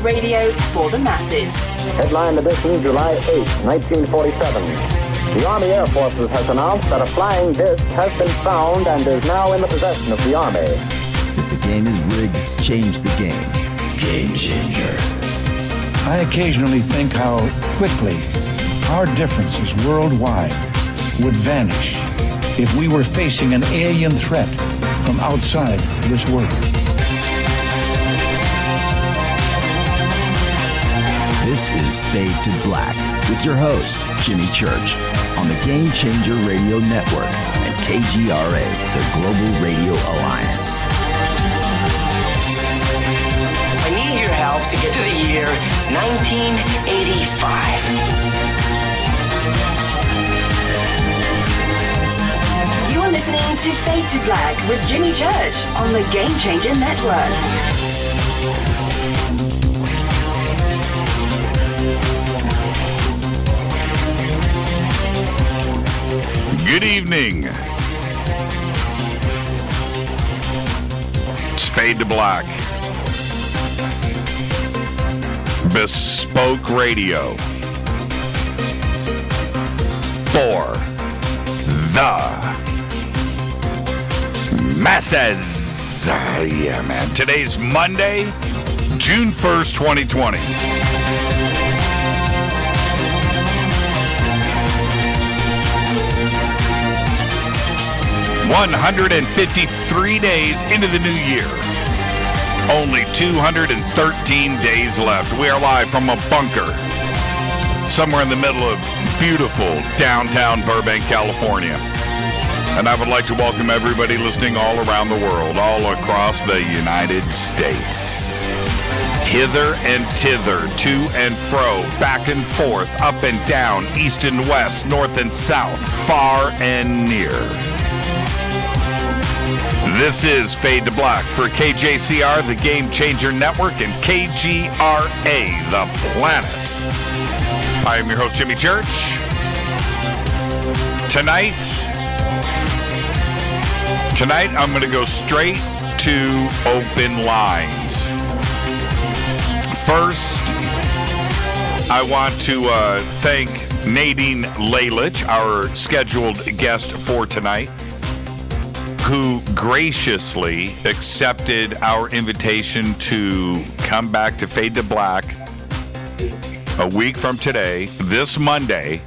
radio for the masses. Headline edition, July 8, 1947. The Army Air Forces has announced that a flying disc has been found and is now in the possession of the Army. If the game is rigged, change the game. Game changer. I occasionally think how quickly our differences worldwide would vanish if we were facing an alien threat from outside this world. This is Fade to Black with your host, Jimmy Church, on the Game Changer Radio Network and KGRA, the Global Radio Alliance. I need your help to get to the year 1985. You're listening to Fade to Black with Jimmy Church on the Game Changer Network. Good evening. It's Fade to Black. Bespoke radio. For the masses. Yeah, man. Today's Monday, June 1st, 2020. 153 days into the new year. Only 213 days left. We are live from a bunker somewhere in the middle of beautiful downtown Burbank, California. And I would like to welcome everybody listening all around the world, all across the United States. Hither and thither, to and fro, back and forth, up and down, east and west, north and south, far and near. This is Fade to Black for KJCR, the Game Changer Network, and KGRA, the Planets. I am your host, Jimmy Church. Tonight, I'm going to go straight to open lines. First, I want to thank Nadine Lalich, our scheduled guest for tonight, who graciously accepted our invitation to come back to Fade to Black a week from today, this Monday,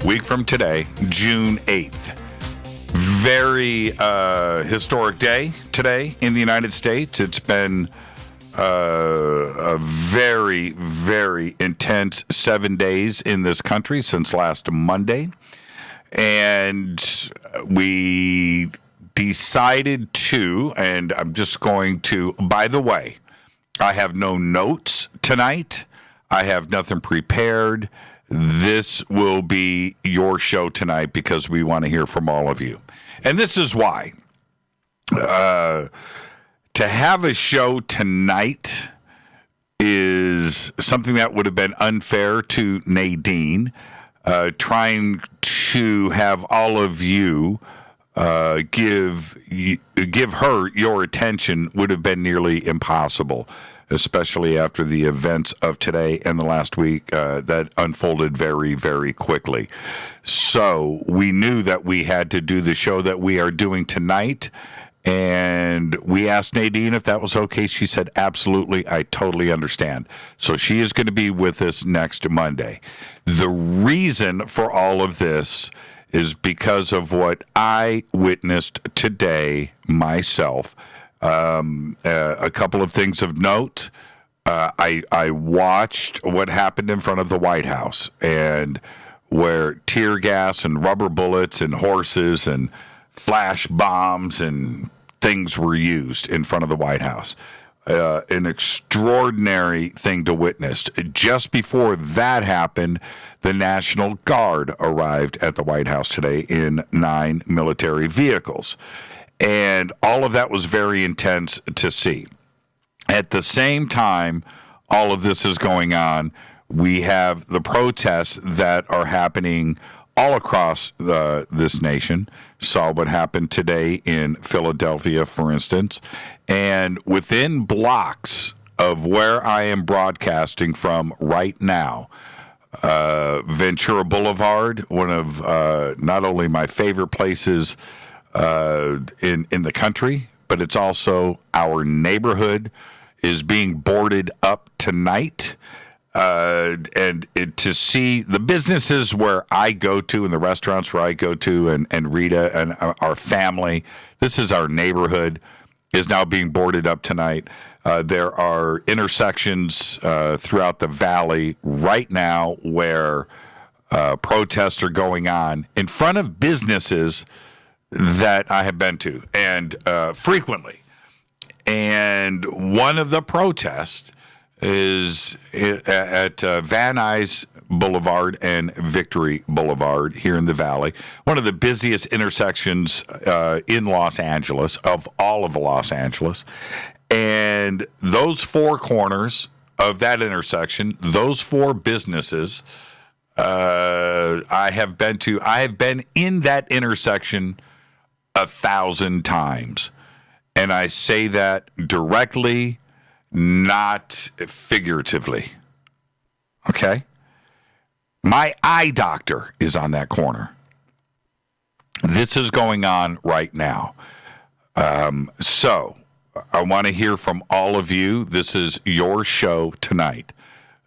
week from today, June 8th. Very historic day today in the United States. It's been a very, very intense 7 days in this country since last Monday. And we decided to, and I'm just going to, by the way, I have no notes tonight. I have nothing prepared. This will be your show tonight because we want to hear from all of you. And this is why. To have a show tonight is something that would have been unfair to Nadine. Trying to have all of you give her your attention would have been nearly impossible, especially after the events of today and the last week that unfolded very, very quickly. So we knew that we had to do the show that we are doing tonight. And we asked Nadine if that was okay. She said, absolutely, I totally understand. So she is going to be with us next Monday. The reason for all of this is because of what I witnessed today myself. A couple of things of note. I watched what happened in front of the White House, and where tear gas and rubber bullets and horses and flash bombs and things were used in front of the White House. An extraordinary thing to witness. Just before that happened, the National Guard arrived at the White House today in 9 military vehicles. And all of that was very intense to see. At the same time, all of this is going on, we have the protests that are happening all across this nation. Saw what happened today in Philadelphia, for instance. And within blocks of where I am broadcasting from right now. Ventura Boulevard, one of not only my favorite places in the country, but it's also our neighborhood, is being boarded up tonight. To see the businesses where I go to and the restaurants where I go to and Rita and our family, this is our neighborhood, is now being boarded up tonight. There are intersections throughout the valley right now where protests are going on in front of businesses that I have been to and frequently. And one of the protests is at Van Nuys Boulevard and Victory Boulevard here in the Valley, one of the busiest intersections in Los Angeles, of all of Los Angeles. And those four corners of that intersection, those four businesses I have been in that intersection 1,000 times. And I say that directly, not figuratively. Okay? My eye doctor is on that corner. This is going on right now. So I want to hear from all of you. This is your show tonight.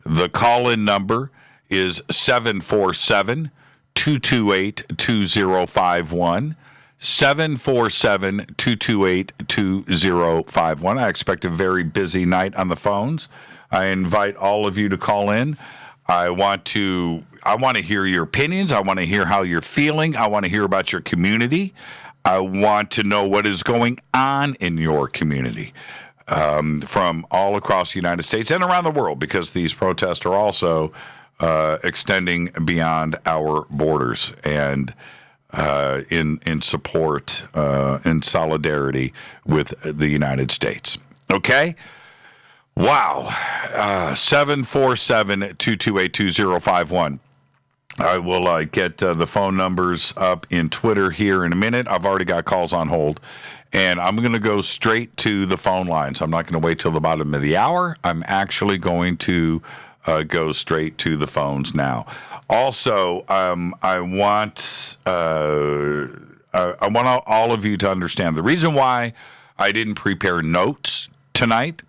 The call-in number is 747-228-2051. 747-228-2051. I expect a very busy night on the phones. I invite all of you to call in. I want to hear your opinions. I want to hear how you're feeling. I want to hear about your community. I want to know what is going on in your community from all across the United States and around the world, because these protests are also extending beyond our borders and in support, in solidarity with the United States. Okay? Wow. 747-228-2051. I will get the phone numbers up in Twitter here in a minute. I've already got calls on hold, and I'm going to go straight to the phone lines. I'm not going to wait till the bottom of the hour. I'm actually going to go straight to the phones now. Also, I want all of you to understand the reason why I didn't prepare notes tonight.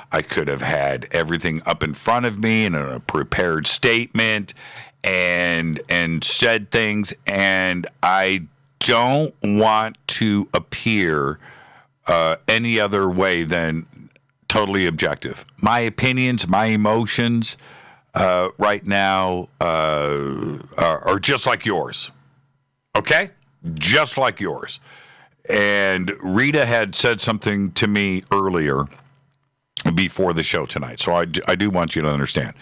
I could have had everything up in front of me in a prepared statement and said things, and I don't want to appear any other way than totally objective. My opinions, my emotions right now are just like yours. Okay? Just like yours. And Rita had said something to me earlier before the show tonight, so I do want you to understand.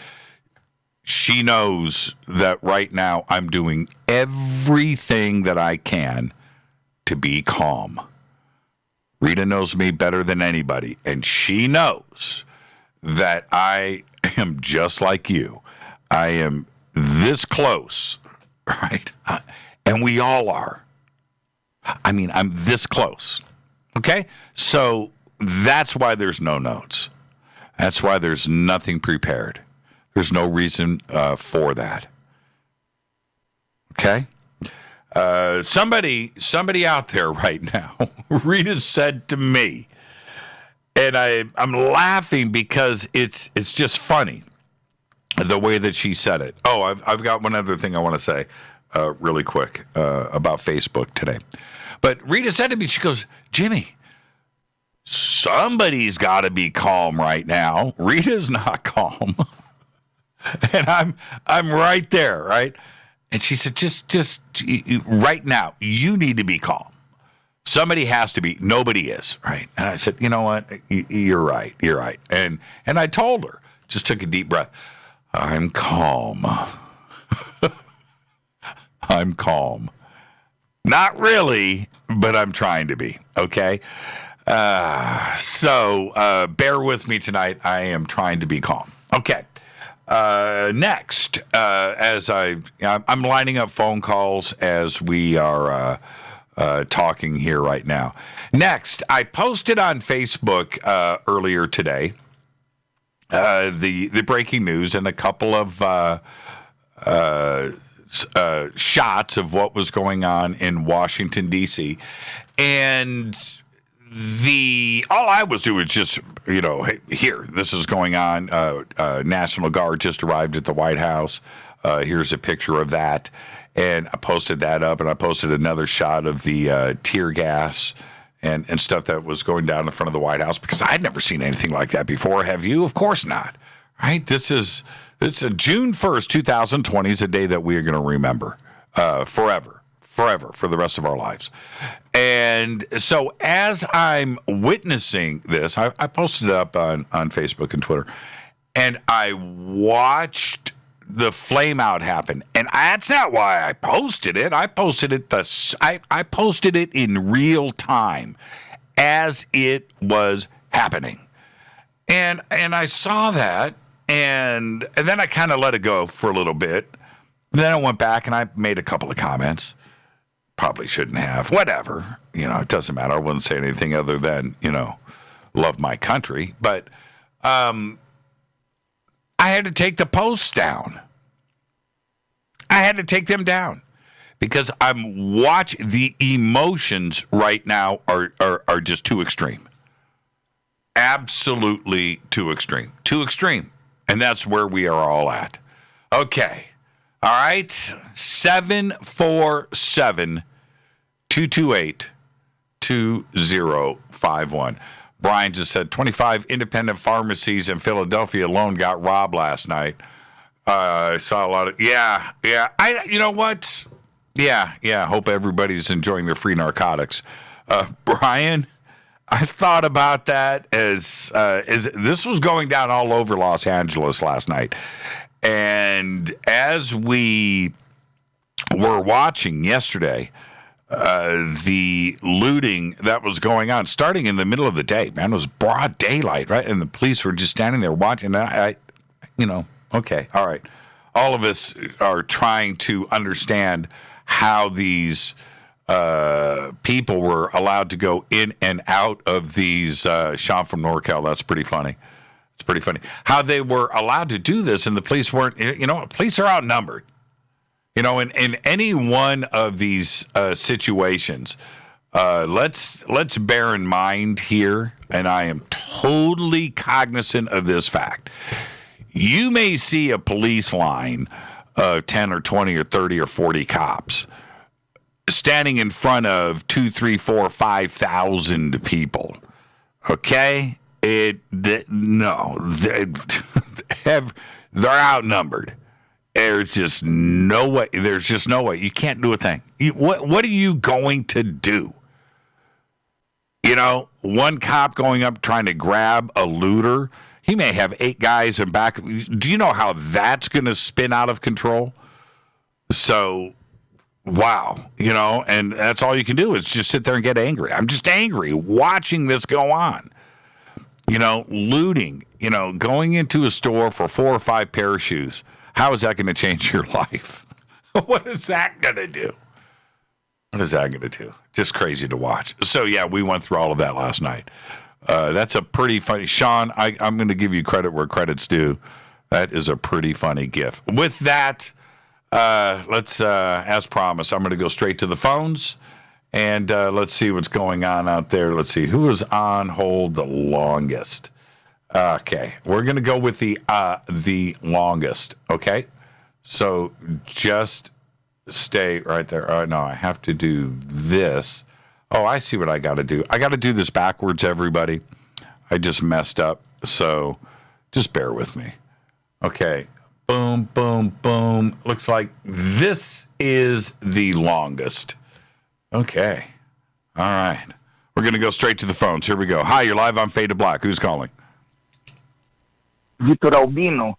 She knows that right now I'm doing everything that I can to be calm. Rita knows me better than anybody, and she knows that I am just like you. I am this close, right? And we all are. I mean, I'm this close. Okay? So that's why there's no notes. That's why there's nothing prepared. There's no reason for that. Okay? Somebody out there right now, Rita said to me, and I'm laughing because it's just funny the way that she said it. Oh, I've got one other thing I want to say really quick about Facebook today. But Rita said to me, she goes, Jimmy, somebody's got to be calm right now. Rita's not calm. And I'm right there, right? And she said, just right now, you need to be calm. Somebody has to be. Nobody is, right? And I said, you know what? You're right. You're right. And I told her, just took a deep breath. I'm calm. I'm calm. Not really, but I'm trying to be, okay? So bear with me tonight. I am trying to be calm. Okay. Next, as I'm lining up phone calls as we are talking here right now. Next, I posted on Facebook earlier today the breaking news and a couple of shots of what was going on in Washington, D.C. And all I was doing was just, hey, here, this is going on. National Guard just arrived at the White House. Here's a picture of that. And I posted that up, and I posted another shot of the tear gas and stuff that was going down in front of the White House, because I'd never seen anything like that before. Have you? Of course not. Right? It's June 1st, 2020 is a day that we are going to remember forever, for the rest of our lives. And so as I'm witnessing this, I posted it up on Facebook and Twitter, and I watched the flame out happen. And that's not why I posted it. I posted it I posted it in real time as it was happening. And I saw that, and then I kind of let it go for a little bit. And then I went back and I made a couple of comments. Probably shouldn't have. Whatever. It doesn't matter. I wouldn't say anything other than, love my country. But I had to take the posts down. I had to take them down because the emotions right now are just too extreme. Absolutely too extreme. Too extreme. And that's where we are all at. Okay. All right. 747-228-2051. Brian just said 25 independent pharmacies in Philadelphia alone got robbed last night. I saw a lot of, yeah. You know what? Yeah. Hope everybody's enjoying their free narcotics. Brian, I thought about that as this was going down all over Los Angeles last night. And as we were watching yesterday, the looting that was going on, starting in the middle of the day, man, it was broad daylight, right? And the police were just standing there watching. And okay, all right. All of us are trying to understand how these people were allowed to go in and out of these. Sean from NorCal, that's pretty funny. It's pretty funny how they were allowed to do this, and the police weren't. Police are outnumbered. In any one of these situations, let's bear in mind here, and I am totally cognizant of this fact. You may see a police line of 10 or 20 or 30 or 40 cops standing in front of 2, 3, 4, 5,000 people. Okay? They're outnumbered. There's just no way. You can't do a thing. What are you going to do? One cop going up trying to grab a looter. He may have 8 guys in back. Do you know how that's going to spin out of control? So, wow. And that's all you can do is just sit there and get angry. I'm just angry watching this go on. Looting, going into a store for 4 or 5 pair of shoes. How is that going to change your life? What is that going to do? Just crazy to watch. So, yeah, we went through all of that last night. That's a pretty funny. Sean, I'm going to give you credit where credit's due. That is a pretty funny gif. With that, let's, as promised, I'm going to go straight to the phones. And let's see what's going on out there. Let's see who is on hold the longest. Okay, we're going to go with the longest, okay? So just stay right there. No, I have to do this. Oh, I see what I got to do. I got to do this backwards, everybody. I just messed up, so just bear with me. Okay, boom, boom, boom. Looks like this is the longest. Okay, all right. We're going to go straight to the phones. Here we go. Hi, you're live on Fade to Black. Who's calling? Victor Albino.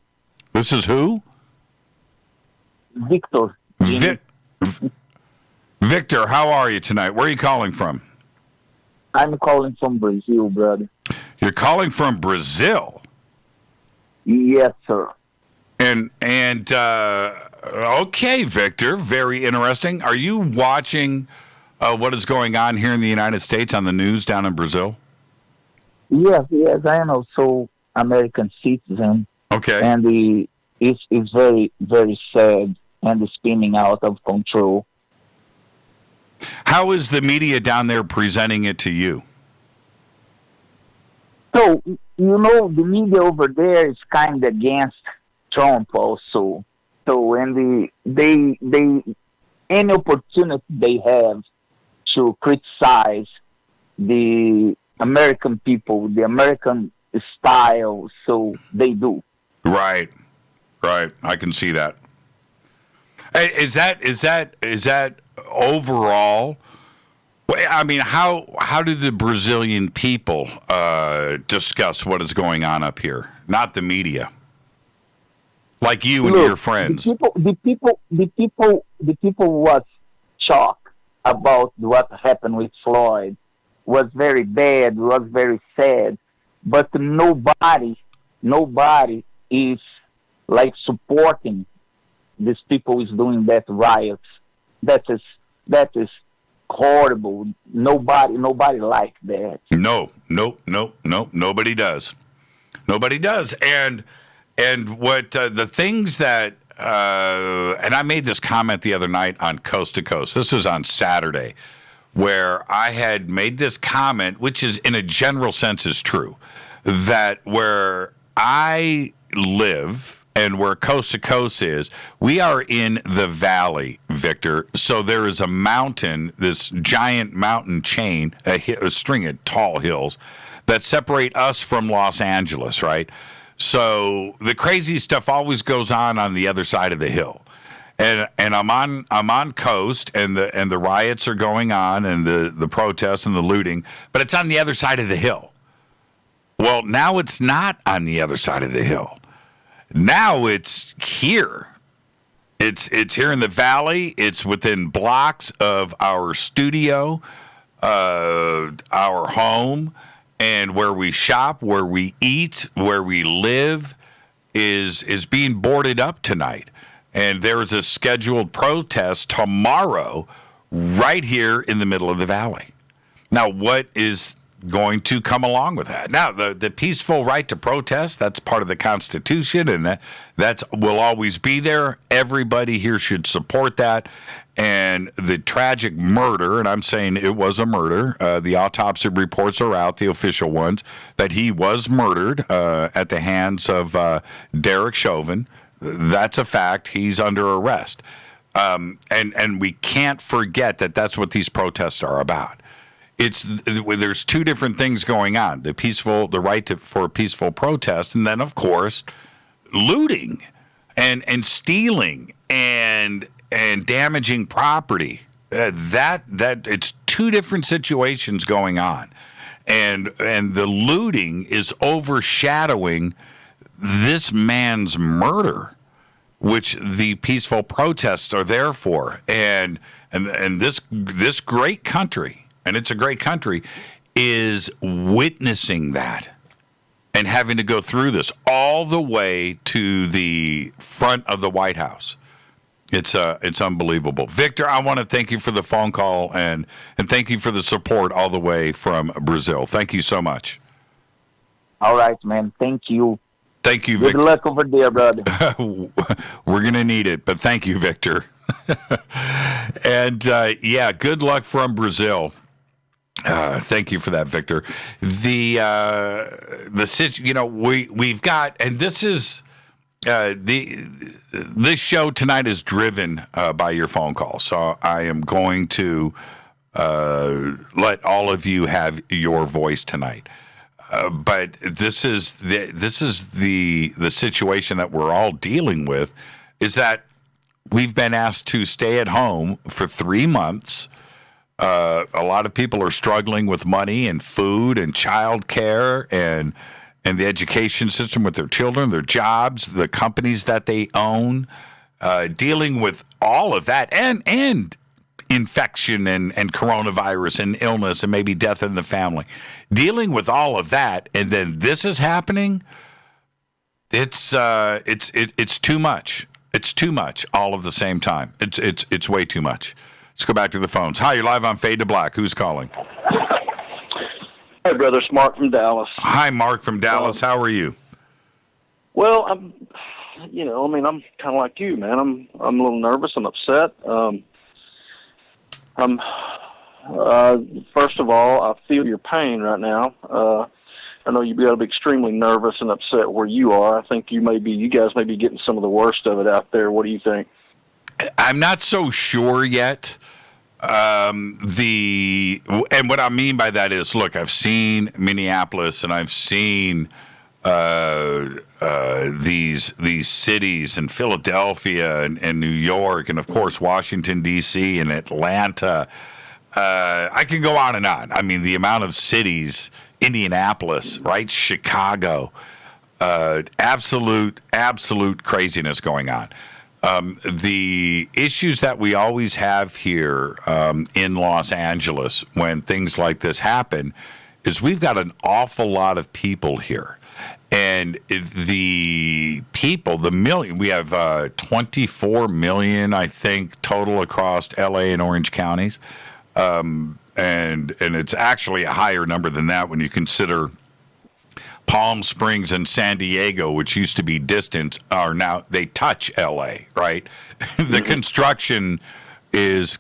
This is who? Victor. Victor, how are you tonight? Where are you calling from? I'm calling from Brazil, brother. You're calling from Brazil? Yes, sir. And okay, Victor, very interesting. Are you watching what is going on here in the United States on the news down in Brazil? Yes, I know. So American citizen, Okay. and it's very, very sad and spinning out of control. How is the media down there presenting it to you? So, the media over there is kind of against Trump also. So, and they any opportunity they have to criticize the American people, the American style, so they do. Right. I can see that. Hey, is that overall? I mean, how do the Brazilian people discuss what is going on up here? Not the media, like you and your friends. The people was shocked about what happened with Floyd. Was very bad. Was very sad. But nobody is like supporting these people is doing that riots. That is horrible. Nobody like that. No. Nobody does. And what the things that and I made this comment the other night on Coast to Coast. This was on Saturday, where I had made this comment, which is in a general sense is true, that where I live and where Coast to Coast is, we are in the valley, Victor. So there is a mountain, this giant mountain chain, a string of tall hills that separate us from Los Angeles, right? So the crazy stuff always goes on the other side of the hill. And I'm on Coast, and the riots are going on, and the protests and the looting, but it's on the other side of the hill. Well, now it's not on the other side of the hill. Now it's here. It's here in the valley. It's within blocks of our studio, our home, and where we shop, where we eat, where we live is being boarded up tonight. And there is a scheduled protest tomorrow right here in the middle of the valley. Now, what is going to come along with that? Now, the peaceful right to protest, that's part of the Constitution, and that will always be there. Everybody here should support that. And the tragic murder, and I'm saying it was a murder, the autopsy reports are out, the official ones, that he was murdered at the hands of Derek Chauvin. That's a fact. He's under arrest. And we can't forget that that's what these protests are about. There's two different things going on: the right for a peaceful protest, and then of course looting and stealing and damaging property. That it's two different situations going on, and the looting is overshadowing this man's murder, which the peaceful protests are there for, and this great country. And it's a great country, is witnessing that and having to go through this all the way to the front of the White House. It's unbelievable. Victor, I want to thank you for the phone call and thank you for the support all the way from Brazil. Thank you so much. All right, man. Thank you. Thank you, Good Victor. luck over there, brother. We're going to need it, but thank you, Victor. And good luck from Brazil. Thank you for that, Victor. We've got, and this is this show tonight is driven by your phone call. So I am going to let all of you have your voice tonight. But this is the situation that we're all dealing with, is that we've been asked to stay at home for 3 months. A lot of people are struggling with money and food and child care and the education system with their children, their jobs, the companies that they own, dealing with all of that and infection and coronavirus and illness and maybe death in the family. Dealing with all of that, and then this is happening. It's too much. It's too much all of the same time. It's way too much. Let's go back to the phones. Hi, you're live on Fade to Black. Who's calling? Hey, brother. It's Mark from Dallas. Hi, Mark from Dallas. How are you? Well, I'm kind of like you, man. I'm a little nervous and upset. First of all, I feel your pain right now. I know you've got to be extremely nervous and upset where you are. I think you guys may be getting some of the worst of it out there. What do you think? I'm not so sure yet. And what I mean by that is, look, I've seen Minneapolis and I've seen these cities and Philadelphia and New York and of course Washington D.C. and Atlanta. I can go on and on. I mean, the amount of cities, Indianapolis, right, Chicago, absolute craziness going on. The issues that we always have here in Los Angeles when things like this happen is we've got an awful lot of people here. And the people, we have 24 million, I think, total across L.A. and Orange counties. And it's actually a higher number than that when you consider Palm Springs and San Diego, which used to be distant, are now, they touch L.A., right? The construction is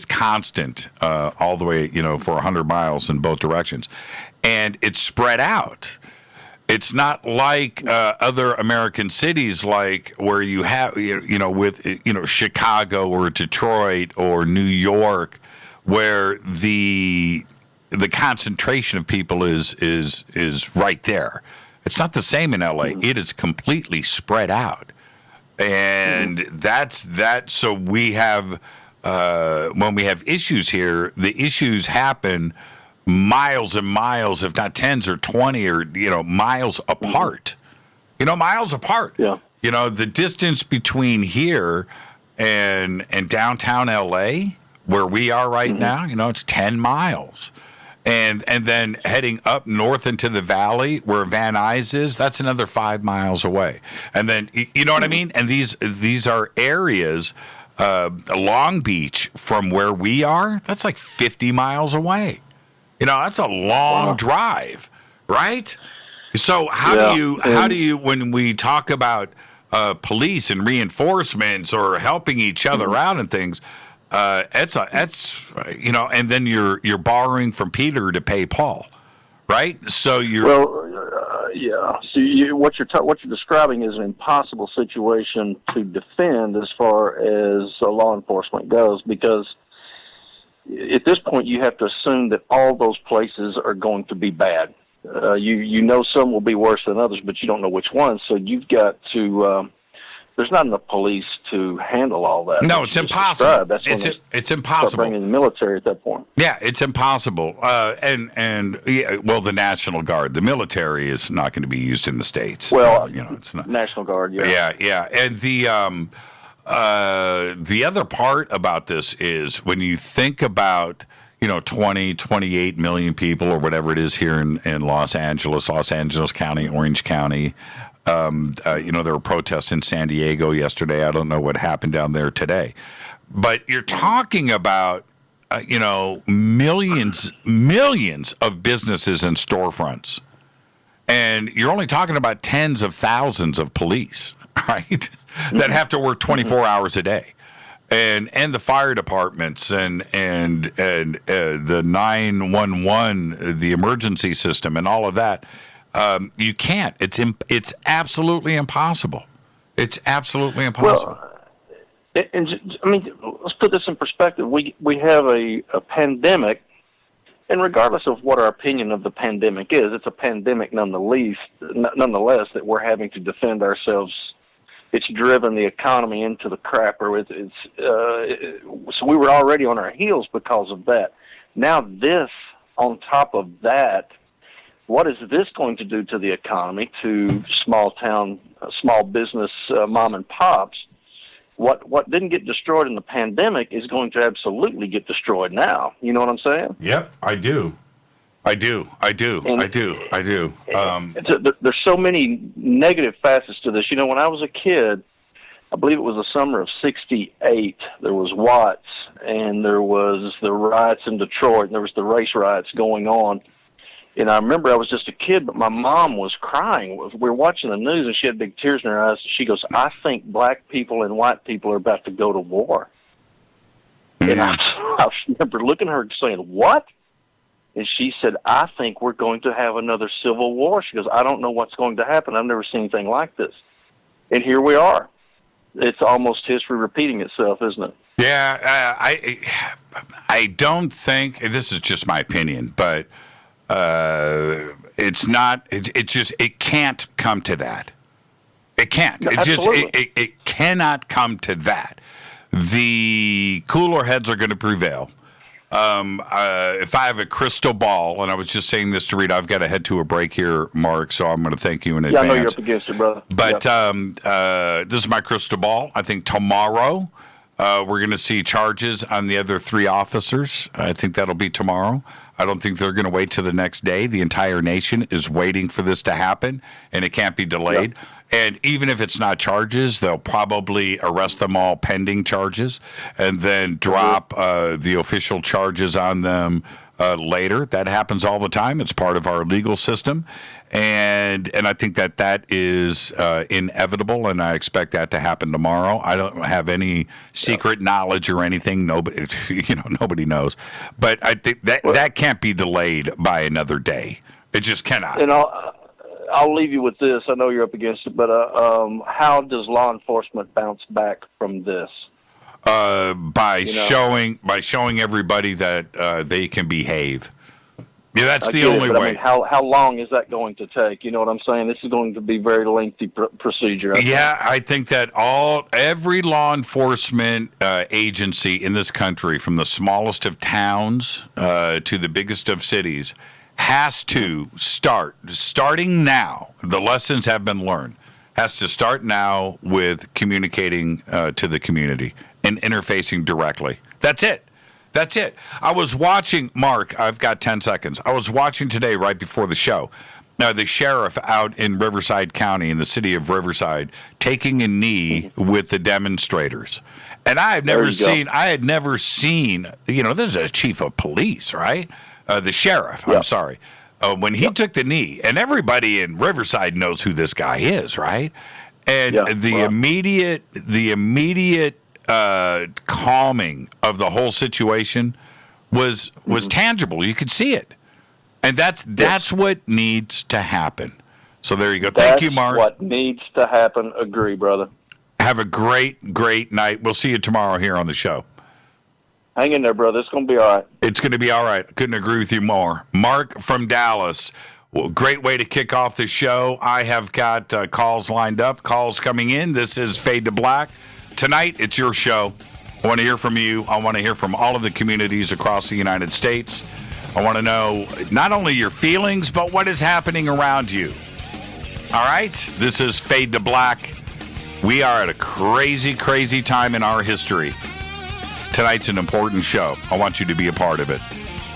constant all the way, for 100 miles in both directions. And it's spread out. It's not like other American cities, like where you have, with Chicago or Detroit or New York, where the concentration of people is right there. It's not the same in LA. It is completely spread out, and that's that. So we have when we have issues here, the issues happen miles and miles, if not 10s or 20 or miles apart. Miles apart. Yeah. The distance between here and downtown LA, where we are right now, it's 10 miles. And then heading up north into the valley where Van Nuys is, that's another 5 miles away. And then, you know what I mean? And these are areas, Long Beach from where we are, that's like 50 miles away. That's a long drive, right? So how do you, when we talk about police and reinforcements or helping each other out and things, and then you're borrowing from Peter to pay Paul, right? So yeah. So what you're describing is an impossible situation to defend as far as law enforcement goes, because at this point you have to assume that all those places are going to be bad. Some will be worse than others, but you don't know which ones. So you've got to. There's not enough police to handle all that. No, it's impossible. It's impossible. Start bringing the military at that point. Yeah, it's impossible. The National Guard, the military is not going to be used in the States. Well, it's not. National Guard, yeah. Yeah. And the other part about this is when you think about 28 million people or whatever it is here in Los Angeles County, Orange County. There were protests in San Diego yesterday. I don't know what happened down there today. But you're talking about, millions of businesses and storefronts. And you're only talking about tens of thousands of police, right, that have to work 24 hours a day. And the fire departments and the 911, the emergency system and all of that. You can't. It's absolutely impossible. It's absolutely impossible. Well, let's put this in perspective. We have a pandemic, and regardless of what our opinion of the pandemic is, it's a pandemic nonetheless that we're having to defend ourselves. It's driven the economy into the crapper. So we were already on our heels because of that. Now this, on top of that, what is this going to do to the economy, to small business mom and pops? What didn't get destroyed in the pandemic is going to absolutely get destroyed now. You know what I'm saying? Yep, I do. There's so many negative facets to this. When I was a kid, I believe it was the summer of '68, there was Watts, and there was the riots in Detroit, and there was the race riots going on. And I remember I was just a kid, but my mom was crying. We were watching the news, and she had big tears in her eyes. She goes, I think black people and white people are about to go to war. And I remember looking at her and saying, what? And she said, I think we're going to have another civil war. She goes, I don't know what's going to happen. I've never seen anything like this. And here we are. It's almost history repeating itself, isn't it? Yeah, I don't think, this is just my opinion, but it's not, it can't come to that. It can't. No, it cannot come to that. The cooler heads are going to prevail. If I have a crystal ball, and I was just saying this to Rita, I've got to head to a break here, Mark, so I'm going to thank you in advance. Yeah, I know you're up against it, brother. But this is my crystal ball. I think tomorrow we're going to see charges on the other 3 officers. I think that'll be tomorrow. I don't think they're going to wait till the next day. The entire nation is waiting for this to happen, and it can't be delayed. Yep. And even if it's not charges, they'll probably arrest them all pending charges and then drop the official charges on them later. That happens all the time. It's part of our legal system. And I think that is inevitable, and I expect that to happen tomorrow. I don't have any secret knowledge or anything. Nobody knows. But I think that can't be delayed by another day. It just cannot. And I'll leave you with this. I know you're up against it, but how does law enforcement bounce back from this? By showing everybody that they can behave. Yeah, that's the only way. I mean, how long is that going to take? You know what I'm saying? This is going to be a very lengthy procedure. I think that every law enforcement agency in this country, from the smallest of towns to the biggest of cities, has to starting now. The lessons have been learned. Has to start now with communicating to the community and interfacing directly. That's it. I was watching, Mark, I've got 10 seconds. I was watching today right before the show. The sheriff out in Riverside County, in the city of Riverside, taking a knee with the demonstrators. And I had never seen, this is a chief of police, right? The sheriff, I'm sorry. When he took the knee, and everybody in Riverside knows who this guy is, right? And the immediate calming of the whole situation was tangible. You could see it. And that's what needs to happen. So there you go. Thank you, Mark. What needs to happen. Agree, brother. Have a great night. We'll see you tomorrow here on the show. Hang in there, brother. It's going to be all right. It's going to be all right. Couldn't agree with you more. Mark from Dallas. Well, great way to kick off the show. I have got calls lined up. Calls coming in. This is Fade to Black. Tonight, it's your show. I want to hear from you. I want to hear from all of the communities across the United States. I want to know not only your feelings, but what is happening around you. All right? This is Fade to Black. We are at a crazy, crazy time in our history. Tonight's an important show. I want you to be a part of it.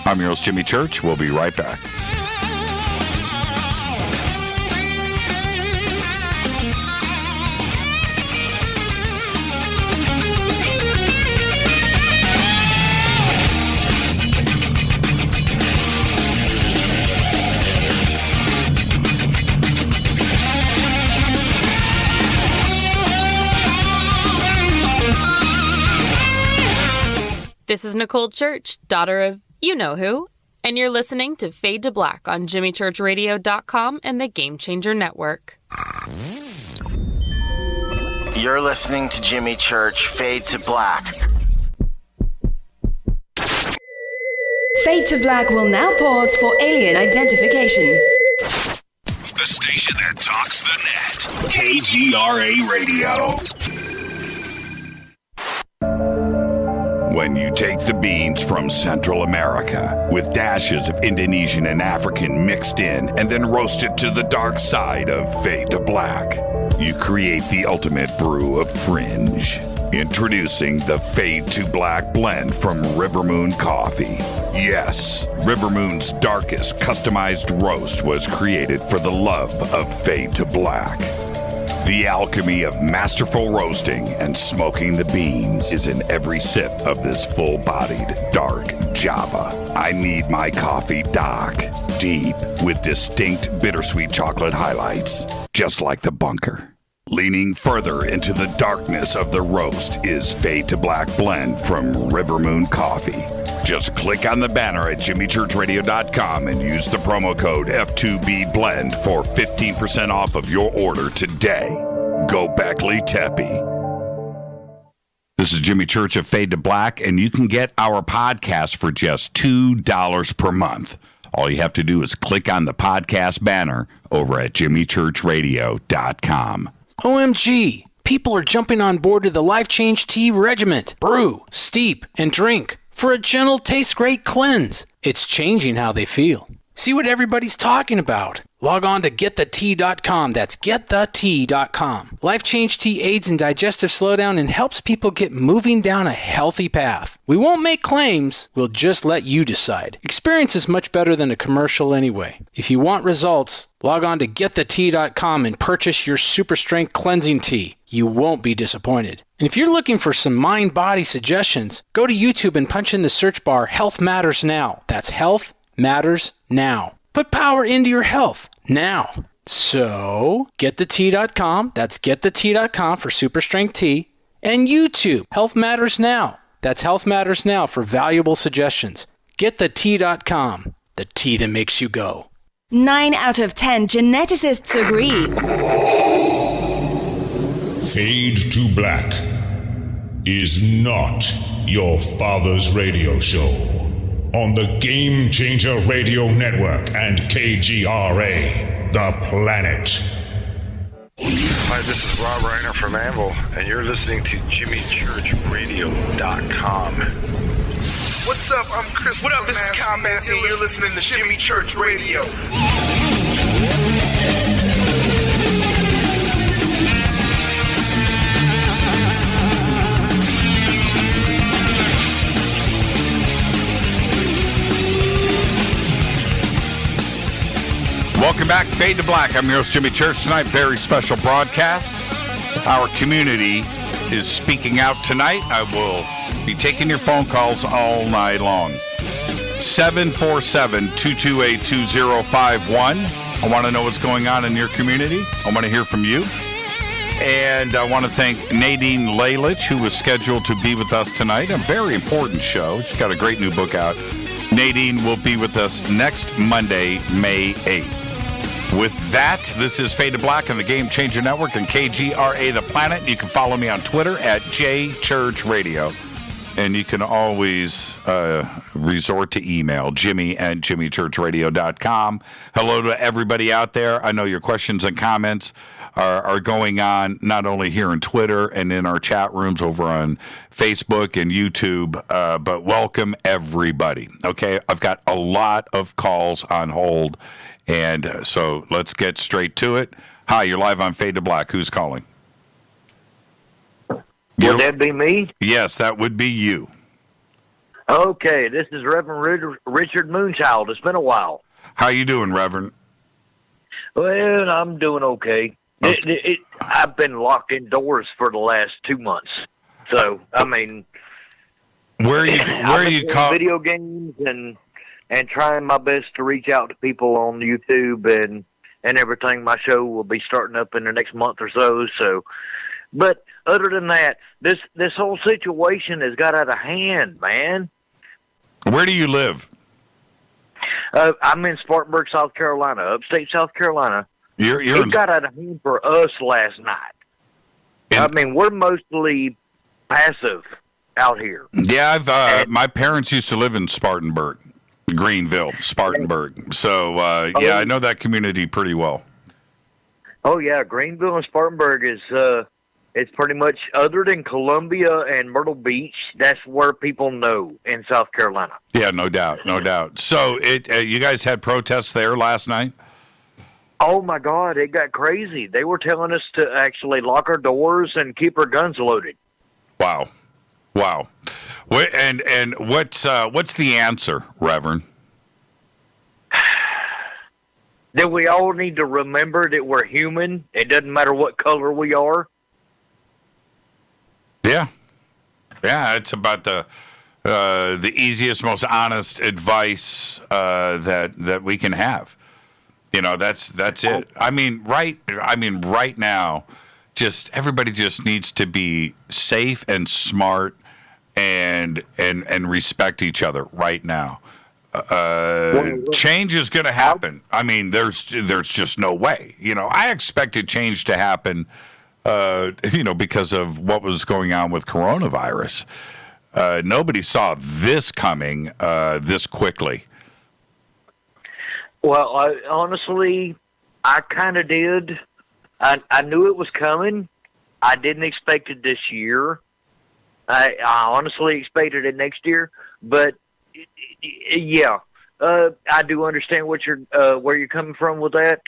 I'm your host, Jimmy Church. We'll be right back. This is Nicole Church, daughter of you-know-who, and you're listening to Fade to Black on JimmyChurchRadio.com and the Game Changer Network. You're listening to Jimmy Church, Fade to Black. Fade to Black will now pause for alien identification. The station that talks the net. KGRA Radio. When you take the beans from Central America with dashes of Indonesian and African mixed in and then roast it to the dark side of Fade to Black, you create the ultimate brew of fringe. Introducing the Fade to Black blend from River Moon Coffee. Yes, River Moon's darkest customized roast was created for the love of Fade to Black. The alchemy of masterful roasting and smoking the beans is in every sip of this full-bodied, dark Java. I need my coffee dark, deep, with distinct bittersweet chocolate highlights, just like the bunker. Leaning further into the darkness of the roast is Fade to Black Blend from River Moon Coffee. Just click on the banner at jimmychurchradio.com and use the promo code F2BBLEND for 15% off of your order today. Go Beckley Teppy. This is Jimmy Church of Fade to Black, and you can get our podcast for just $2 per month. All you have to do is click on the podcast banner over at jimmychurchradio.com. OMG! People are jumping on board to the Life Change Tea Regiment. Brew, steep, and drink for a gentle, taste-great cleanse. It's changing how they feel. See what everybody's talking about. Log on to getthetea.com. That's getthetea.com. Life Change Tea aids in digestive slowdown and helps people get moving down a healthy path. We won't make claims. We'll just let you decide. Experience is much better than a commercial anyway. If you want results, log on to getthetea.com and purchase your super strength cleansing tea. You won't be disappointed. And if you're looking for some mind-body suggestions, go to YouTube and punch in the search bar Health Matters Now. That's Health Matters Now. Put power into your health now. So, getthetea.com. That's getthetea.com for super strength tea. And YouTube, Health Matters Now. That's Health Matters Now for valuable suggestions. Getthetea.com. The tea that makes you go. 9 out of 10 geneticists agree. Fade to Black is not your father's radio show on the Game Changer Radio Network and KGRA, The Planet. Hi, this is Rob Reiner from Anvil, and you're listening to JimmyChurchRadio.com. What's up? I'm Chris. What up? This is Kyle Massey, and you're listening to Jimmy Church Radio. Welcome back to Fade to Black. I'm your host, Jimmy Church. Tonight, very special broadcast. Our community is speaking out tonight. I will be taking your phone calls all night long. 747-228-2051. I want to know what's going on in your community. I want to hear from you. And I want to thank Nadine Lalich, who was scheduled to be with us tonight. A very important show. She's got a great new book out. Nadine will be with us next Monday, May 8th. With that, this is Fade to Black on the Game Changer Network and KGRA The Planet. You can follow me on Twitter at JChurchRadio. And you can always resort to email, jimmy@jimmychurchradio.com. Hello to everybody out there. I know your questions and comments are going on not only here on Twitter and in our chat rooms over on Facebook and YouTube, but welcome everybody. Okay, I've got a lot of calls on hold, and so let's get straight to it. Hi, you're live on Fade to Black. Who's calling? Would that be me? Yes, that would be you. Okay, this is Reverend Richard Moonchild. It's been a while. How you doing, Reverend? Well, I'm doing okay. I've been locked indoors for the last 2 months. So, I mean... Where are you video games and trying my best to reach out to people on YouTube and everything. My show will be starting up in the next month or so. But other than that, this whole situation has got out of hand, man. Where do you live? I'm in Spartanburg, South Carolina, upstate South Carolina. It got out of hand for us last night. I mean, we're mostly passive out here. Yeah, my parents used to live in Spartanburg, Greenville, Spartanburg. So, yeah, I know that community pretty well. Oh, yeah, Greenville and Spartanburg is... it's pretty much, other than Columbia and Myrtle Beach, that's where people know in South Carolina. Yeah, no doubt, no doubt. So, you guys had protests there last night? Oh, my God, it got crazy. They were telling us to actually lock our doors and keep our guns loaded. Wow. And what's the answer, Reverend? that we all need to remember that we're human. It doesn't matter what color we are. Yeah. Yeah, it's about the easiest, most honest advice that we can have. That's it. I mean, right now, just everybody just needs to be safe and smart and respect each other right now. Change is going to happen. I mean, there's just no way. I expected change to happen, because of what was going on with coronavirus. Nobody saw this coming this quickly. Well, honestly, I kind of did. I knew it was coming. I didn't expect it this year. I honestly expected it next year. But yeah, I do understand where you're coming from with that.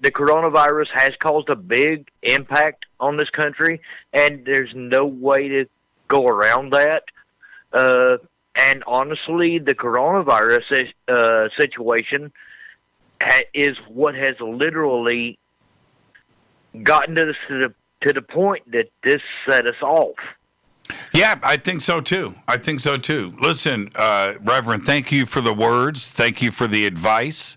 The coronavirus has caused a big impact on this country, and there's no way to go around that. And honestly, the coronavirus situation is what has literally gotten to the point that this set us off. Yeah, I think so too. Listen, Reverend, thank you for the words. Thank you for the advice.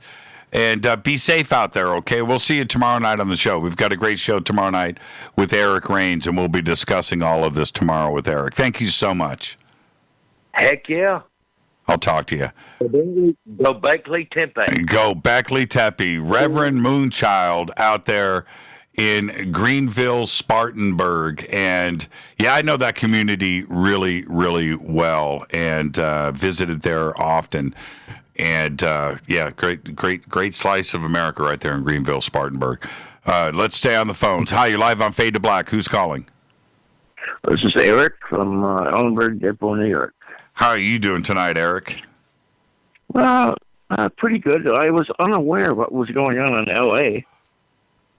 And be safe out there, okay? We'll see you tomorrow night on the show. We've got a great show tomorrow night with Eric Rains, and we'll be discussing all of this tomorrow with Eric. Thank you so much. Heck yeah. I'll talk to you. Go Beckley Tempe. Go Beckley Tempe. Reverend Moonchild out there in Greenville, Spartanburg. And, yeah, I know that community really, really well and visited there often. And, yeah, great slice of America right there in Greenville, Spartanburg. Let's stay on the phones. Hi, you're live on Fade to Black. Who's calling? This is Eric from Ellenburg Depot, New York. How are you doing tonight, Eric? Well, pretty good. I was unaware of what was going on in L.A.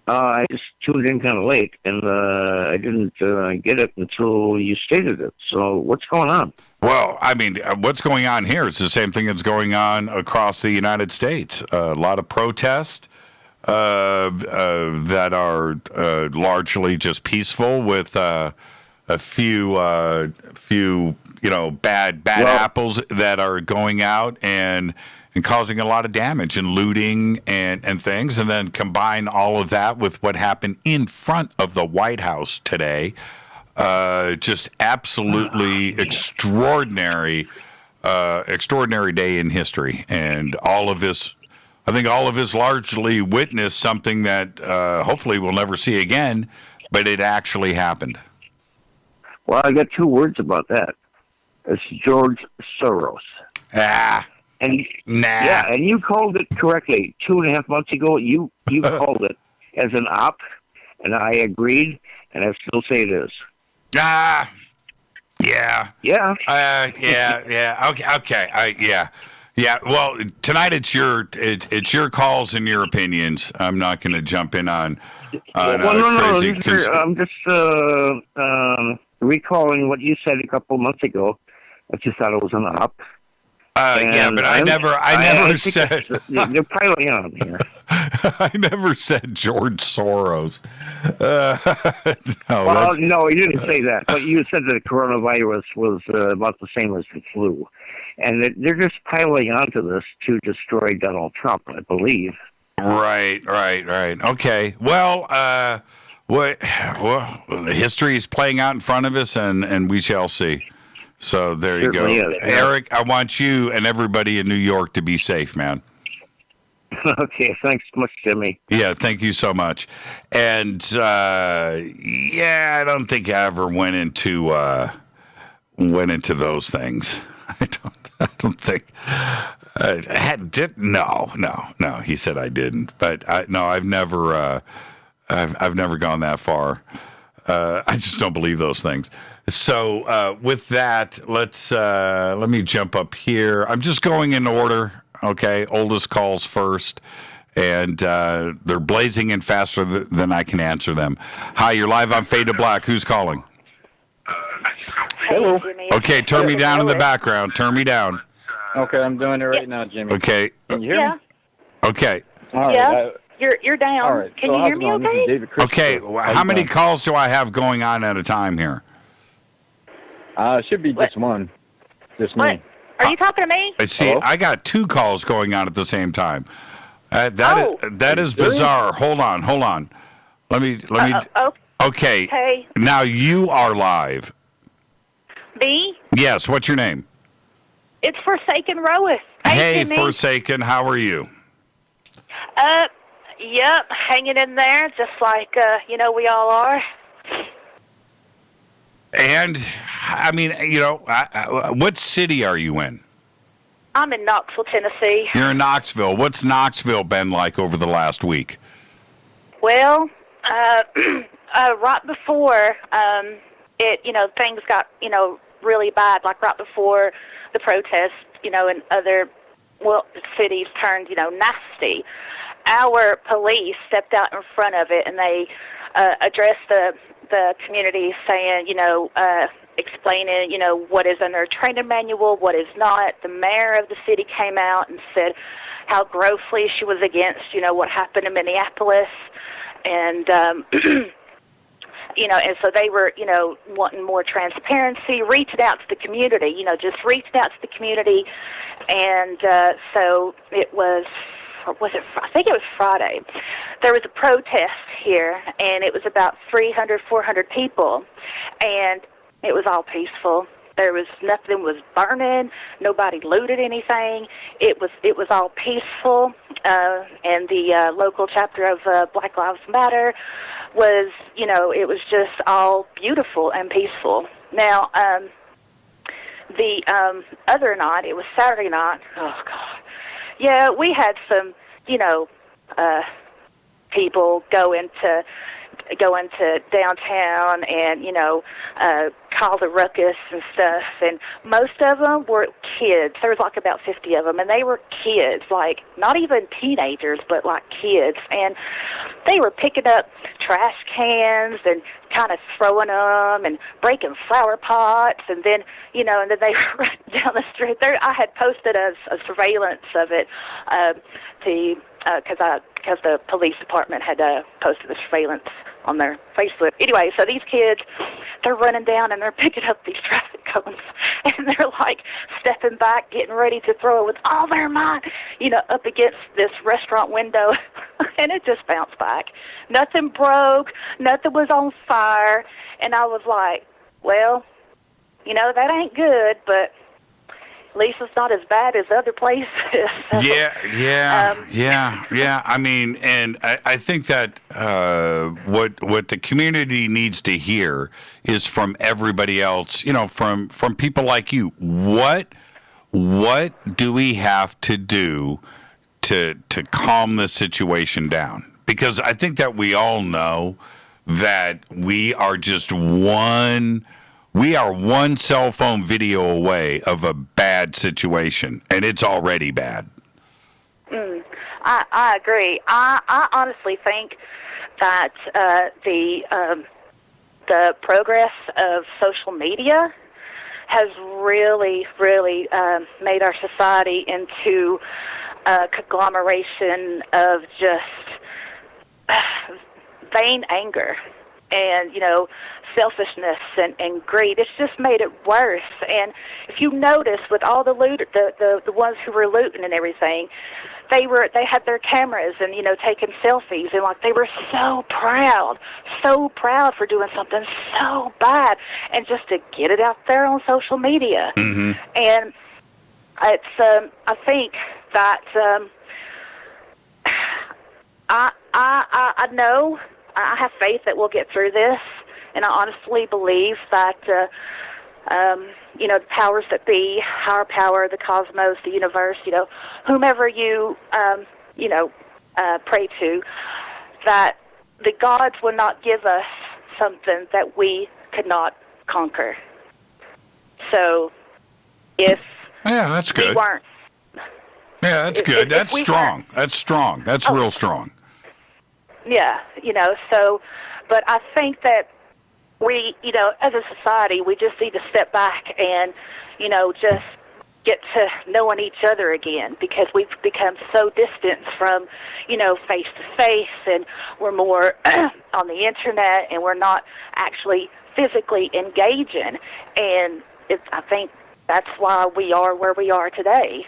I just tuned in kind of late, and I didn't get it until you stated it. So what's going on? Well, I mean, what's going on here is the same thing that's going on across the United States. A lot of protests that are largely just peaceful with a few bad apples that are going out and causing a lot of damage and looting and things, and then combine all of that with what happened in front of the White House today. Just absolutely extraordinary day in history. And all of this, I think all of us largely witnessed something that hopefully we'll never see again, but it actually happened. Well, I got two words about that. It's George Soros. And yeah, and you called it correctly 2.5 months ago. You called it as an op, and I agreed, and I still say it is. Yeah. Yeah. Okay. Yeah. Well, tonight it's your calls and your opinions. I'm not going to jump in on no. I'm just recalling what you said a couple months ago. I just thought it was an op. Yeah, but I never said they're piling on here. I never said George Soros. No, you didn't say that. But you said that the coronavirus was about the same as the flu, and they're just piling onto this to destroy Donald Trump, I believe. Right. Okay. Well, history is playing out in front of us, and we shall see. So there you go. Eric, I want you and everybody in New York to be safe, man. Okay, thanks much, Jimmy. Yeah, thank you so much. And, I don't think I ever went into those things. I don't think. No, he said I didn't. But I've never gone that far. I just don't believe those things. So with that, let me jump up here. I'm just going in order, okay? Oldest calls first, and they're blazing in faster than I can answer them. Hi, you're live on Fade to Black. Who's calling? Hello. Okay, turn me down in the background. Turn me down. Okay, I'm doing it right now, Jimmy. Okay. Can you hear me? Okay. All yeah, right, you're down. all right. Can So you how's hear it me going? This is okay? David Christopher. Okay, how many calls do I have going on at a time here? Should be just one. Just me. What? Are you talking to me? I see. Hello? I got 2 calls going on at the same time. That is bizarre. Hold on. Let me. Okay. Hey. Now you are live. Me? Yes. What's your name? It's Forsaken Roeth. Hey, Jimmy. Forsaken. How are you? Yep, hanging in there, just like we all are. And I mean, what city are you in? I'm in Knoxville, Tennessee. You're in Knoxville. What's Knoxville been like over the last week? Well, right before things got really bad, like right before the protests, in other cities turned nasty. Our police stepped out in front of it, and they addressed the community, saying, explaining, what is in their training manual, what is not. The mayor of the city came out and said how grossly she was against, what happened in Minneapolis, and and so they were, wanting more transparency, reaching out to the community, just reaching out to the community, and so it was. I think it was Friday. There was a protest here, and it was about 300, 400 people, and it was all peaceful. There was nothing was burning. Nobody looted anything. It was all peaceful, and the local chapter of Black Lives Matter was, it was just all beautiful and peaceful. Now, the other night, it was Saturday night. Oh God. Yeah, we had some, people go into downtown and, call the ruckus and stuff. And most of them were kids. There was like about 50 of them, and they were kids, like not even teenagers, but like kids. And they were picking up trash cans and kind of throwing them and breaking flower pots, and then, and then they run down the street. There, I had posted a surveillance of it because the police department had posted the surveillance on their Facebook. Anyway, so these kids, they're running down and they're picking up these traffic cones, and they're like stepping back, getting ready to throw it with all their might, up against this restaurant window, and it just bounced back. Nothing broke, nothing was on fire, and I was like, well, that ain't good, but at least it's not as bad as other places. Yeah. I mean, and I think that what the community needs to hear is from everybody else, from people like you. What do we have to do to calm the situation down? Because I think that we all know that we are just one cell phone video away of a bad situation, and it's already bad. I agree. I honestly think that the progress of social media has really, really made our society into a conglomeration of just vain anger and, selfishness and greed. It's just made it worse. And if you notice, with all the loot, the ones who were looting and everything, they had their cameras and taking selfies, and like they were so proud for doing something so bad, and just to get it out there on social media. Mm-hmm. And it's I think that I know, I have faith that we'll get through this, and I honestly believe that the powers that be, higher power, the cosmos, the universe, whomever you pray to, that the gods will not give us something that we could not conquer. So if that's good. we weren't, that's good. That's strong. That's strong. That's real strong. Yeah, so, but I think that we, as a society, we just need to step back and, just get to knowing each other again, because we've become so distant from, face to face, and we're more on the internet, and we're not actually physically engaging. And I think that's why we are where we are today.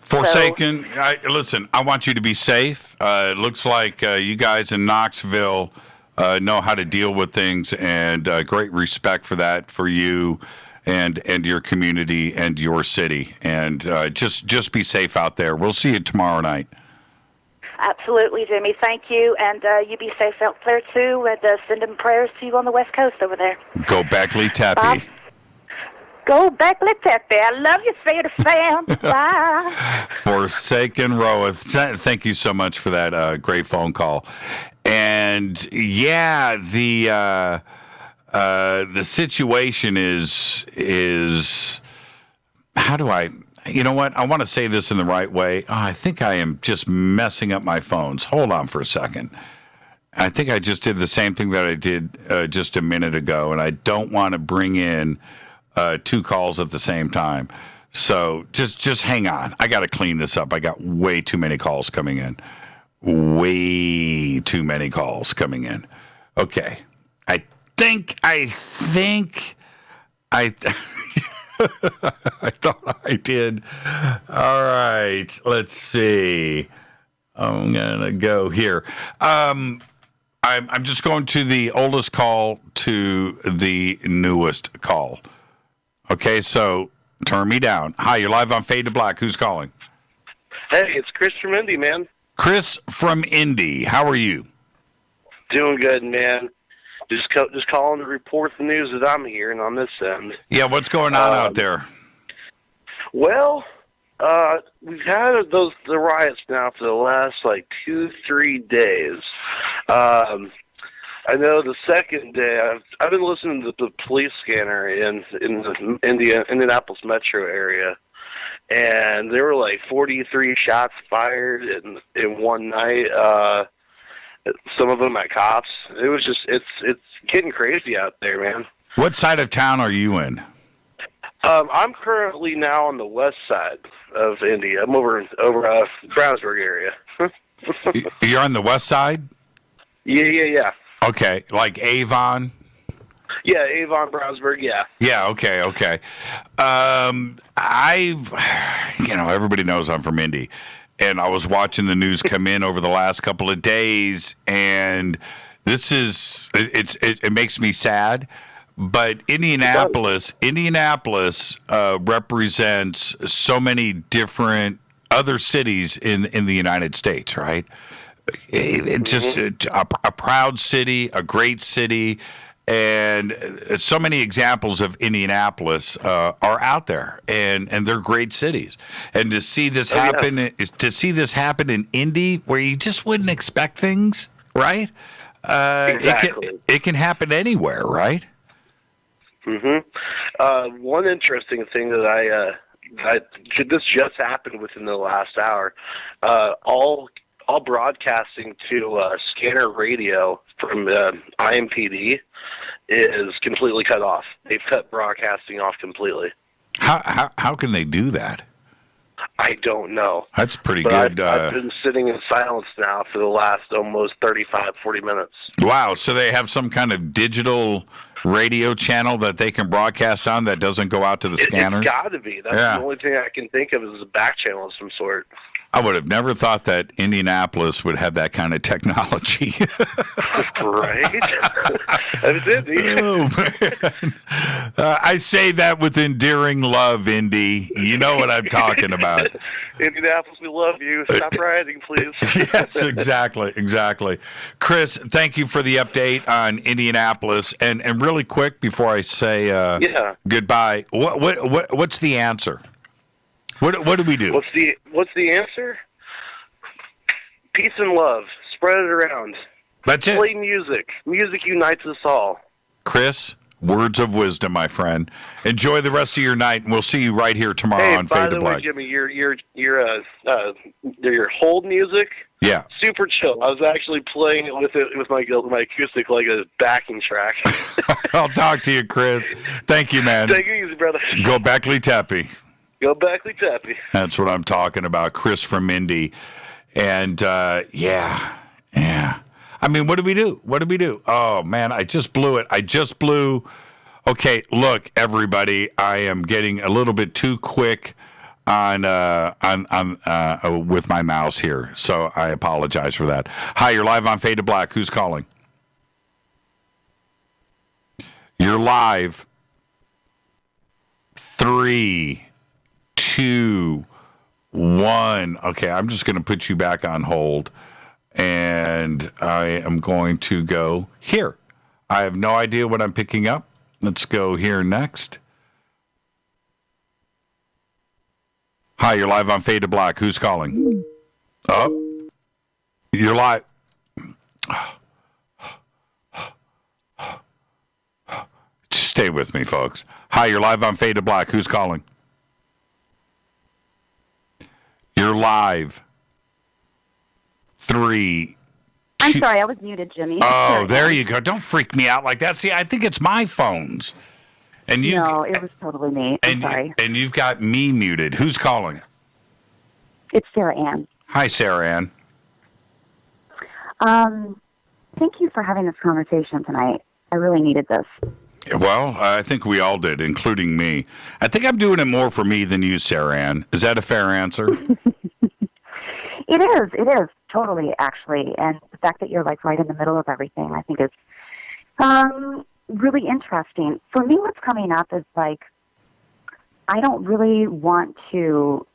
Forsaken, listen, I want you to be safe. It looks like you guys in Knoxville know how to deal with things, and great respect for that, for you and your community and your city. And just be safe out there. We'll see you tomorrow night. Absolutely, Jimmy. Thank you. And you be safe out there, too. And sending prayers to you on the West Coast over there. Go Beckley Tappy. Go Beckley Tappy. I love you, Fader fam. Bye. Forsaken Roeth. Thank you so much for that great phone call. And, yeah, the situation is how do I, you know what? I want to say this in the right way. Oh, I think I am just messing up my phones. Hold on for a second. I think I just did the same thing that I did just a minute ago, and I don't want to bring in two calls at the same time. So just hang on. I got to clean this up. I got way too many calls coming in. Way too many calls coming in. Okay. I think I thought I did. All right. Let's see. I'm gonna go here. I'm just going to the oldest call to the newest call. Okay, so turn me down. Hi, you're live on Fade to Black. Who's calling? Hey, it's Chris from Indy, man. Chris from Indy. How are you? Doing good, man. Just calling to report the news that I'm hearing on this end. Yeah, what's going on out there? Well, we've had the riots now for the last 2-3 days. I know the second day I've been listening to the police scanner in the Indianapolis metro area, and there were 43 shots fired in one night. Some of them at cops. It was just it's getting crazy out there, man. What side of town are you in? I'm currently now on the west side of Indy. I'm over Brownsburg area. You're on the west side? Yeah. Okay, like Avon? Yeah, Avon, Brownsburg, yeah. Yeah, okay. Everybody knows I'm from Indy. And I was watching the news come in over the last couple of days, and it makes me sad. But Indianapolis represents so many different other cities in the United States, right? It's just a proud city, a great city, and so many examples of Indianapolis are out there, and they're great cities. And to see this happen, in Indy, where you just wouldn't expect things, right? Exactly. It can happen anywhere, right? One interesting thing that this just happened within the last hour. All broadcasting to scanner radio from IMPD is completely cut off. They've cut broadcasting off completely. How can they do that? I don't know. That's pretty good. I've been sitting in silence now for the last almost 40 minutes. Wow, so they have some kind of digital radio channel that they can broadcast on that doesn't go out to the scanners? It's got to be. That's the only thing I can think of is a back channel of some sort. I would have never thought that Indianapolis would have that kind of technology. Right? That's it. Oh, man. I say that with endearing love, Indy. You know what I'm talking about. Indianapolis, we love you. Stop rioting, please. Yes, exactly. Chris, thank you for the update on Indianapolis. And really quick, before I say goodbye, what's the answer? What do we do? What's the answer? Peace and love. Spread it around. That's it. Play music. Music unites us all. Chris, words of wisdom, my friend. Enjoy the rest of your night, and we'll see you right here tomorrow on Fade to Black. By the way, Jimmy, your hold music. Yeah. Super chill. I was actually playing it with my acoustic like a backing track. I'll talk to you, Chris. Thank you, man. Take it easy, brother. Go Beckley Tappy. Go Backley Tappy. That's what I'm talking about. Chris from Indy. And, yeah. I mean, what do we do? Oh, man, I just blew it. Okay, look, everybody, I am getting a little bit too quick on with my mouse here, so I apologize for that. Hi, you're live on Fade to Black. Who's calling? You're live. 3, 2, 1. Okay, I'm just going to put you back on hold, and I am going to go here. I have no idea what I'm picking up. Let's go here next. Hi, you're live on Fade to Black. Who's calling? Oh, you're live. Stay with me, folks. Hi, you're live on Fade to Black. Who's calling? You're live. 3. I'm sorry, I was muted, Jimmy. Oh, there you go. Don't freak me out like that. See, I think it's my phones. And you, no, it was totally me. I'm sorry. And you've got me muted. Who's calling? It's Sarah Ann. Hi, Sarah Ann. Thank you for having this conversation tonight. I really needed this. Well, I think we all did, including me. I think I'm doing it more for me than you, Sarah Ann. Is that a fair answer? It is, totally, actually. And the fact that you're, like, right in the middle of everything, I think is really interesting. For me, what's coming up is, like, I don't really want to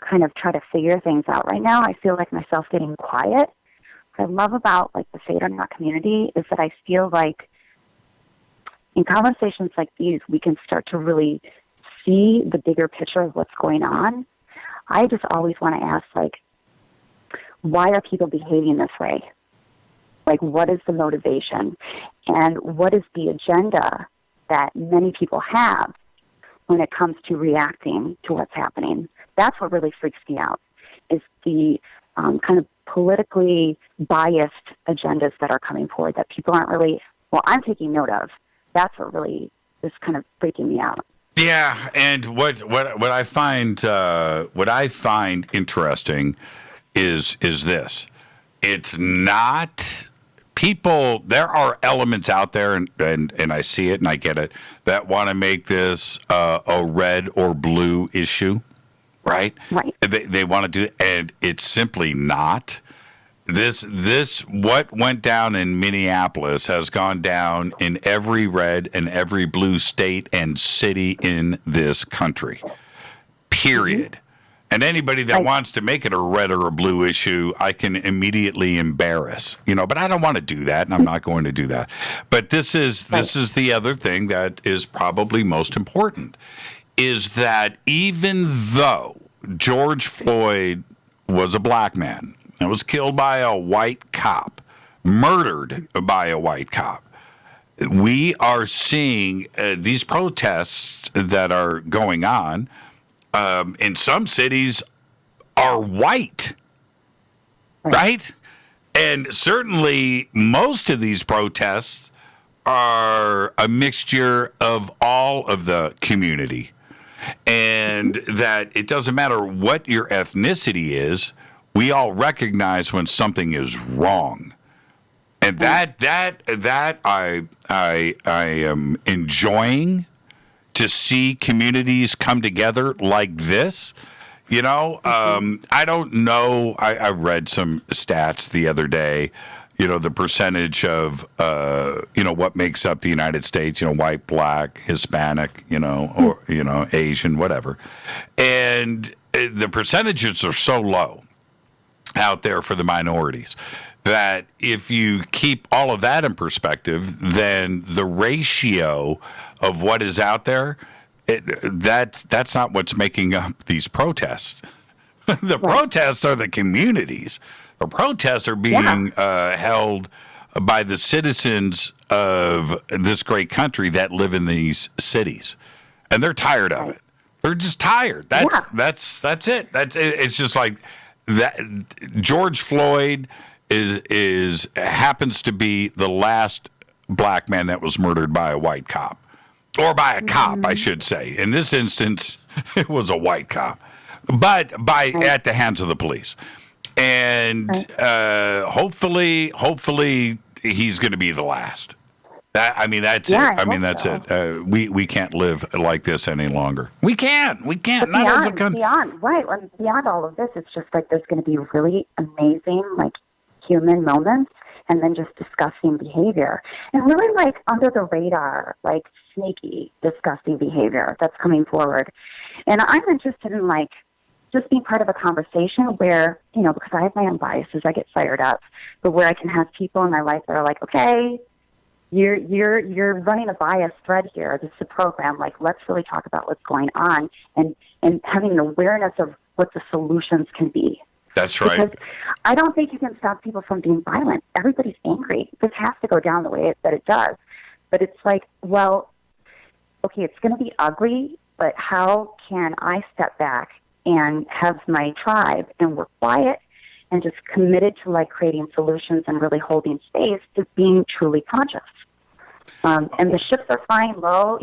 kind of try to figure things out right now. I feel like myself getting quiet. What I love about, like, the Fade or Not community is that I feel like in conversations like these, we can start to really see the bigger picture of what's going on. I just always want to ask, like, why are people behaving this way? Like, what is the motivation? And what is the agenda that many people have when it comes to reacting to what's happening? That's what really freaks me out, is the kind of politically biased agendas that are coming forward that people aren't really, well, I'm taking note of. That's what really is kind of freaking me out. Yeah, and what I find interesting is this. It's not people. There are elements out there, and I see it and I get it, that want to make this a red or blue issue, right? Right. They want to do it, and it's simply not. This what went down in Minneapolis has gone down in every red and every blue state and city in this country. Period. Mm-hmm. And anybody that wants to make it a red or a blue issue, I can immediately embarrass, but I don't want to do that, and I'm not going to do that. But this is the other thing that is probably most important, is that even though George Floyd was a black man and was killed by a white cop, murdered by a white cop, we are seeing these protests that are going on in some cities are white, right? And certainly most of these protests are a mixture of all of the community. And that it doesn't matter what your ethnicity is, we all recognize when something is wrong. And that I am enjoying to see communities come together like this. I don't know. I read some stats the other day, the percentage of, what makes up the United States, white, black, Hispanic, or, Asian, whatever. And the percentages are so low out there for the minorities that if you keep all of that in perspective, then the ratio of what is out there, that's not what's making up these protests. The protests are the communities. The protests are being held by the citizens of this great country that live in these cities, and they're tired of it. They're just tired. That's it. It's just like that. George Floyd is happens to be the last black man that was murdered by a white cop, or by a cop, I should say. In this instance, It was a white cop, but at the hands of the police. And hopefully he's going to be the last. That's it. That's it. We can't live like this any longer. We can't. Beyond all of this, it's just like there's going to be really amazing, like, human moments, and then just disgusting behavior, and really like under the radar, like sneaky, disgusting behavior that's coming forward. And I'm interested in like just being part of a conversation where, because I have my own biases, I get fired up, but where I can have people in my life that are like, okay, you're running a bias thread here. This is a program. Like, let's really talk about what's going on and having an awareness of what the solutions can be. That's right. Because I don't think you can stop people from being violent. Everybody's angry. This has to go down the way that it does. But it's like, well, okay, it's going to be ugly, but how can I step back and have my tribe and we're quiet and just committed to like creating solutions and really holding space to being truly conscious. And the ships are flying low.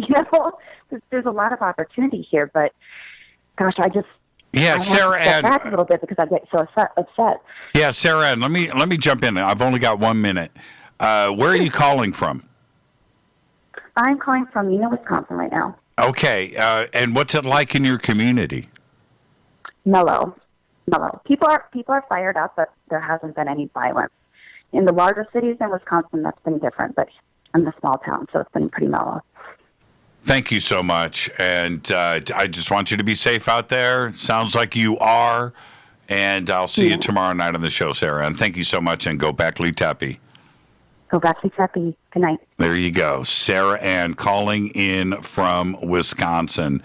There's a lot of opportunity here, but gosh, I Sarah Ann, back a little bit because I get so upset. Yeah, Sarah Ann, let me jump in. I've only got 1 minute. Where are you calling from? I'm calling from Wisconsin right now. Okay, and what's it like in your community? Mellow. People are fired up, but there hasn't been any violence. In the larger cities in Wisconsin, that's been different, but I'm a small town, so it's been pretty mellow. Thank you so much, and I just want you to be safe out there. Sounds like you are, and I'll see you tomorrow night on the show, Sarah. And thank you so much, and go back Tappy. Go back Tappy. Good night. There you go. Sarah Ann calling in from Wisconsin.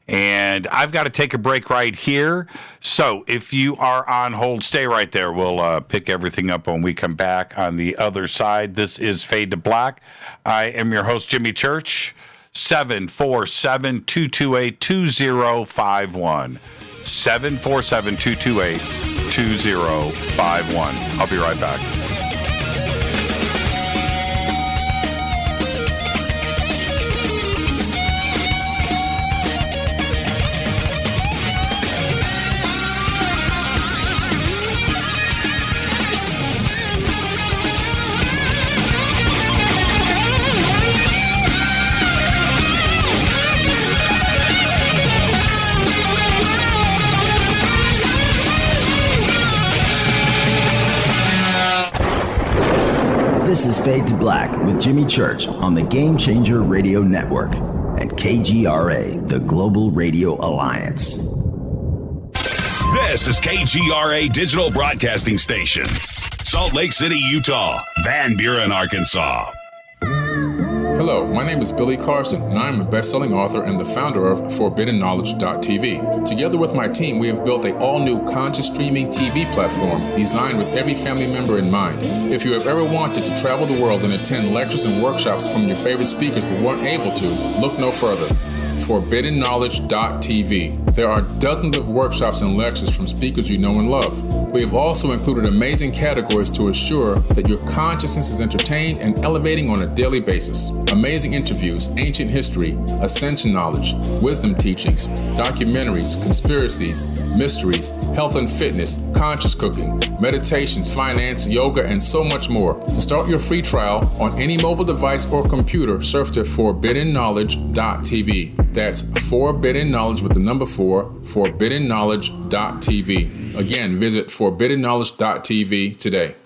And I've got to take a break right here. So if you are on hold, stay right there. We'll pick everything up when we come back on the other side. This is Fade to Black. I am your host, Jimmy Church. 747-228-2051. 747-228-2051. I'll be right back. This is Fade to Black with Jimmy Church on the Game Changer Radio Network and KGRA, the Global Radio Alliance. This is KGRA Digital Broadcasting Station, Salt Lake City, Utah, Van Buren, Arkansas. Hello, my name is Billy Carson, and I am a best-selling author and the founder of ForbiddenKnowledge.tv. Together with my team, we have built an all-new conscious streaming TV platform designed with every family member in mind. If you have ever wanted to travel the world and attend lectures and workshops from your favorite speakers but weren't able to, look no further. ForbiddenKnowledge.tv. There are dozens of workshops and lectures from speakers you know and love. We have also included amazing categories to assure that your consciousness is entertained and elevating on a daily basis. Amazing interviews, ancient history, ascension knowledge, wisdom teachings, documentaries, conspiracies, mysteries, health and fitness, conscious cooking, meditations, finance, yoga, and so much more. To start your free trial on any mobile device or computer, surf to ForbiddenKnowledge.tv. That's Forbidden Knowledge with the number 4, ForbiddenKnowledge.tv. Again, visit ForbiddenKnowledge.tv today.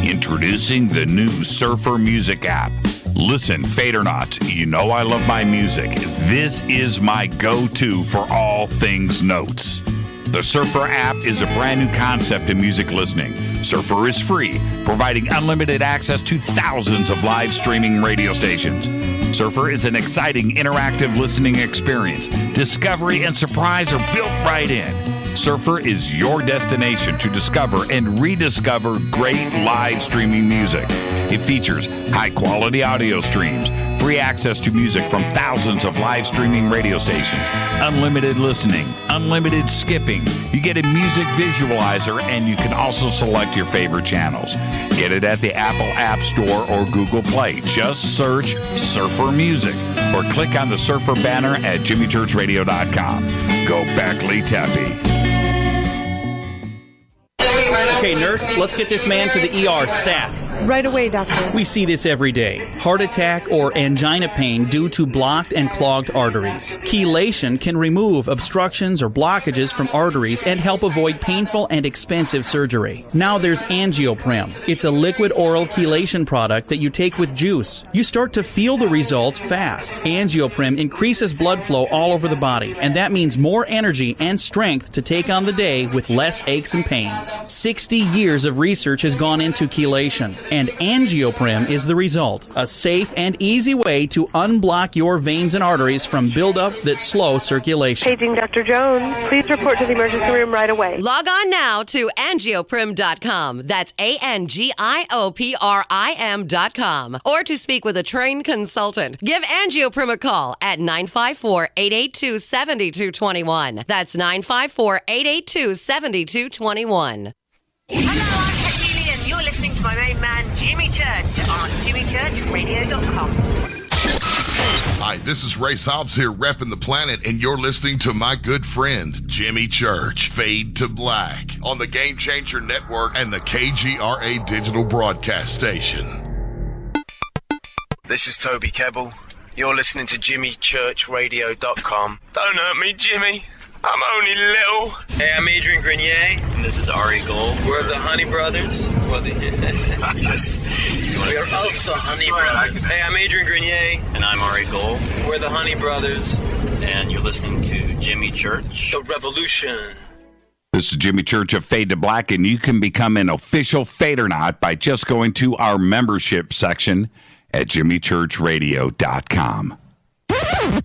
Introducing the new Surfer Music app. Listen, fade or not, you know I love my music. This is my go-to for all things notes. The Surfer app is a brand new concept in music listening. Surfer is free, providing unlimited access to thousands of live streaming radio stations. Surfer is an exciting, interactive listening experience. Discovery and surprise are built right in. Surfer is your destination to discover and rediscover great live streaming music. It features high-quality audio streams, free access to music from thousands of live streaming radio stations, unlimited listening, unlimited skipping. You get a music visualizer, and you can also select your favorite channels. Get it at the Apple App Store or Google Play. Just search Surfer Music or click on the Surfer banner at jimmychurchradio.com. Go back, Lee Tappy. Okay, nurse, let's get this man to the ER stat. Right away, doctor. We see this every day. Heart attack or angina pain due to blocked and clogged arteries. Chelation can remove obstructions or blockages from arteries and help avoid painful and expensive surgery. Now there's Angioprim. It's a liquid oral chelation product that you take with juice. You start to feel the results fast. Angioprim increases blood flow all over the body, and that means more energy and strength to take on the day with less aches and pains. 60 years of research has gone into chelation, and Angioprim is the result. A safe and easy way to unblock your veins and arteries from buildup that slow circulation. Paging Dr. Jones. Please report to the emergency room right away. Log on now to angioprim.com. That's ANGIOPRIM.com. Or to speak with a trained consultant. Give Angioprim a call at 954-882-7221. That's 954-882-7221. Hello, I'm Katie, and you're listening to my main man, Jimmy Church, on jimmychurchradio.com. Hi, this is Ray Hobbs here, repping the planet, and you're listening to my good friend, Jimmy Church, Fade to Black, on the Game Changer Network and the KGRA digital broadcast station. This is Toby Kebbell. You're listening to jimmychurchradio.com. Don't hurt me, Jimmy. I'm only little. Hey, I'm Adrian Grenier. And this is Ari Gold. We're of the Honey Brothers. Yes. We're of the Honey Brothers. Hey, I'm Adrian Grenier. And I'm Ari Gold. We're the Honey Brothers. And you're listening to Jimmy Church. The Revolution. This is Jimmy Church of Fade to Black, and you can become an official Fadernaut by just going to our membership section at jimmychurchradio.com.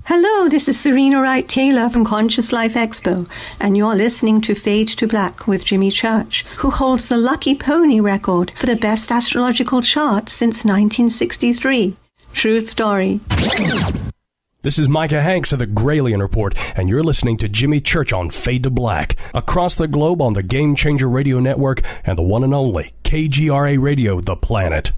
Hello, this is Serena Wright Taylor from Conscious Life Expo, and you're listening to Fade to Black with Jimmy Church, who holds the Lucky Pony record for the best astrological chart since 1963. True story. This is Micah Hanks of the Gralien Report, and you're listening to Jimmy Church on Fade to Black, across the globe on the Game Changer Radio Network and the one and only KGRA Radio, The Planet.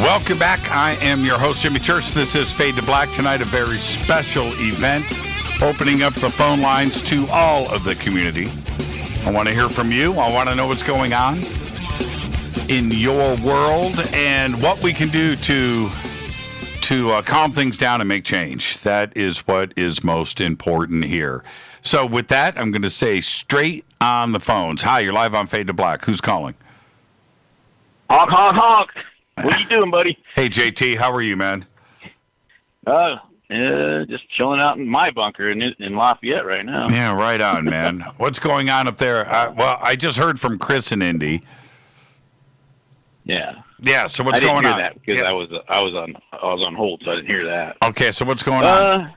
Welcome back. I am your host, Jimmy Church. This is Fade to Black. Tonight, a very special event, opening up the phone lines to all of the community. I want to hear from you. I want to know what's going on in your world and what we can do to calm things down and make change. That is what is most important here. So with that, I'm going to say straight on the phones. Hi, you're live on Fade to Black. Who's calling? Honk, honk, honk. What are you doing, buddy? Hey, JT, how are you, man? Just chilling out in my bunker in Lafayette right now. Yeah, right on, man. What's going on up there? Well, I just heard from Chris in Indy. Yeah. Yeah. So what's going on? I didn't hear that because I was on hold, so I didn't hear that. Okay. So what's going on?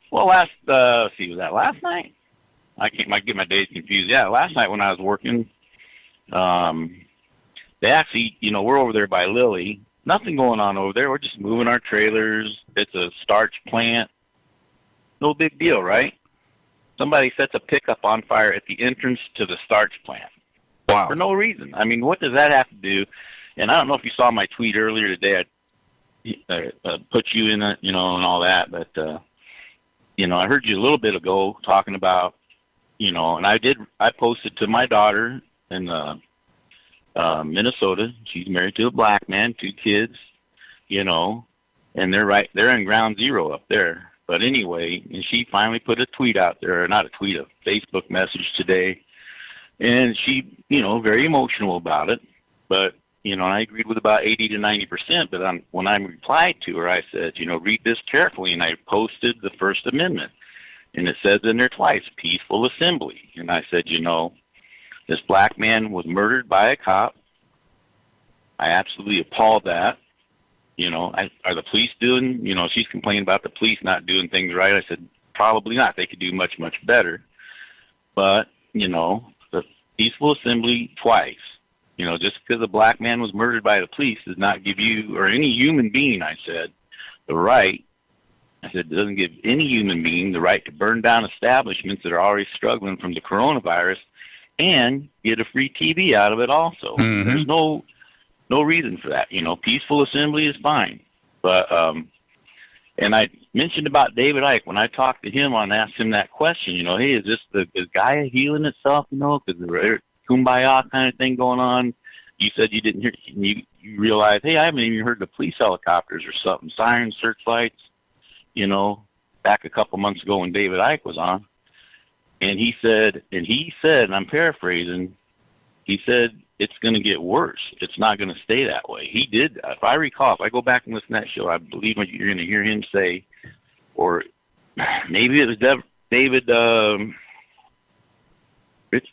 Well, was that last night? I get my days confused. Yeah, last night when I was working, they actually, we're over there by Lily. Nothing going on over there. We're just moving our trailers. It's a starch plant. No big deal, right? Somebody sets a pickup on fire at the entrance to the starch plant. Wow. For no reason. I mean, what does that have to do? And I don't know if you saw my tweet earlier today. I put you in it, and all that. But, I heard you a little bit ago talking about, and I posted to my daughter in Minnesota. She's married to a black man, 2 kids, and they're in ground zero up there. But anyway, and she finally put a tweet out there, not a tweet, a Facebook message today. And she, very emotional about it. But, I agreed with about 80 to 90%. But when I replied to her, I said, read this carefully. And I posted the First Amendment. And it says in there twice, peaceful assembly. And I said, this black man was murdered by a cop. I absolutely appalled that. You know, are the police doing, you know, she's complaining about the police not doing things right. I said, probably not. They could do much, much better. But, you know, the peaceful assembly twice. You know, just because a black man was murdered by the police does not give you, or any human being, I said, the right. I said, it doesn't give any human being the right to burn down establishments that are already struggling from the coronavirus and get a free TV out of it also. Mm-hmm. There's no reason for that. You know, peaceful assembly is fine. But, and I mentioned about David Icke. When I talked to him and asked him that question, you know, hey, is this the guy healing itself, you know, because the kumbaya kind of thing going on? You said you didn't hear, you realized, hey, I haven't even heard the police helicopters or something, sirens, searchlights, you know, back a couple months ago when David Icke was on. And he said, and I'm paraphrasing, he said, it's going to get worse. It's not going to stay that way. He did, if I recall, if I go back and listen to that show, I believe what you're going to hear him say, or maybe it was David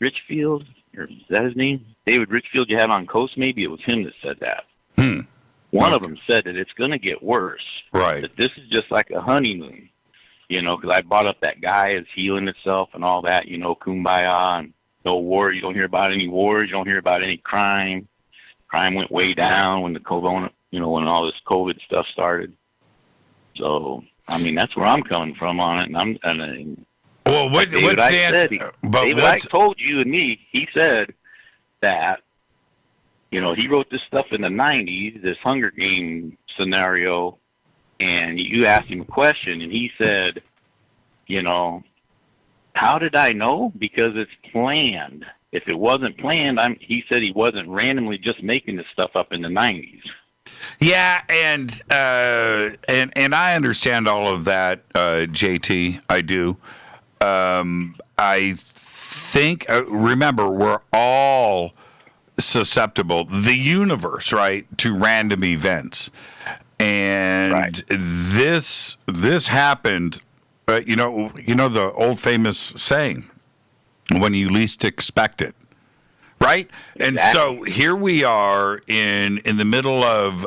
Richfield, or is that his name? David Richfield you had on Coast, maybe it was him that said that. One of them said that it's going to get worse. Right. That this is just like a honeymoon, you know, because I brought up that guy is healing itself and all that, you know, kumbaya and no war. You don't hear about any wars. You don't hear about any crime. Crime went way down when the corona, you know, when all this COVID stuff started. So, I mean, that's where I'm coming from on it. And well, what's the answer? David Icke told you and me, he said that, you know, he wrote this stuff in the 90s, this Hunger Game scenario, and you asked him a question, and he said, you know, how did I know? Because it's planned. If it wasn't planned, he said he wasn't randomly just making this stuff up in the 90s. Yeah, and I understand all of that, JT. I do. I think, remember, we're all susceptible, the universe, right, to random events. And this happened, you know the old famous saying, when you least expect it. Right? Exactly. And so here we are in the middle of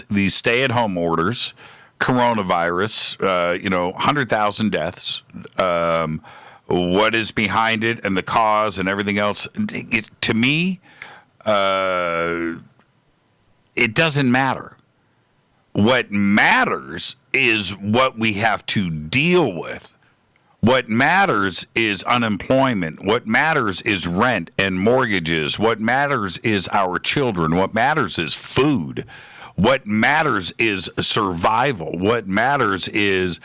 these stay-at-home orders, coronavirus, 100,000 deaths. What is behind it and the cause and everything else? To me, it doesn't matter. What matters is what we have to deal with. What matters is unemployment. What matters is rent and mortgages. What matters is our children. What matters is food. What matters is survival. What matters is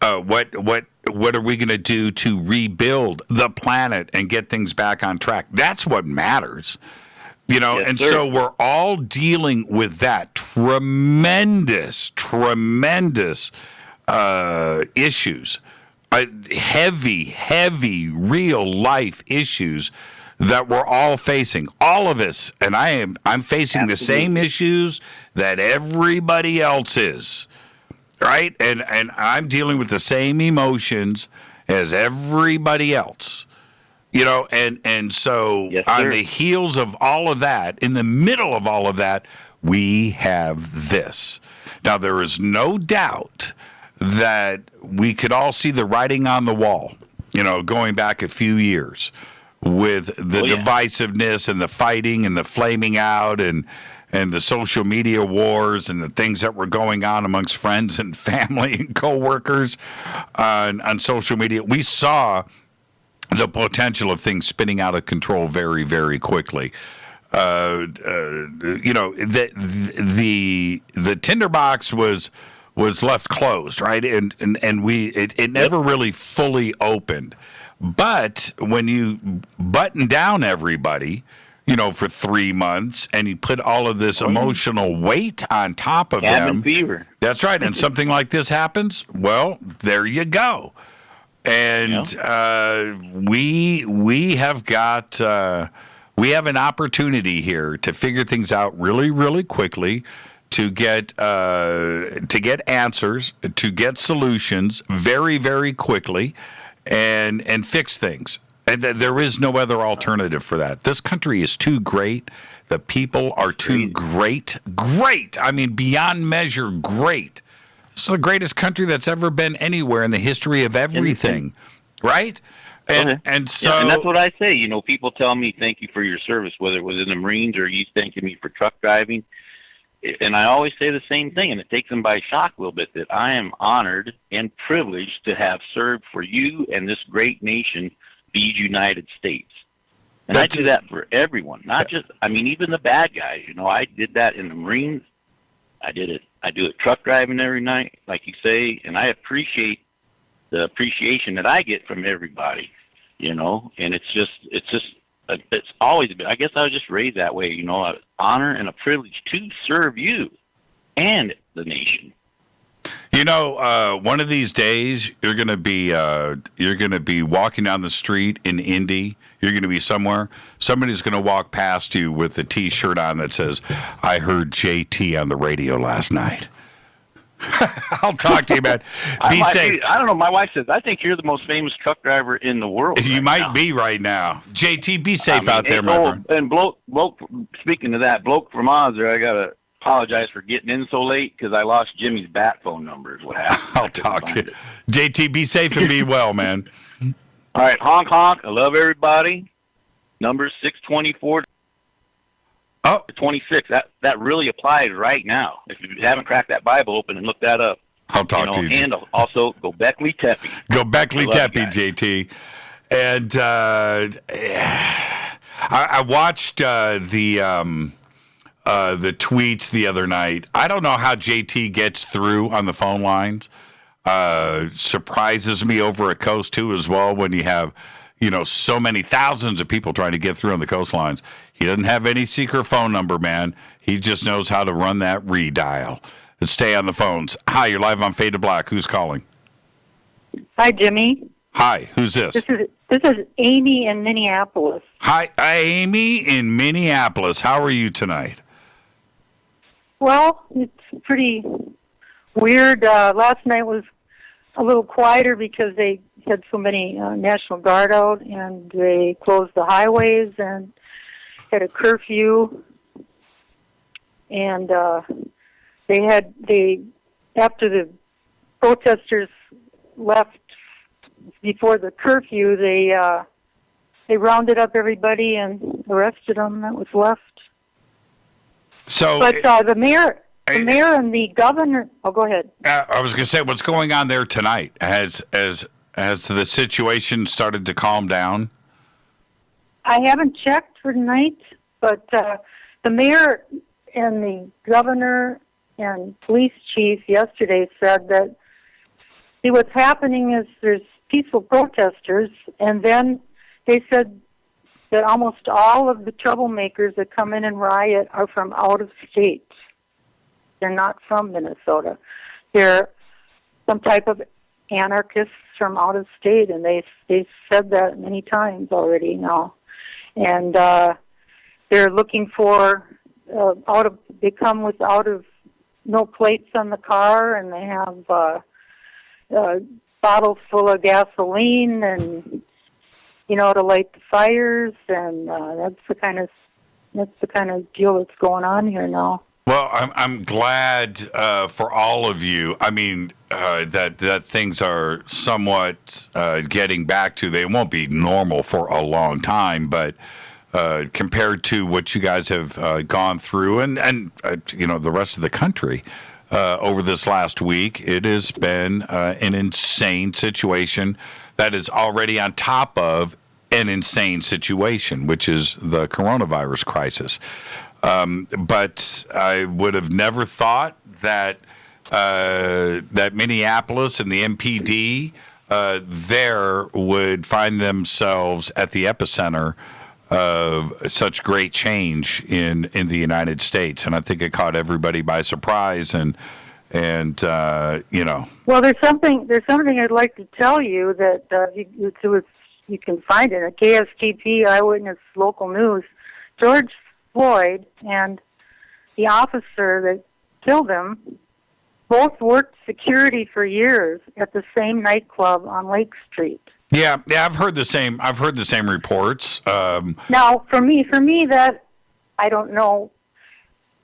what are we going to do to rebuild the planet and get things back on track? That's what matters. You know, yes, and sir. So we're all dealing with that tremendous issues. Heavy real life issues that we're all facing, all of us, and I'm facing Absolutely. The same issues that everybody else is, right? And I'm dealing with the same emotions as everybody else, you know. And so yes, on the heels of all of that, in the middle of all of that, we have this. Now there is no doubt that we could all see the writing on the wall, you know, going back a few years with the divisiveness and the fighting and the flaming out and the social media wars and the things that were going on amongst friends and family and coworkers on social media. We saw the potential of things spinning out of control very, very quickly. You know, the tinderbox was left closed, right? And it never really fully opened. But when you button down everybody, you know, for 3 months, and you put all of this emotional weight on top of them. Fever. That's right. And something like this happens, well, there you go. And we have got we have an opportunity here to figure things out really, really quickly. To get answers, to get solutions very, very quickly, and fix things. And there is no other alternative for that. This country is too great. The people are too great. Great. I mean, beyond measure great. This is the greatest country that's ever been anywhere in the history of everything. Right? And so... Yeah, and that's what I say. You know, people tell me thank you for your service, whether it was in the Marines or you thanking me for truck driving. And I always say the same thing, and it takes them by shock a little bit, that I am honored and privileged to have served for you and this great nation, these United States. And I do that for everyone, not just, I mean, even the bad guys. You know, I did that in the Marines. I do it truck driving every night, like you say, and I appreciate the appreciation that I get from everybody, you know, and it's always been, I guess I was just raised that way, you know, an honor and a privilege to serve you and the nation. You know, one of these days you're going to be walking down the street in Indy. You're going to be somewhere. Somebody's going to walk past you with a T-shirt on that says, "I heard JT on the radio last night." I'll talk to you, man. Be safe. I don't know. My wife says, I think you're the most famous truck driver in the world. You might be right now. JT, be safe out there, my friend. And bloke, speaking of that, bloke from Oz there, I got to apologize for getting in so late because I lost Jimmy's bat phone number is what happened. I'll talk to you. JT, be safe and be well, man. All right, honk, honk. I love everybody. Number 624. Oh, 26. That really applies right now. If you haven't cracked that Bible open and look that up. I'll talk to you. And also, go Beckley Teppy. Go Beckley Teppy, JT. And I watched the tweets the other night. I don't know how JT gets through on the phone lines. Surprises me over at Coast 2 as well when you have, you know, so many thousands of people trying to get through on the coastlines. He doesn't have any secret phone number, man. He just knows how to run that redial. Let's stay on the phones. Hi, you're live on Fade to Black. Who's calling? Hi, Jimmy. Hi, who's this? This is Amy in Minneapolis. Hi, Amy in Minneapolis. How are you tonight? Well, it's pretty weird. Last night was a little quieter because they had so many National Guard out, and they closed the highways and had a curfew. And after the protesters left before the curfew, they rounded up everybody and arrested them that was left. So, but the mayor and the governor. Oh, go ahead. I was going to say, what's going on there tonight? Has the situation started to calm down? I haven't checked for tonight, but the mayor and the governor and police chief yesterday said that what's happening is there's peaceful protesters, and then they said that almost all of the troublemakers that come in and riot are from out of state. They're not from Minnesota. They're some type of anarchists from out of state, and they said that many times already now. And they're looking for they come with no plates on the car, and they have bottles full of gasoline and, you know, to light the fires, and that's the kind of deal that's going on here now. Well, I'm glad for all of you. I mean, that things are somewhat getting back to. They won't be normal for a long time, but compared to what you guys have gone through, and you know, the rest of the country over this last week, it has been an insane situation that is already on top of an insane situation, which is the coronavirus crisis. But I would have never thought that that Minneapolis and the MPD there would find themselves at the epicenter of such great change in the United States, and I think it caught everybody by surprise. And you know. Well, there's something I'd like to tell you that you can find it at KSTP Eyewitness Local News. George Floyd and the officer that killed him both worked security for years at the same nightclub on Lake Street. Yeah, I've heard the same. I've heard the same reports. Now, for me, that I don't know.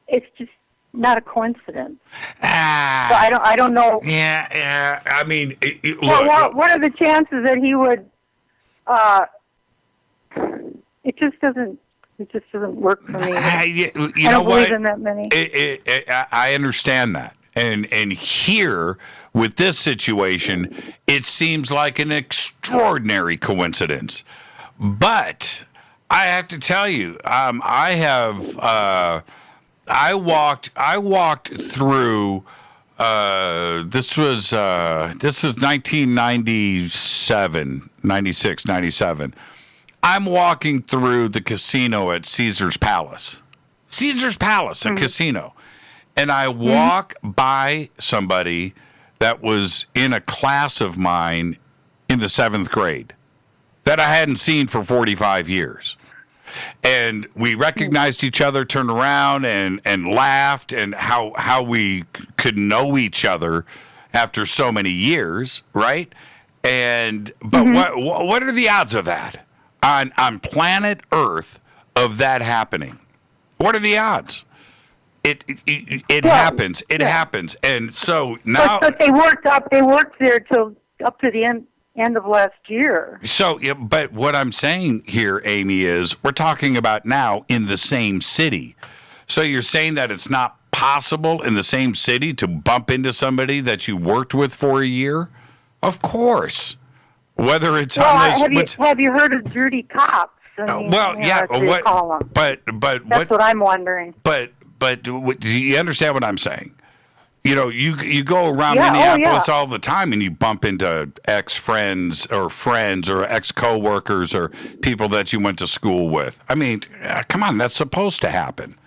It's just not a coincidence. So I don't know. Yeah. I mean, what are the chances that he would? It just doesn't work for me. You I don't believe in that many. I understand that. And here, with this situation, it seems like an extraordinary coincidence. But I have to tell you, I walked through. This is 1997, 96, 97. I'm walking through the casino at Caesar's Palace. A casino. And I walk by somebody that was in a class of mine in the 7th grade that I hadn't seen for 45 years. And we recognized each other, turned around and laughed, and how we could know each other after so many years, right? But what are the odds of that on planet Earth of that happening? What are the odds? It happens. It happens. And so now, but they worked there till up to the end of last year. So, yeah, but what I'm saying here, Amy, is we're talking about now in the same city. So you're saying that it's not possible in the same city to bump into somebody that you worked with for a year? Of course. Whether it's on this, have you heard of dirty cops? But that's what I'm wondering. But do you understand what I'm saying? You know, you go around Minneapolis all the time and you bump into ex-friends or ex-coworkers or people that you went to school with. I mean, come on, that's supposed to happen.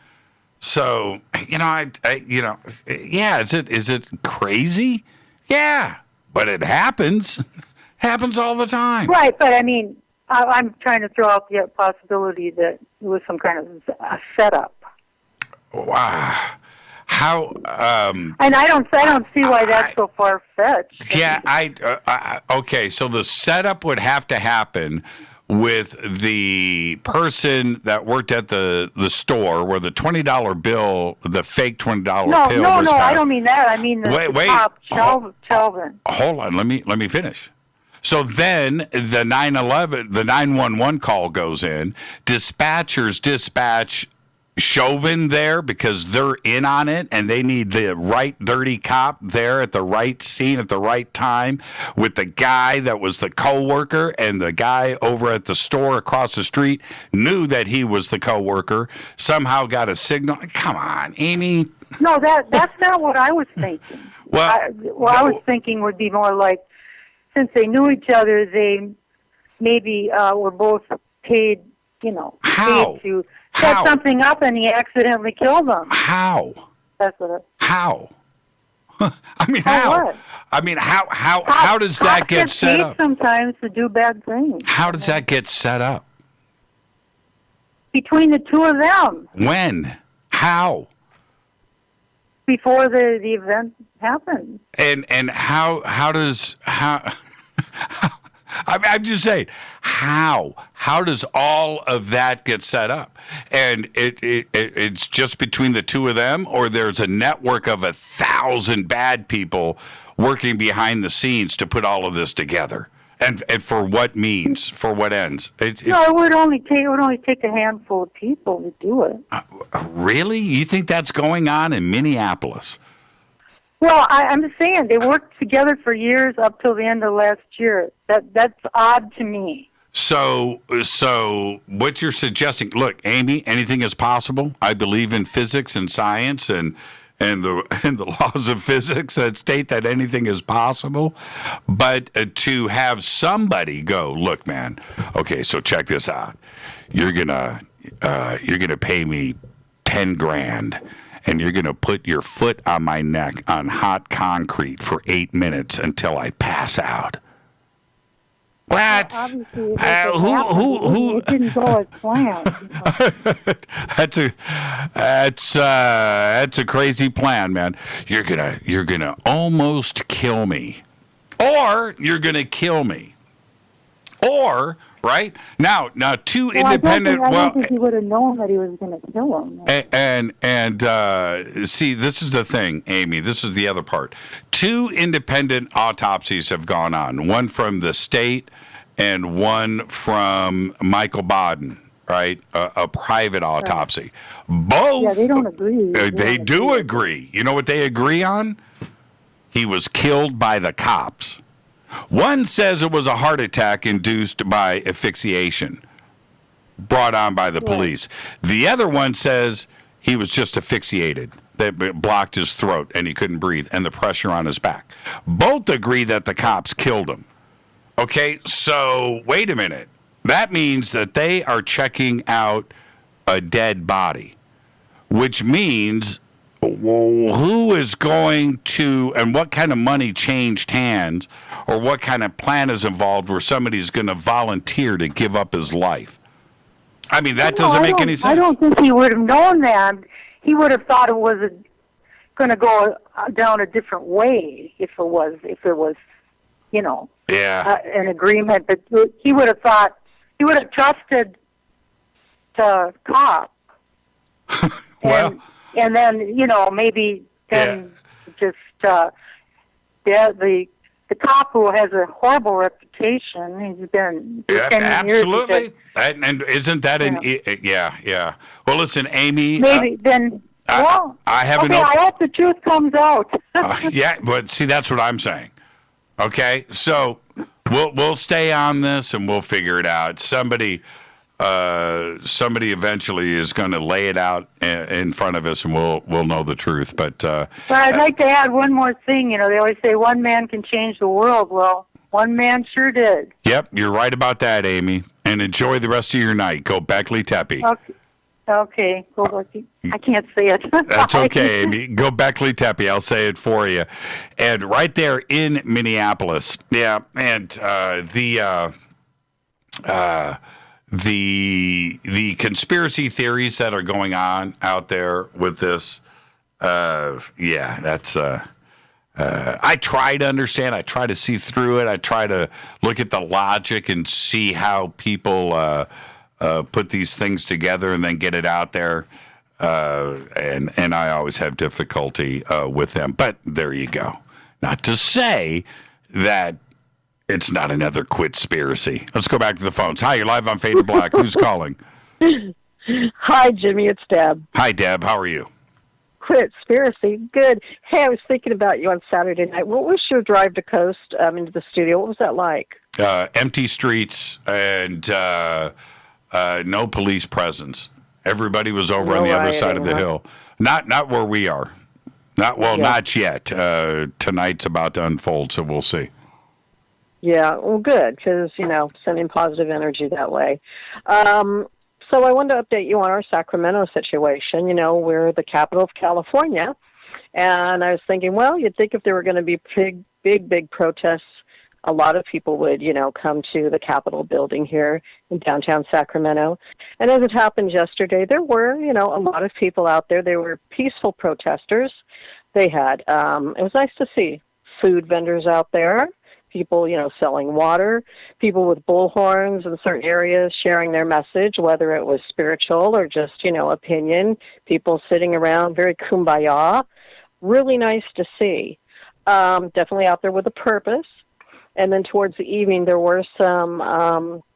So, is it crazy? Yeah, but it happens. Happens all the time. Right, but I mean, I'm trying to throw out the possibility that it was some kind of a setup. Wow. How? And I don't see why that's so far fetched. Yeah, okay. So the setup would have to happen with the person that worked at the store where the $20 bill, the fake $20 bill. No, I don't mean that. I mean the cop, Chauvin. Hold on, let me finish. So then the 911 call goes in. Dispatchers dispatch Chauvin there because they're in on it and they need the right dirty cop there at the right scene at the right time with the guy that was the coworker, and the guy over at the store across the street knew that he was the coworker, somehow got a signal. Come on, Amy. No, that's not what I was thinking. I was thinking would be more like, since they knew each other, they maybe were both paid, paid to set something up, and he accidentally killed them. How? That's what. How? I mean, how? What? I mean, how does that get set up? Sometimes to do bad things. How does that get set up? Between the two of them. When? How? Before the event happened. And how I'm just saying, how does all of that get set up? And it's just between the two of them, or there's a network of 1,000 bad people working behind the scenes to put all of this together, and for what means, for what ends? It would only take a handful of people to do it. Really? You think that's going on in Minneapolis? Well, I'm just saying, they worked together for years up till the end of last year. That's odd to me. So what you're suggesting, look, Amy, anything is possible. I believe in physics and science and the laws of physics that state that anything is possible. But to have somebody go, look, man, okay, so check this out. You're gonna pay me $10,000. And you're going to put your foot on my neck on hot concrete for 8 minutes until I pass out. What? Obviously, it didn't go as planned. That's a crazy plan, man. You're gonna almost kill me, or you're gonna kill me. Or, right? Now, two Well, independent... I don't think he would have known that he was going to kill him. And see, this is the thing, Amy. This is the other part. 2 independent autopsies have gone on. One from the state and one from Michael Baden, right? A private autopsy. Both... Yeah, they don't agree. They do agree. You know what they agree on? He was killed by the cops. One says it was a heart attack induced by asphyxiation brought on by the police. The other one says he was just asphyxiated. That blocked his throat and he couldn't breathe and the pressure on his back. Both agree that the cops killed him. Okay, so wait a minute. That means that they are checking out a dead body, which means who is going to, and what kind of money changed hands, or what kind of plan is involved where somebody's going to volunteer to give up his life? I mean, that doesn't make any sense. I don't think he would have known that. He would have thought it was going to go down a different way if it was, you know, an agreement. But he would have thought, he would have trusted the cop. Well. And then, you know, maybe then just the cop who has a horrible reputation, he's been 10 years. Absolutely. And isn't that yeah. Well, listen, Amy. Maybe then, I have I hope the truth comes out. Yeah, but see, that's what I'm saying. Okay, so we'll stay on this and we'll figure it out. Somebody eventually is going to lay it out in front of us, and we'll know the truth. But I'd like to add one more thing. You know, they always say one man can change the world. Well, one man sure did. Yep, you're right about that, Amy. And enjoy the rest of your night. Go Beckley Tepe. Okay. I can't say it. That's okay, Amy. Go Beckley Tepe. I'll say it for you. And right there in Minneapolis. Yeah, and the conspiracy theories that are going on out there with this, that's I try to understand. I try to see through it. I try to look at the logic and see how people put these things together and then get it out there. And I always have difficulty with them. But there you go. Not to say that it's not another quitspiracy. Let's go back to the phones. Hi, you're live on Fade to Black. Who's calling? Hi, Jimmy. It's Deb. Hi, Deb. How are you? Quitspiracy. Good. Hey, I was thinking about you on Saturday night. What was your drive to Coast into the studio? What was that like? Empty streets and no police presence. Everybody was over on the other side of the hill. Not where we are. Not yet. Tonight's about to unfold, so we'll see. Yeah, well, good, because, sending positive energy that way. So I wanted to update you on our Sacramento situation. We're the capital of California, and I was thinking, well, you'd think if there were going to be big protests, a lot of people would, come to the Capitol building here in downtown Sacramento. And as it happened yesterday, there were, a lot of people out there. They were peaceful protesters. They had, it was nice to see food vendors out there, people, selling water, people with bullhorns in certain areas sharing their message, whether it was spiritual or just, opinion, people sitting around very kumbaya. Really nice to see. Definitely out there with a purpose. And then towards the evening, there was some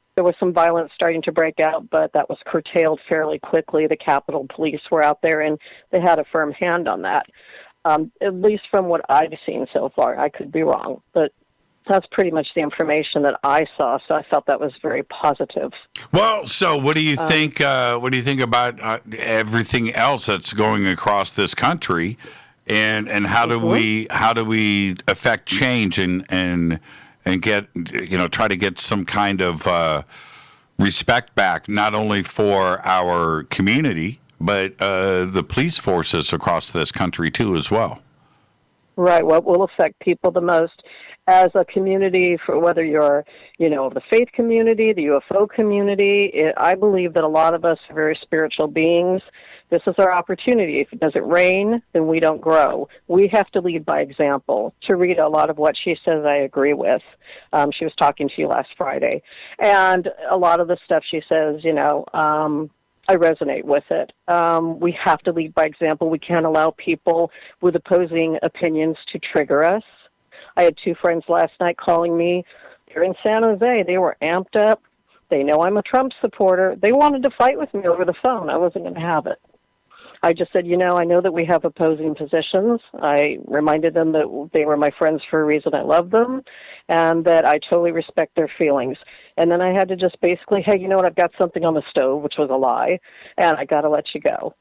violence starting to break out, but that was curtailed fairly quickly. The Capitol Police were out there, and they had a firm hand on that, at least from what I've seen so far. I could be wrong, but that's pretty much the information that I saw, so I felt that was very positive. Well, so what do you think? What do you think about everything else that's going across this country, and how do we affect change and get try to get some kind of respect back, not only for our community but the police forces across this country too as well. Right. What will affect people the most? as a community, for whether you're, the faith community, the UFO community, I believe that a lot of us are very spiritual beings. This is our opportunity. If it doesn't rain, then we don't grow. We have to lead by example. To read a lot of what she says, I agree with. She was talking to you last Friday. And a lot of the stuff she says, I resonate with it. We have to lead by example. We can't allow people with opposing opinions to trigger us. I had 2 friends last night calling me. They're in San Jose. They were amped up. They know I'm a Trump supporter. They wanted to fight with me over the phone. I wasn't going to have it. I just said, I know that we have opposing positions. I reminded them that they were my friends for a reason. I love them, and that I totally respect their feelings. And then I had to just basically, hey, you know what, I've got something on the stove, which was a lie, and I got to let you go.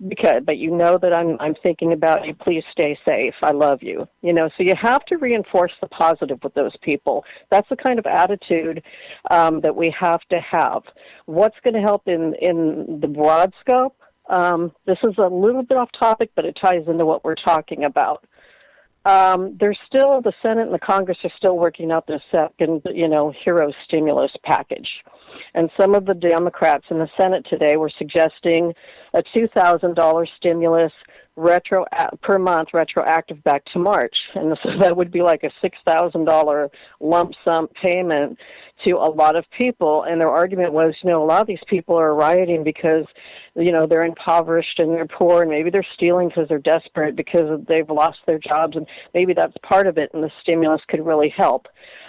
But you know that I'm thinking about you. Please stay safe. I love you. So you have to reinforce the positive with those people. That's the kind of attitude that we have to have. What's going to help in the broad scope? This is a little bit off topic, but it ties into what we're talking about. There's still, the Senate and the Congress are still working out their second, hero stimulus package. And some of the Democrats in the Senate today were suggesting a $2,000 stimulus per month, retroactive back to March. And so that would be like a $6,000 lump sum payment to a lot of people. And their argument was, a lot of these people are rioting because, they're impoverished and they're poor, and maybe they're stealing because they're desperate because they've lost their jobs, and maybe that's part of it, and the stimulus could really help.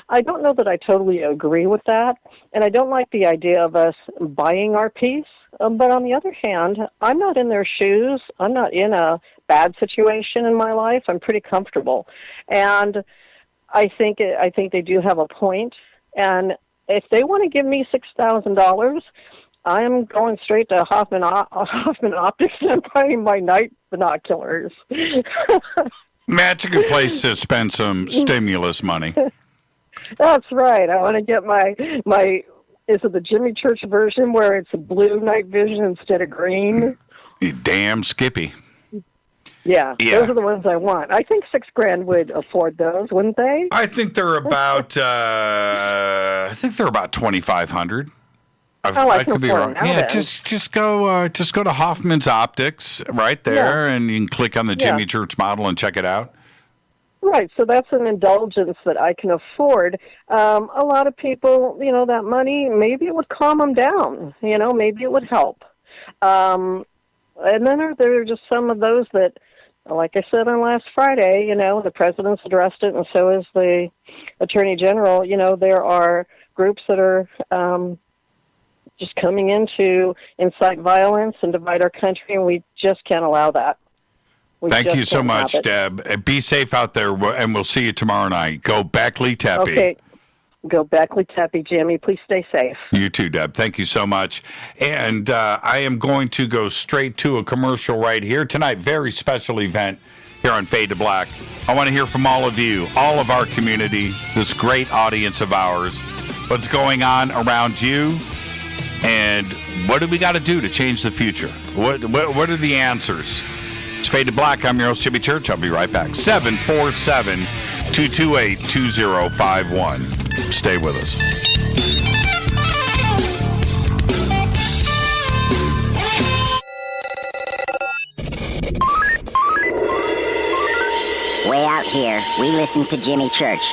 I don't know that I totally agree with that, and I don't like the idea of us buying our peace. But on the other hand, I'm not in their shoes. I'm not in a bad situation in my life. I'm pretty comfortable, and I think they do have a point. And if they want to give me $6,000, I'm going straight to Hoffman Optics and buying my night binoculars. That's a good place to spend some stimulus money. That's right. I want to get my is it the Jimmy Church version where it's a blue night vision instead of green? You damn Skippy. Yeah, those are the ones I want. I think $6,000 would afford those, wouldn't they? I think they're about $2,500. I could be wrong. Yeah, just go to Hoffman's Optics right there, and you can click on the Jimmy Church model and check it out. Right, so that's an indulgence that I can afford. A lot of people, that money, maybe it would calm them down. Maybe it would help. And then there are just some of those that, like I said on last Friday, the president's addressed it, and so is the attorney general. There are groups that are just coming in to incite violence and divide our country, and we just can't allow that. Thank you so much, Deb. Be safe out there, and we'll see you tomorrow night. Go Beckley Teppy. Okay. Go Beckley Teppy, Jimmy. Please stay safe. You too, Deb. Thank you so much. And I am going to go straight to a commercial right here tonight. Very special event here on Fade to Black. I want to hear from all of you, all of our community, this great audience of ours. What's going on around you? And what do we got to do to change the future? What are the answers? It's Fade to Black. I'm your host, Jimmy Church. I'll be right back. 747-228-2051. Stay with us. Way out here, we listen to Jimmy Church.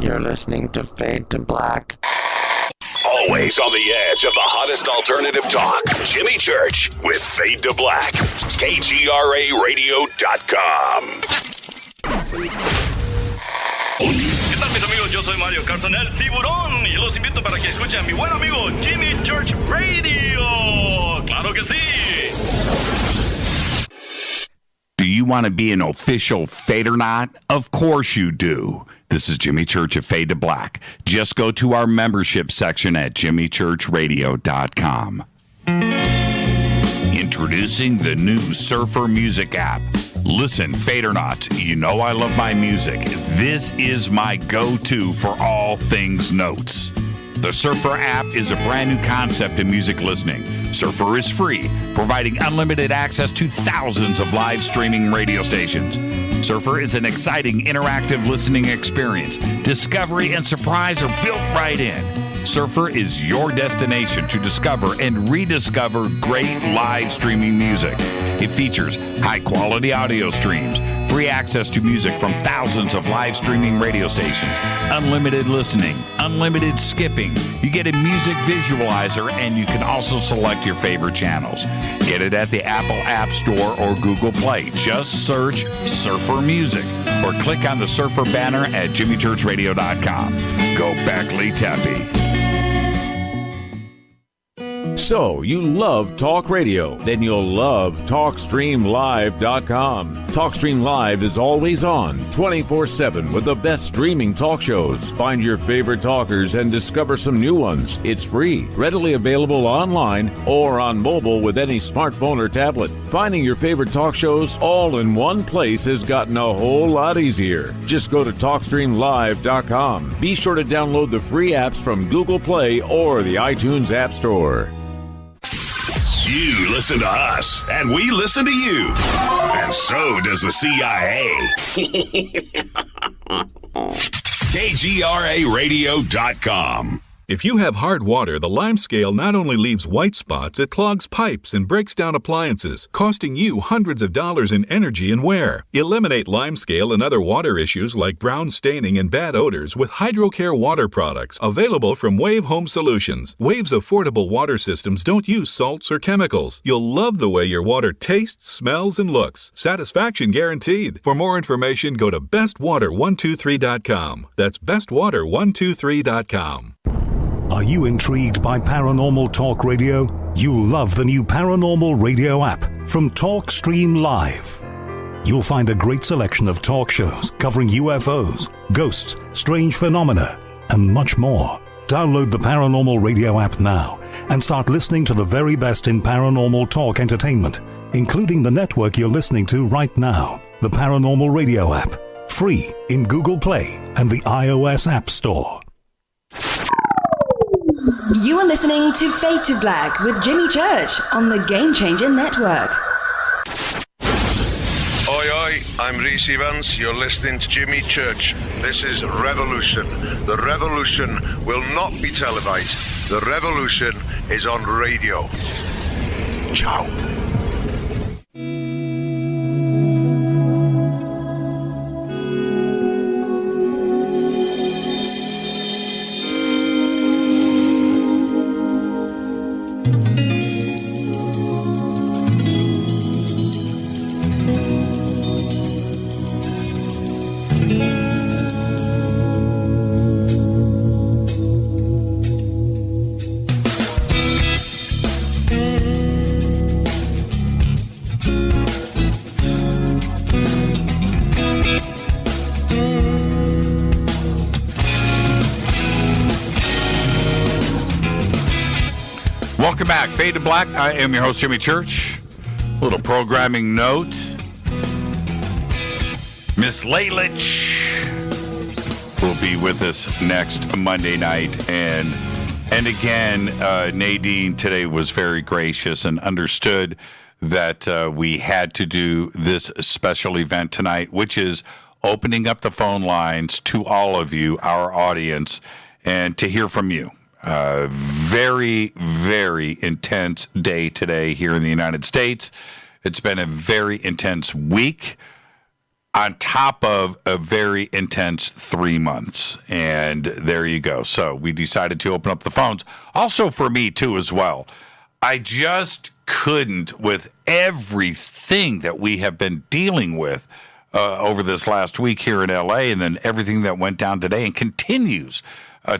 You're listening to Fade to Black. Always on the edge of the hottest alternative talk. Jimmy Church with Fade to Black. KGRARadio.com. ¿Qué tal, mis amigos? Yo soy Mario Carson, el tiburón, y los invito para que escuchen a mi buen amigo Jimmy Church Radio. ¡Claro que sí! Do you want to be an official Fadernaut? Of course you do. This is Jimmy Church of Fade to Black. Just go to our membership section at jimmychurchradio.com. Introducing the new Surfer Music app. Listen, Fadernauts, you know I love my music. This is my go-to for all things notes. The Surfer app is a brand new concept in music listening. Surfer is free, providing unlimited access to thousands of live streaming radio stations. Surfer is an exciting, interactive listening experience. Discovery and surprise are built right in. Surfer is your destination to discover and rediscover great live streaming music. It features high-quality audio streams, free access to music from thousands of live streaming radio stations, unlimited listening, unlimited skipping. You get a music visualizer, and you can also select your favorite channels. Get it at the Apple App Store or Google Play. Just search Surfer Music or click on the Surfer banner at jimmychurchradio.com. Go Beckley Tappy. So, you love talk radio? Then you'll love TalkStreamLive.com. TalkStream Live is always on, 24/7, with the best streaming talk shows. Find your favorite talkers and discover some new ones. It's free, readily available online or on mobile with any smartphone or tablet. Finding your favorite talk shows all in one place has gotten a whole lot easier. Just go to TalkStreamLive.com. Be sure to download the free apps from Google Play or the iTunes App Store. You listen to us, and we listen to you. And so does the CIA. KGRARadio.com. If you have hard water, the lime scale not only leaves white spots, it clogs pipes and breaks down appliances, costing you hundreds of dollars in energy and wear. Eliminate lime scale and other water issues like brown staining and bad odors with HydroCare water products available from Wave Home Solutions. Wave's affordable water systems don't use salts or chemicals. You'll love the way your water tastes, smells, and looks. Satisfaction guaranteed. For more information, go to bestwater123.com. That's bestwater123.com. Are you intrigued by paranormal talk radio? You'll love the new Paranormal Radio app from TalkStream Live. You'll find a great selection of talk shows covering UFOs, ghosts, strange phenomena, and much more. Download the Paranormal Radio app now and start listening to the very best in paranormal talk entertainment, including the network you're listening to right now. The Paranormal Radio app, free in Google Play and the iOS App Store. You are listening to Fade to Black with Jimmy Church on the Game Changer Network. Oi, oi, I'm Reese Evans. You're listening to Jimmy Church. This is Revolution. The revolution will not be televised. The revolution is on radio. Ciao. Welcome back. Fade to Black. I am your host, Jimmy Church. A little programming note. Miss Lalich will be with us next Monday night. And again, Nadine today was very gracious and understood that we had to do this special event tonight, which is opening up the phone lines to all of you, our audience, and to hear from you. Very, very intense day today here in the United States. It's been a very intense week on top of a very intense 3 months. And there you go. So we decided to open up the phones. Also for me, too, as well. I just couldn't, with everything that we have been dealing with over this last week here in L.A., and then everything that went down today and continues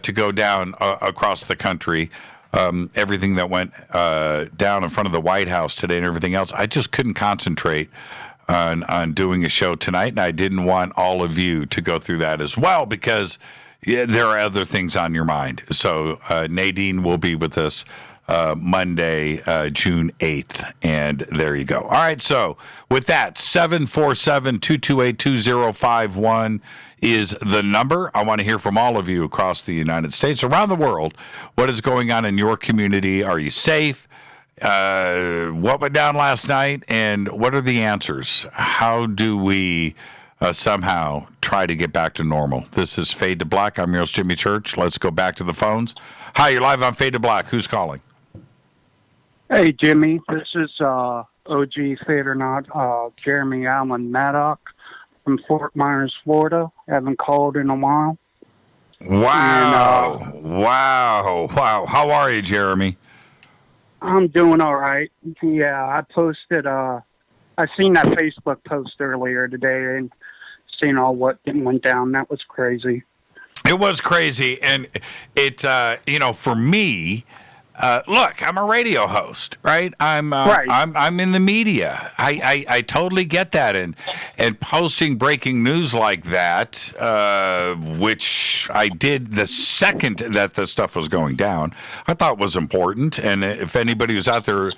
to go down across the country, everything that went down in front of the White House today and everything else. I just couldn't concentrate on doing a show tonight, and I didn't want all of you to go through that as well because there are other things on your mind. So Nadine will be with us Monday, June 8th. And there you go. All right, so with that, 747-228-2051 is the number. I want to hear from all of you across the United States, around the world. What is going on in your community? Are you safe? What went down last night? And what are the answers? How do we somehow try to get back to normal? This is Fade to Black. I'm your host, Jimmy Church. Let's go back to the phones. Hi, you're live on Fade to Black. Who's calling? Hey, Jimmy. This is OG Fade or Not, Jeremy Allen Maddock from Fort Myers, Florida. Haven't called in a while. Wow. Wow. How are you, Jeremy? I'm doing all right. Yeah, I posted, I seen that Facebook post earlier today and seen all what went down. That was crazy. It was crazy. And it, for me, look, I'm a radio host, right? I'm in the media. I totally get that, and posting breaking news like that, which I did the second that the stuff was going down, I thought was important. And if anybody was out there,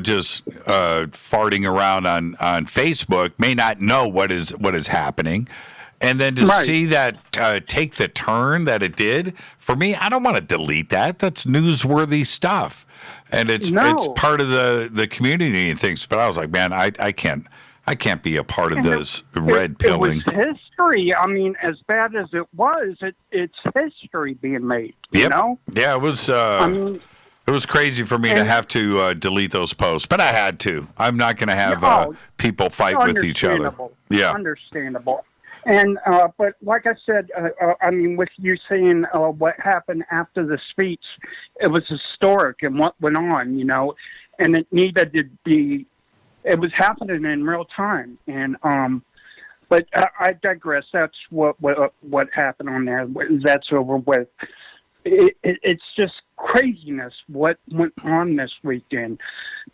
just farting around on Facebook, may not know what is happening. And then to see that take the turn that it did, for me, I don't want to delete that. That's newsworthy stuff. And it's part of the community and things. But I was like, man, I can't be a part of this red pilling. It was history. I mean, as bad as it was, it's history being made, you know? Yeah, it was it was crazy for me to have to delete those posts, but I had to. I'm not going to have people fight with each other. Yeah. Understandable. And, but like I said, with you saying what happened after the speech, it was historic and what went on, and it needed to be, it was happening in real time. And, but I digress. That's what happened on there. That's over with. It's just craziness what went on this weekend.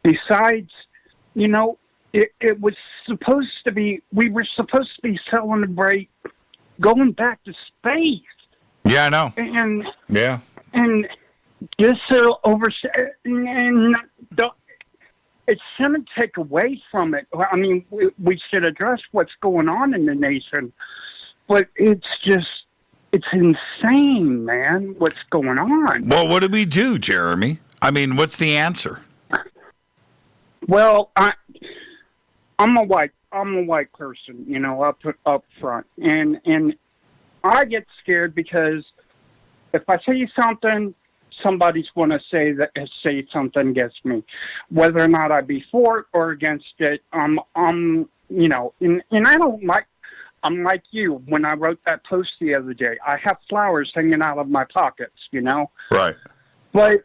Besides, it was supposed to be, we were supposed to be celebrating going back to space. Yeah, I know. And yeah. And this it shouldn't take away from it. I mean, we should address what's going on in the nation, but it's insane, man, what's going on. Well, what do we do, Jeremy? I mean, what's the answer? Well, I'm a white person, up front, and I get scared because if I say something, somebody's going to say something against me, whether or not I be for it or against it. And I don't like. I'm like you. When I wrote that post the other day, I have flowers hanging out of my pockets, Right. But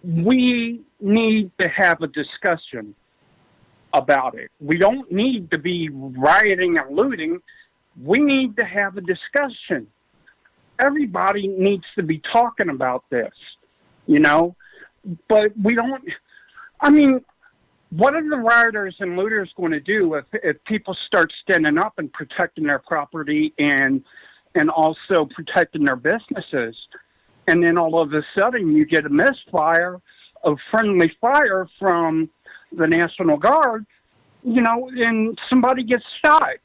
we need to have a discussion about it. We don't need to be rioting and looting. We need to have a discussion. Everybody needs to be talking about this, but we don't. I mean, what are the rioters and looters going to do if people start standing up and protecting their property and also protecting their businesses? And then all of a sudden you get a misfire of friendly fire from the National Guard, and somebody gets shot.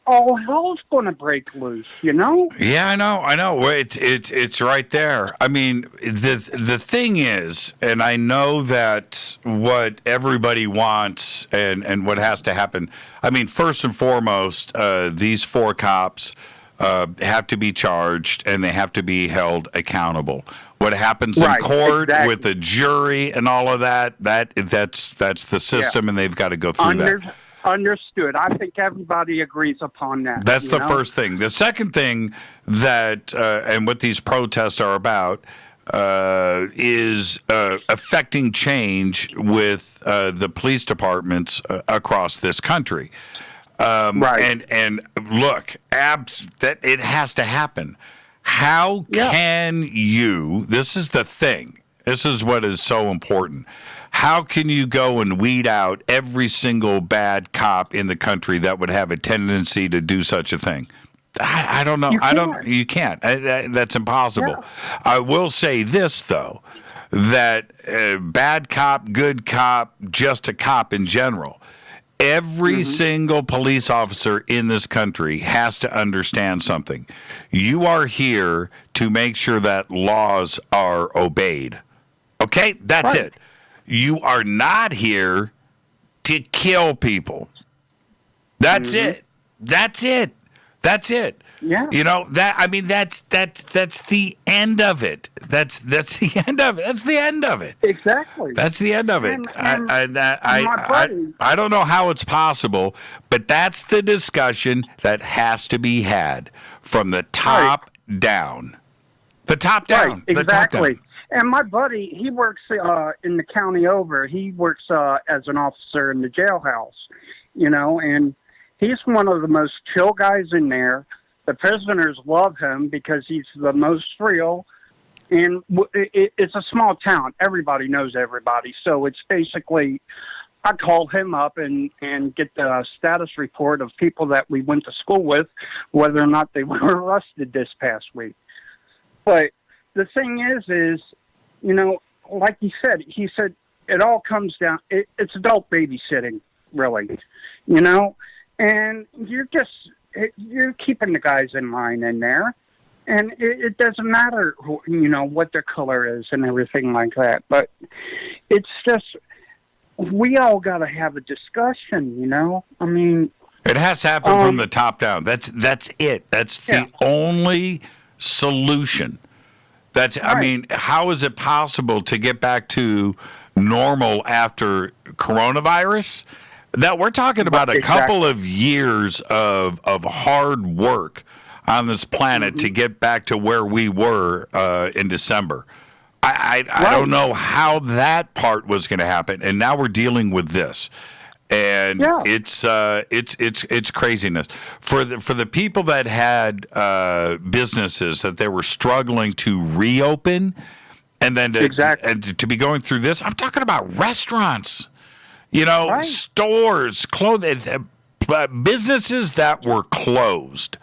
All hell's going to break loose, Yeah, I know. It's right there. I mean, the thing is, and I know that what everybody wants and what has to happen. I mean, first and foremost, these 4 cops have to be charged and they have to be held accountable. What happens in court with the jury and all of that's the system, and they've got to go through that. Understood. I think everybody agrees upon that. That's the first thing. The second thing that, and what these protests are about, is affecting change with the police departments across this country. And look, that it has to happen. How can you? This is the thing. This is what is so important. How can you go and weed out every single bad cop in the country that would have a tendency to do such a thing? I don't know. You can't. That's impossible. Yeah. I will say this, though, that bad cop, good cop, just a cop in general. Every single police officer in this country has to understand something. You are here to make sure that laws are obeyed. Okay? That's it. You are not here to kill people. That's it. That's it. That's it. Yeah. You know, that's the end of it. That's the end of it. That's the end of it. Exactly. That's the end of it. I don't know how it's possible, but that's the discussion that has to be had from the top down. The top down. Right, exactly. And my buddy, he works in the county over. He works as an officer in the jailhouse, you know, and he's one of the most chill guys in there. The prisoners love him because he's the most real. And it's a small town. Everybody knows everybody. So it's basically, I call him up and get the status report of people that we went to school with, whether or not they were arrested this past week. But the thing is, you know, like he said, it all comes down, it's adult babysitting, really, you know, and you're keeping the guys in line in there, and it doesn't matter, you know, what their color is and everything like that, but it's just, we all got to have a discussion, you know, I mean. It has to happen from the top down. That's it. That's the only solution. I mean, how is it possible to get back to normal after coronavirus? That we're talking about a couple of years of hard work on this planet to get back to where we were in December. I don't know how that part was going to happen, and now we're dealing with this. And it's craziness for the people that had businesses that they were struggling to reopen, and then to be going through this. I'm talking about restaurants, you know, stores, clothing, businesses that were closed.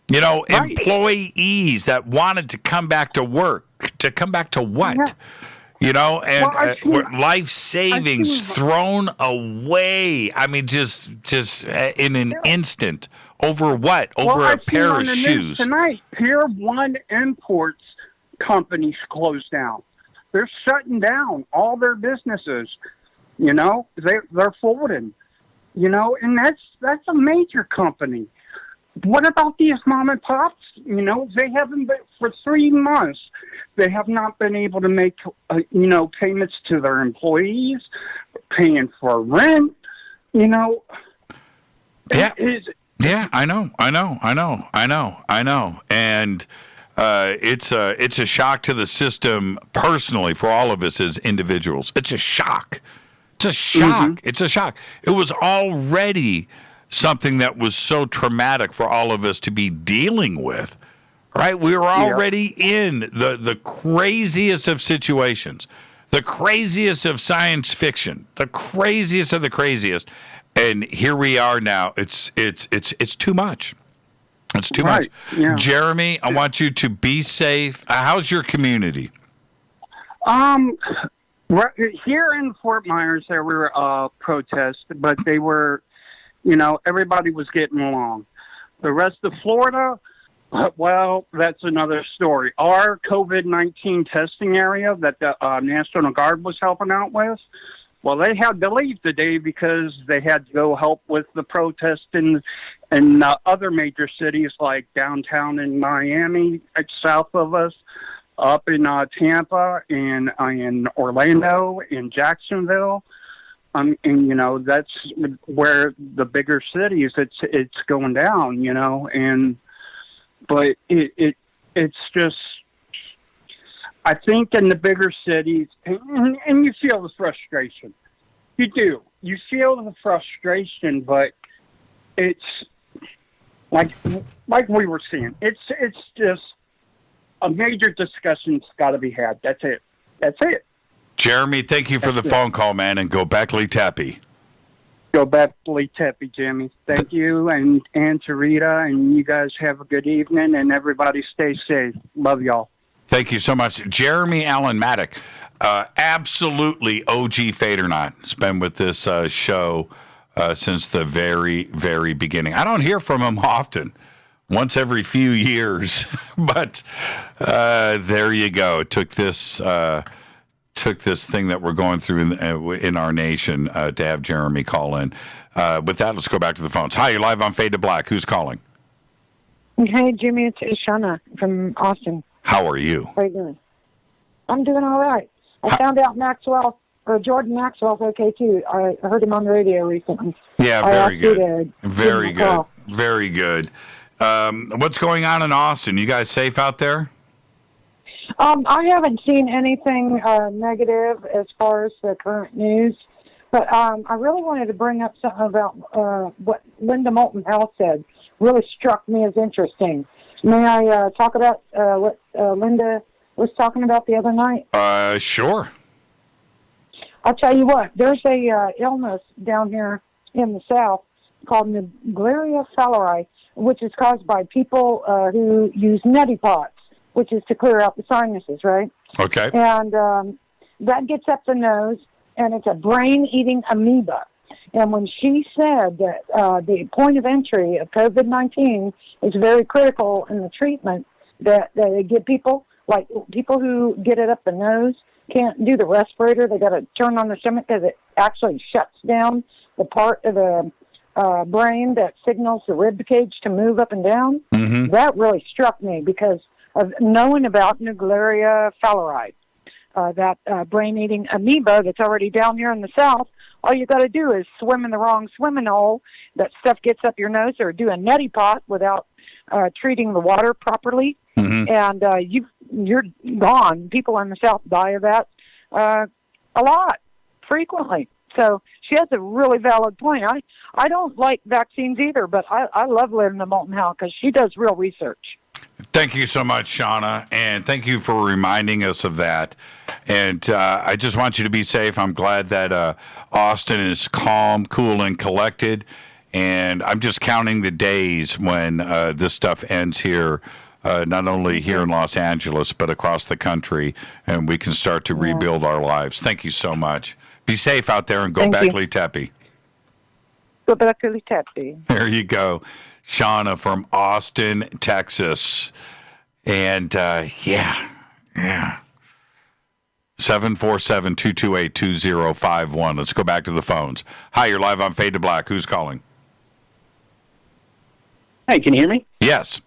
You know, employees that wanted to come back to work. To come back to what? Yeah. You know, and life savings thrown away. I mean, just in an instant. Over what? Over a pair of shoes. Tonight, Pier 1 Imports companies closed down. They're shutting down all their businesses. You know, they're folding. You know, and that's a major company. What about these mom and pops? You know, they haven't been, for 3 months, they have not been able to make, you know, payments to their employees, paying for rent, you know. Yeah, I know. And it's a shock to the system personally for all of us as individuals. It's a shock. It's a shock. It's a shock. It was already something that was so traumatic for all of us to be dealing with, right? We were already in the craziest of situations, the craziest of science fiction, the craziest of the craziest, and here we are now. It's too much. It's too much. Yeah. Jeremy, I want you to be safe. How's your community? Here in Fort Myers, there were protests, but they were, you know, everybody was getting along. The rest of Florida, well, that's another story. Our COVID-19 testing area that the National Guard was helping out with, well, they had to leave today because they had to go help with the protest in other major cities like downtown in Miami, south of us, up in Tampa, in Orlando, in Jacksonville. And you know, that's where the bigger cities it's going down, you know, but it's just, I think in the bigger cities, and you feel the frustration. You do. You feel the frustration, but it's like we were saying, it's just a major discussion's got to be had. That's it. Jeremy, thank you for the phone call, man, and go back Lee Tappy. Go back Lee Tappy, Jimmy. Thank you, and to Rita, and you guys have a good evening, and everybody stay safe. Love y'all. Thank you so much. Jeremy Allen Maddock, absolutely OG Fade or Not. Has been with this show since the very, very beginning. I don't hear from him often, once every few years, but there you go. Took this thing that we're going through in our nation to have Jeremy call in. With that, let's go back to the phones. Hi, you're live on Fade to Black. Who's calling? Hey, Jimmy, it's Shauna from Austin. How are you? How are you doing? I'm doing all right. I found out Jordan Maxwell's okay, too. I heard him on the radio recently. Yeah, very good. Very good. Very good. What's going on in Austin? You guys safe out there? I haven't seen anything negative as far as the current news, but I really wanted to bring up something about what Linda Moulton Howe said. Really struck me as interesting. May I talk about what Linda was talking about the other night? Sure. I'll tell you what. There's a illness down here in the South called Naegleria fowleri, which is caused by people who use neti pots, which is to clear out the sinuses, right? Okay. And that gets up the nose, and it's a brain-eating amoeba. And when she said that the point of entry of COVID-19 is very critical in the treatment, that they give people, like people who get it up the nose, can't do the respirator. They got to turn on their stomach because it actually shuts down the part of the brain that signals the rib cage to move up and down. Mm-hmm. That really struck me because of knowing about Naegleria fowleri, that brain-eating amoeba that's already down here in the South. All you got to do is swim in the wrong swimming hole. That stuff gets up your nose, or do a neti pot without treating the water properly, and you're gone. People in the South die of that a lot, frequently. So she has a really valid point. I don't like vaccines either, but I love Linda Moulton Howe because she does real research. Thank you so much, Shauna, and thank you for reminding us of that. And I just want you to be safe. I'm glad that Austin is calm, cool, and collected. And I'm just counting the days when this stuff ends here, not only here in Los Angeles, but across the country, and we can start to rebuild our lives. Thank you so much. Be safe out there and go back Tepe. Go back Tepe. There you go. Shauna from Austin, Texas. And, 747-228-2051. Let's go back to the phones. Hi, you're live on Fade to Black. Who's calling? Hey, can you hear me? Yes.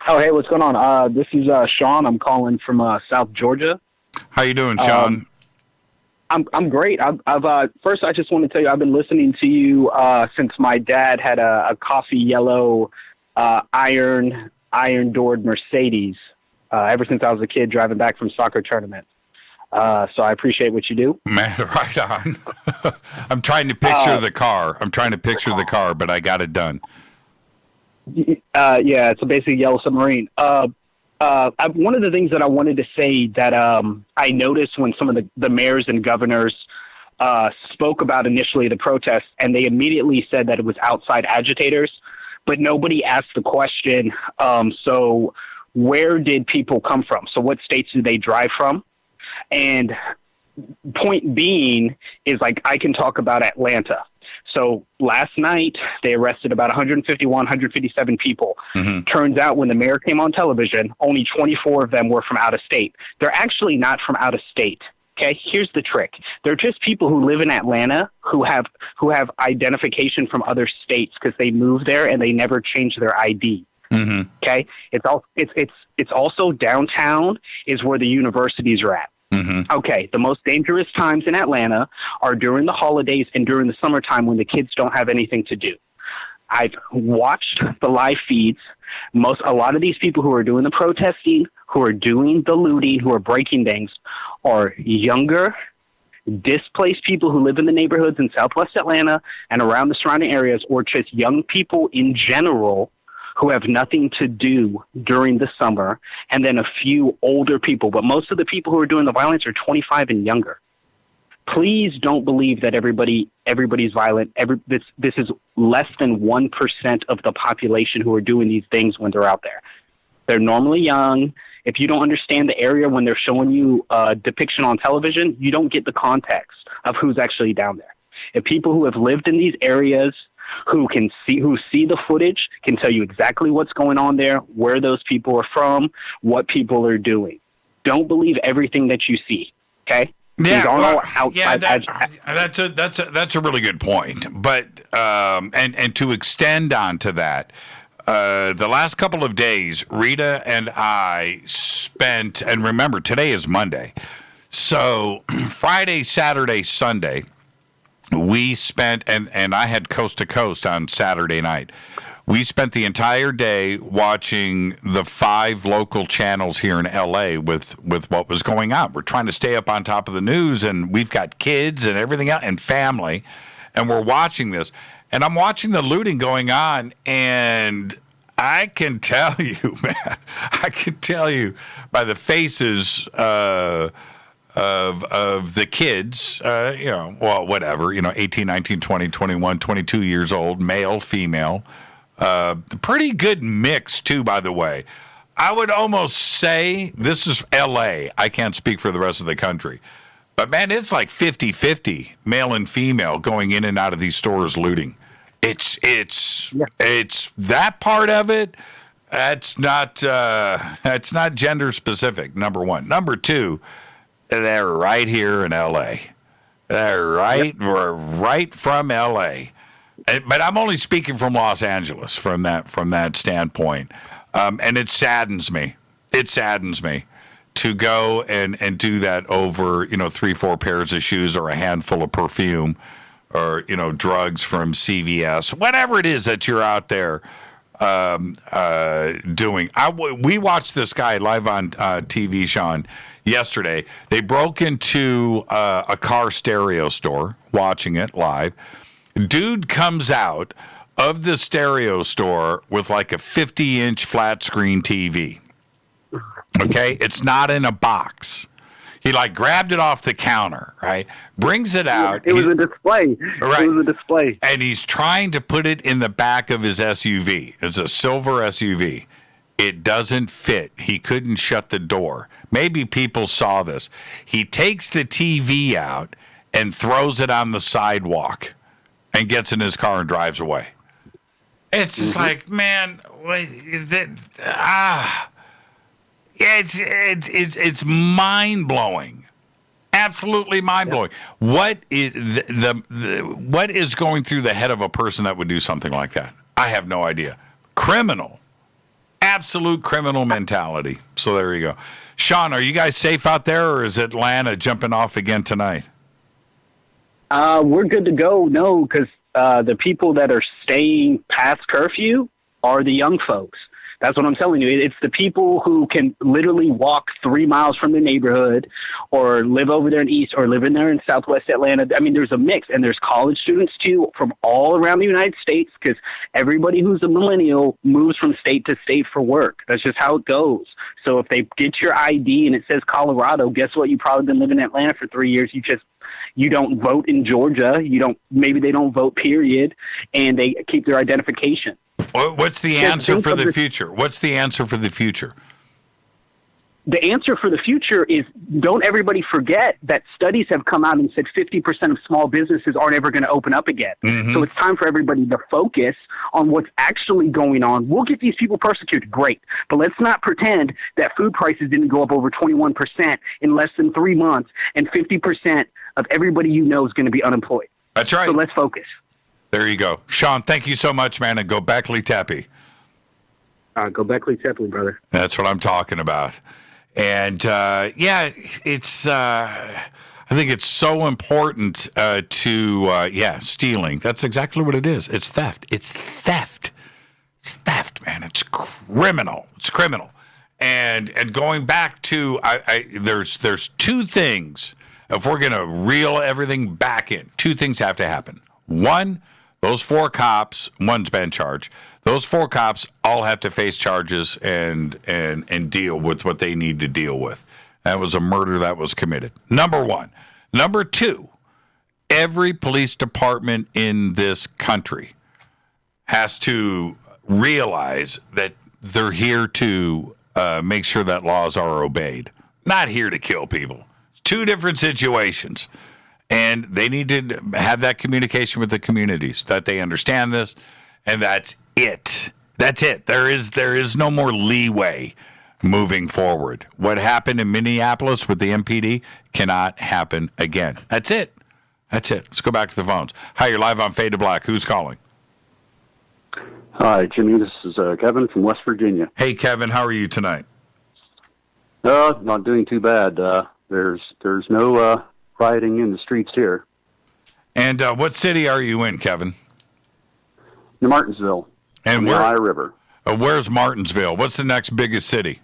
Oh, hey, what's going on? This is Sean. I'm calling from South Georgia. How you doing, Sean? I'm great. First, I just want to tell you, I've been listening to you since my dad had a coffee yellow iron-doored Mercedes ever since I was a kid driving back from soccer tournaments. So I appreciate what you do. Man, right on. I'm trying to picture the car. But I got it done. Yeah, it's a basic yellow submarine. One of the things that I wanted to say that I noticed when some of the mayors and governors spoke about initially the protests, and they immediately said that it was outside agitators, but nobody asked the question, so where did people come from? So what states did they drive from? And point being is, like, I can talk about Atlanta. So last night, they arrested about 151, 157 people. Turns out when the mayor came on television, only 24 of them were from out of state. They're actually not from out of state. Okay, here's the trick. They're just people who live in Atlanta who have identification from other states because they moved there and they never changed their ID. Okay, it's also downtown is where the universities are at. Okay, the most dangerous times in Atlanta are during the holidays and during the summertime when the kids don't have anything to do. I've watched the live feeds. A lot of these people who are doing the protesting, who are doing the looting, who are breaking things, are younger, displaced people who live in the neighborhoods in Southwest Atlanta and around the surrounding areas, or just young people in general who have nothing to do during the summer, and then a few older people. But most of the people who are doing the violence are 25 and younger. Please don't believe that everybody's violent. This is less than 1% of the population who are doing these things when they're out there. They're normally young, If you don't understand the area when they're showing you a depiction on television, you don't get the context of who's actually down there. If people who have lived in these areas, who see the footage, can tell you exactly what's going on there, where those people are from, what people are doing. Don't believe everything that you see. Okay. Yeah, all outside. That's a really good point. But and to extend onto that, the last couple of days, Rita and I spent, and remember, today is Monday, so Friday, Saturday, Sunday, we spent, and I had Coast to Coast on Saturday night. We spent the entire day watching the 5 local channels here in L.A. with what was going on. We're trying to stay up on top of the news, and we've got kids and everything else and family, and we're watching this. And I'm watching the looting going on, and I can tell you, man, by the faces of the kids, 18, 19, 20, 21, 22 years old, male, female. Pretty good mix, too, by the way. I would almost say, this is L.A. I can't speak for the rest of the country. But, man, it's like 50-50, male and female, going in and out of these stores looting. It's that part of it. That's not gender specific, number one. Number two, they're right here in L.A. We're right from L.A., but I'm only speaking from Los Angeles from that standpoint, and it saddens me. It saddens me to go and do that over 3-4 pairs of shoes or a handful of perfume or drugs from CVS, whatever it is that you're out there doing. We watched this guy live on TV, Sean, yesterday. They broke into a car stereo store, watching it live. Dude comes out of the stereo store with like a 50-inch flat screen TV. Okay? It's not in a box. He grabbed it off the counter, right? Brings it out. It was a display. Right. It was a display. And he's trying to put it in the back of his SUV. It's a silver SUV. It doesn't fit. He couldn't shut the door. Maybe people saw this. He takes the TV out and throws it on the sidewalk and gets in his car and drives away. It's just like, man, it's mind blowing, absolutely mind blowing. What is what is going through the head of a person that would do something like that? I have no idea. Criminal, absolute criminal mentality. So there you go. Sean, are you guys safe out there, or is Atlanta jumping off again tonight? We're good to go. No, because the people that are staying past curfew are the young folks. That's what I'm telling you. It's the people who can literally walk 3 miles from their neighborhood or live over there in East or live in there in Southwest Atlanta. I mean, there's a mix, and there's college students, too, from all around the United States, because everybody who's a millennial moves from state to state for work. That's just how it goes. So if they get your ID and it says Colorado, guess what? You've probably been living in Atlanta for 3 years. You don't vote in Georgia. Maybe they don't vote, period, and they keep their identification. What's the answer for the future? What's the answer for the future? The answer for the future is, don't everybody forget that studies have come out and said 50% of small businesses aren't ever going to open up again. Mm-hmm. So it's time for everybody to focus on what's actually going on. We'll get these people persecuted, great. But let's not pretend that food prices didn't go up over 21% in less than 3 months, and 50% of everybody you know is going to be unemployed. That's right. So let's focus. There you go. Sean, thank you so much, man, and go back Lee Tappy. Go back Lee Tappy, brother. That's what I'm talking about. And, it's I think it's so important to stealing. That's exactly what it is. It's theft. It's theft. It's theft, man. It's criminal. It's criminal. And going back to, there's two things. If we're going to reel everything back in, two things have to happen. One, those 4 cops, one's been charged. Those 4 cops all have to face charges and deal with what they need to deal with. That was a murder that was committed. Number one. Number two, every police department in this country has to realize that they're here to make sure that laws are obeyed. Not here to kill people. It's two different situations. And they need to have that communication with the communities, that they understand this, and that's it. That's it. There is no more leeway moving forward. What happened in Minneapolis with the MPD cannot happen again. That's it. That's it. Let's go back to the phones. Hi, you're live on Fade to Black. Who's calling? Hi, Jimmy. This is Kevin from West Virginia. Hey, Kevin. How are you tonight? Not doing too bad. There's no rioting in the streets here. And what city are you in, Kevin? New Martinsville. And where? The Ohio River. Where's Martinsville? What's the next biggest city?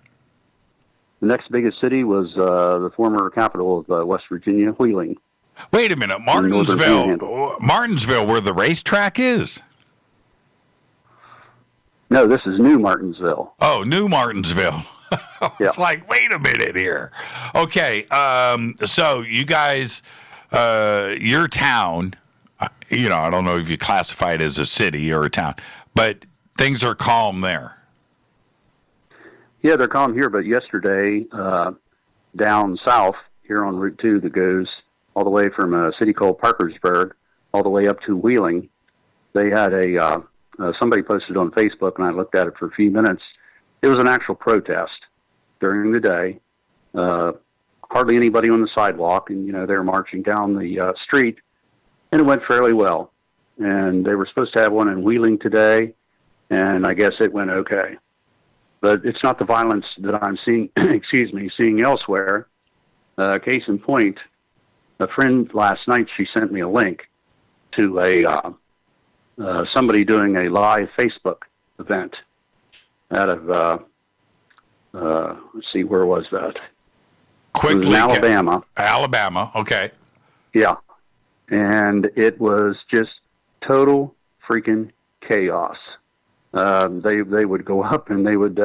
The next biggest city was the former capital of West Virginia, Wheeling. Wait a minute, Martinsville, where the racetrack is? No, this is New Martinsville. Oh, New Martinsville. It's like, wait a minute here. Okay, so you guys, your town, I don't know if you classify it as a city or a town, but things are calm there. Yeah, they're calm here, but yesterday, down south here on Route 2 that goes all the way from a city called Parkersburg all the way up to Wheeling, they had somebody posted on Facebook, and I looked at it for a few minutes. It was an actual protest during the day. Hardly anybody on the sidewalk, and, they were marching down the street, and it went fairly well. And they were supposed to have one in Wheeling today, and I guess it went okay. But it's not the violence that I'm seeing, seeing elsewhere. Case in point, a friend last night, she sent me a link to somebody doing a live Facebook event out of, let's see, where was that? Quickly, it was in Alabama. Alabama, okay. Yeah. And it was just total freaking chaos. They would go up and they would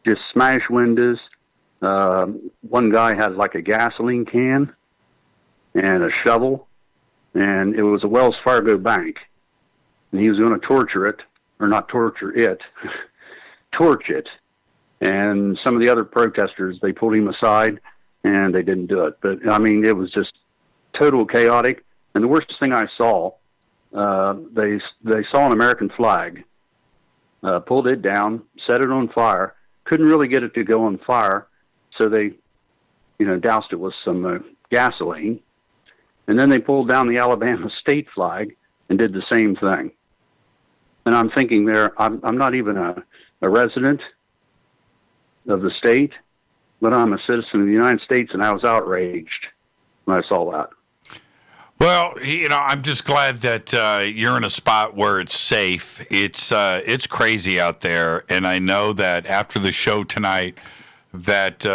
just smash windows. One guy had like a gasoline can and a shovel, and it was a Wells Fargo bank. And he was going to torture it, or not torture it, torch it. And some of the other protesters, they pulled him aside, and they didn't do it. But, it was just total chaotic. And the worst thing I saw, they saw an American flag, pulled it down, set it on fire, couldn't really get it to go on fire, so they, doused it with some gasoline. And then they pulled down the Alabama state flag and did the same thing. And I'm thinking I'm not even a resident of the state, but I'm a citizen of the United States, and I was outraged when I saw that. Well, I'm just glad that you're in a spot where it's safe. It's crazy out there, and I know that after the show tonight, that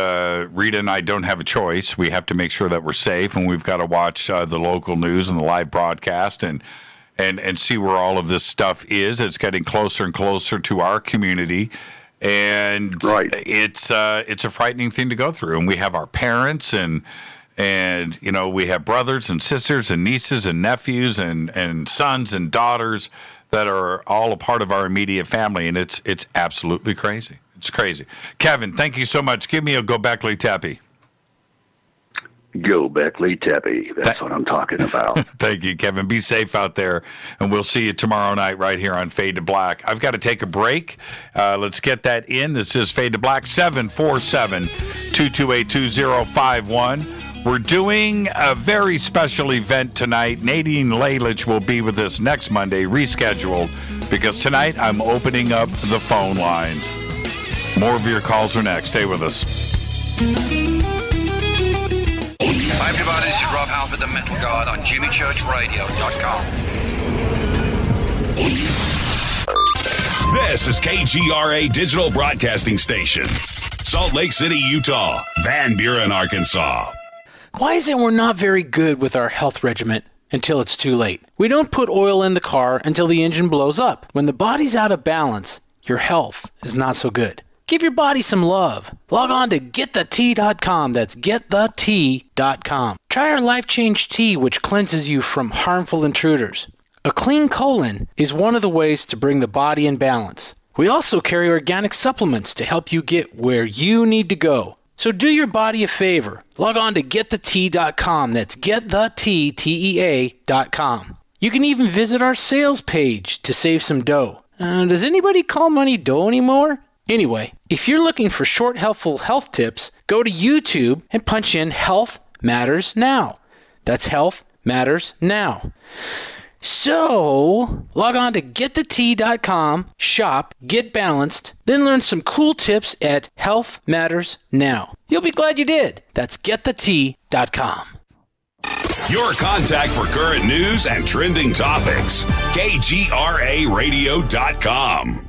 Rita and I don't have a choice. We have to make sure that we're safe, and we've got to watch the local news and the live broadcast and see where all of this stuff is. It's getting closer and closer to our community, and it's a frightening thing to go through. And we have our parents and we have brothers and sisters and nieces and nephews and sons and daughters that are all a part of our immediate family, and it's absolutely crazy. It's crazy. Kevin, thank you so much. Give me a Gobekli Tepe. Gobekli Tepe. That's what I'm talking about. Thank you, Kevin. Be safe out there, and we'll see you tomorrow night right here on Fade to Black. I've got to take a break. Let's get that in. This is Fade to Black, 747-228-2051. We're doing a very special event tonight. Nadine Lalich will be with us next Monday, rescheduled, because tonight I'm opening up the phone lines. More of your calls are next. Stay with us. Hi everybody, this is Rob Halford, the Metal Guard on JimmyChurchRadio.com. This is KGRA Digital Broadcasting Station, Salt Lake City, Utah, Van Buren, Arkansas. Why is it we're not very good with our health regimen until it's too late? We don't put oil in the car until the engine blows up. When the body's out of balance, your health is not so good. Give your body some love. Log on to GetTheT.com. That's GetTheT.com. Try our Life Change Tea, which cleanses you from harmful intruders. A clean colon is one of the ways to bring the body in balance. We also carry organic supplements to help you get where you need to go. So do your body a favor. Log on to getthetea.com. That's getthetea.com. You can even visit our sales page to save some dough. Does anybody call money dough anymore? Anyway, if you're looking for short, helpful health tips, go to YouTube and punch in Health Matters Now. That's Health Matters Now. So, log on to getthetea.com, shop, get balanced, then learn some cool tips at Health Matters Now. You'll be glad you did. That's getthetea.com. Your contact for current news and trending topics. KGRAradio.com.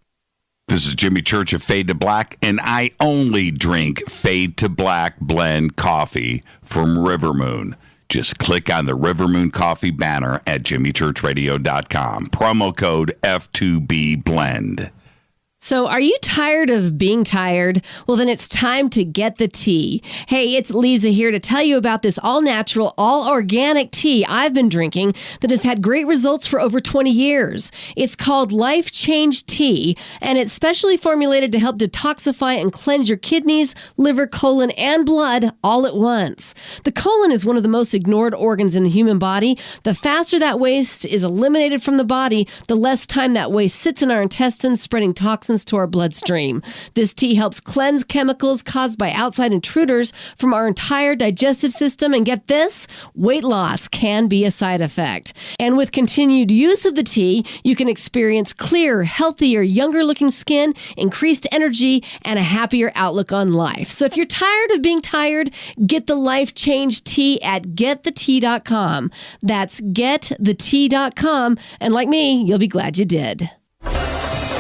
This is Jimmy Church of Fade to Black, and I only drink Fade to Black blend coffee from River Moon. Just click on the River Moon Coffee banner at jimmychurchradio.com. Promo code F2B Blend. So are you tired of being tired? Well, then it's time to get the tea. Hey, it's Lisa here to tell you about this all-natural, all-organic tea I've been drinking that has had great results for over 20 years. It's called Life Change Tea, and it's specially formulated to help detoxify and cleanse your kidneys, liver, colon, and blood all at once. The colon is one of the most ignored organs in the human body. The faster that waste is eliminated from the body, the less time that waste sits in our intestines, spreading toxins to our bloodstream. This tea helps cleanse chemicals caused by outside intruders from our entire digestive system. And get this, weight loss can be a side effect. And with continued use of the tea, you can experience clearer, healthier, younger looking skin, increased energy, and a happier outlook on life. So if you're tired of being tired, get the Life Change Tea at getthetea.com. That's getthetea.com. And like me, you'll be glad you did.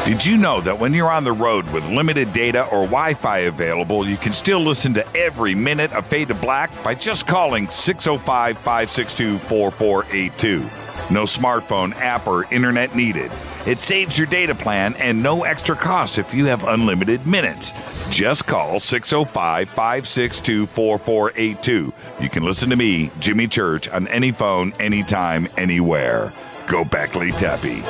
Did you know that when you're on the road with limited data or Wi-Fi available, you can still listen to every minute of Fade to Black by just calling 605-562-4482. No smartphone, app, or internet needed. It saves your data plan and no extra cost if you have unlimited minutes. Just call 605-562-4482. You can listen to me, Jimmy Church, on any phone, anytime, anywhere. Go Beckley Tappy.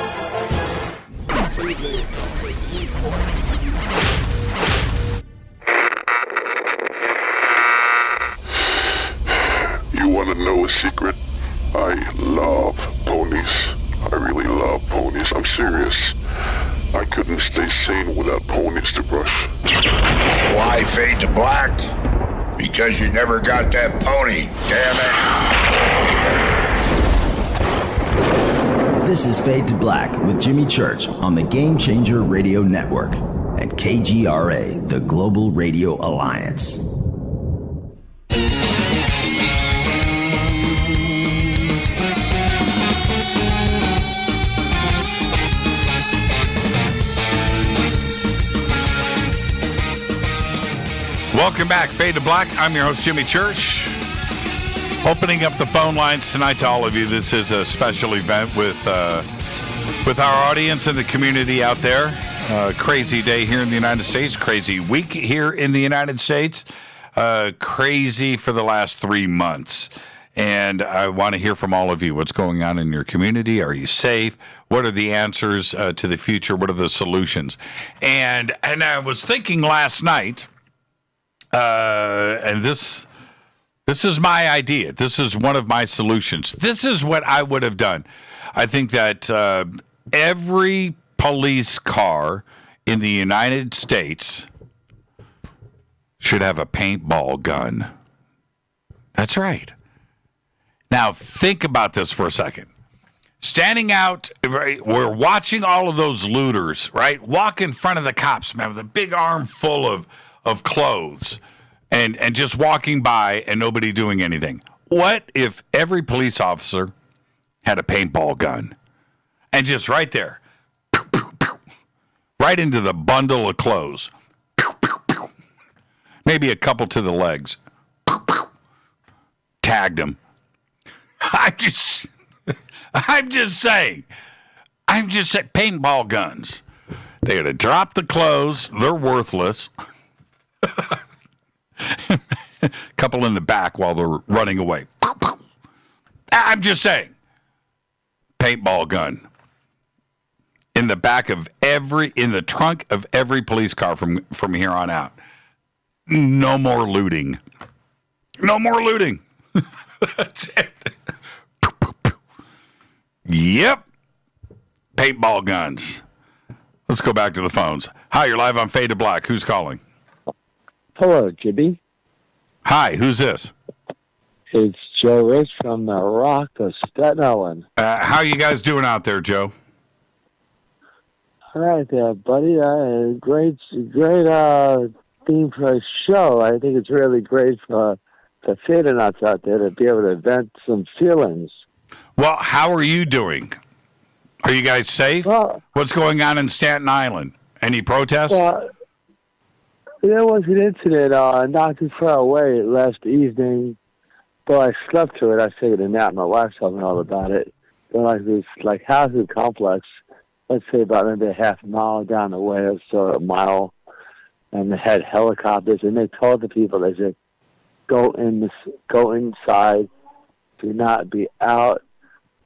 You want to know a secret? I love ponies. I really love ponies. I'm serious. I couldn't stay sane without ponies to brush. Why Fade to Black? Because you never got that pony, damn it. This is Fade to Black with Jimmy Church on the Game Changer Radio Network and KGRA, the Global Radio Alliance. Welcome back, Fade to Black. I'm your host, Jimmy Church. Opening up the phone lines tonight to all of you. This is a special event with our audience and the community out there. Crazy day here in the United States. Crazy week here in the United States. Crazy for the last 3 months. And I want to hear from all of you. What's going on in your community? Are you safe? What are the answers to the future? What are the solutions? And I was thinking last night, and this is my idea. This is one of my solutions. This is what I would have done. I think that every police car in the United States should have a paintball gun. That's right. Now, think about this for a second. Standing out, right, we're watching all of those looters, right, walk in front of the cops, man, with a big arm full of clothes and just walking by and nobody doing anything. What if every police officer had a paintball gun and just right there, pew, pew, pew, right into the bundle of clothes, pew, pew, pew, maybe a couple to the legs, pew, pew, tagged them. I'm just saying, paintball guns. They're going to drop the clothes. They're worthless. Couple in the back while they're running away. I'm just saying, paintball gun in the trunk of every police car from here on out. No more looting. No more looting. That's it. Yep. Paintball guns. Let's go back to the phones. Hi, you're live on Fade to Black. Who's calling? Hello, Jimmy. Hi, who's this? It's Joe Rich from the Rock of Staten Island. How are you guys doing out there, Joe? All right there, buddy. Great theme for a show. I think it's really great for the theater nuts out there to be able to vent some feelings. Well, how are you doing? Are you guys safe? Well, what's going on in Staten Island? Any protests? Well, there was an incident not too far away last evening. Well, I slept through it. I figured a nap. My wife told me all about it. They're this housing complex, let's say about maybe a half mile down the way, or so a mile, and they had helicopters, and they told the people, they said, go inside, do not be out.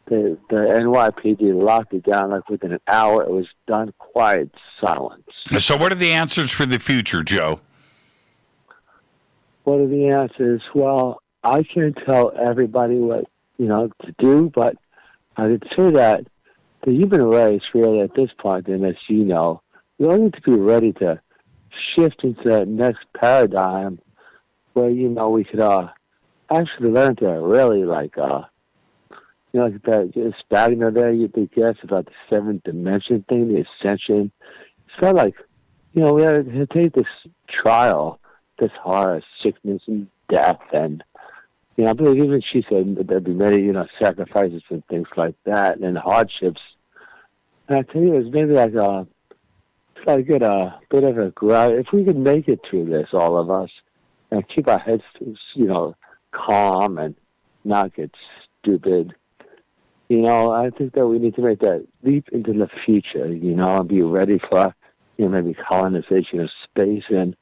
The NYPD locked it down within an hour. It was done quiet silence. So what are the answers for the future, Joe? What are the answers? Well, I can't tell everybody what, to do, but I would say that the human race really at this point, and as you know, we all need to be ready to shift into that next paradigm where, we could actually learn to really that Spagno there, you guess about the seventh dimension thing, the ascension. It's kind of we had to take this trial, this horror, sickness and death, and I believe even she said that there'd be many, sacrifices and things like that, and hardships. And I tell you, it's maybe a bit of a grudge. If we could make it through this, all of us, and keep our heads, calm and not get stupid. I think that we need to make that leap into the future, and be ready for, maybe colonization of space and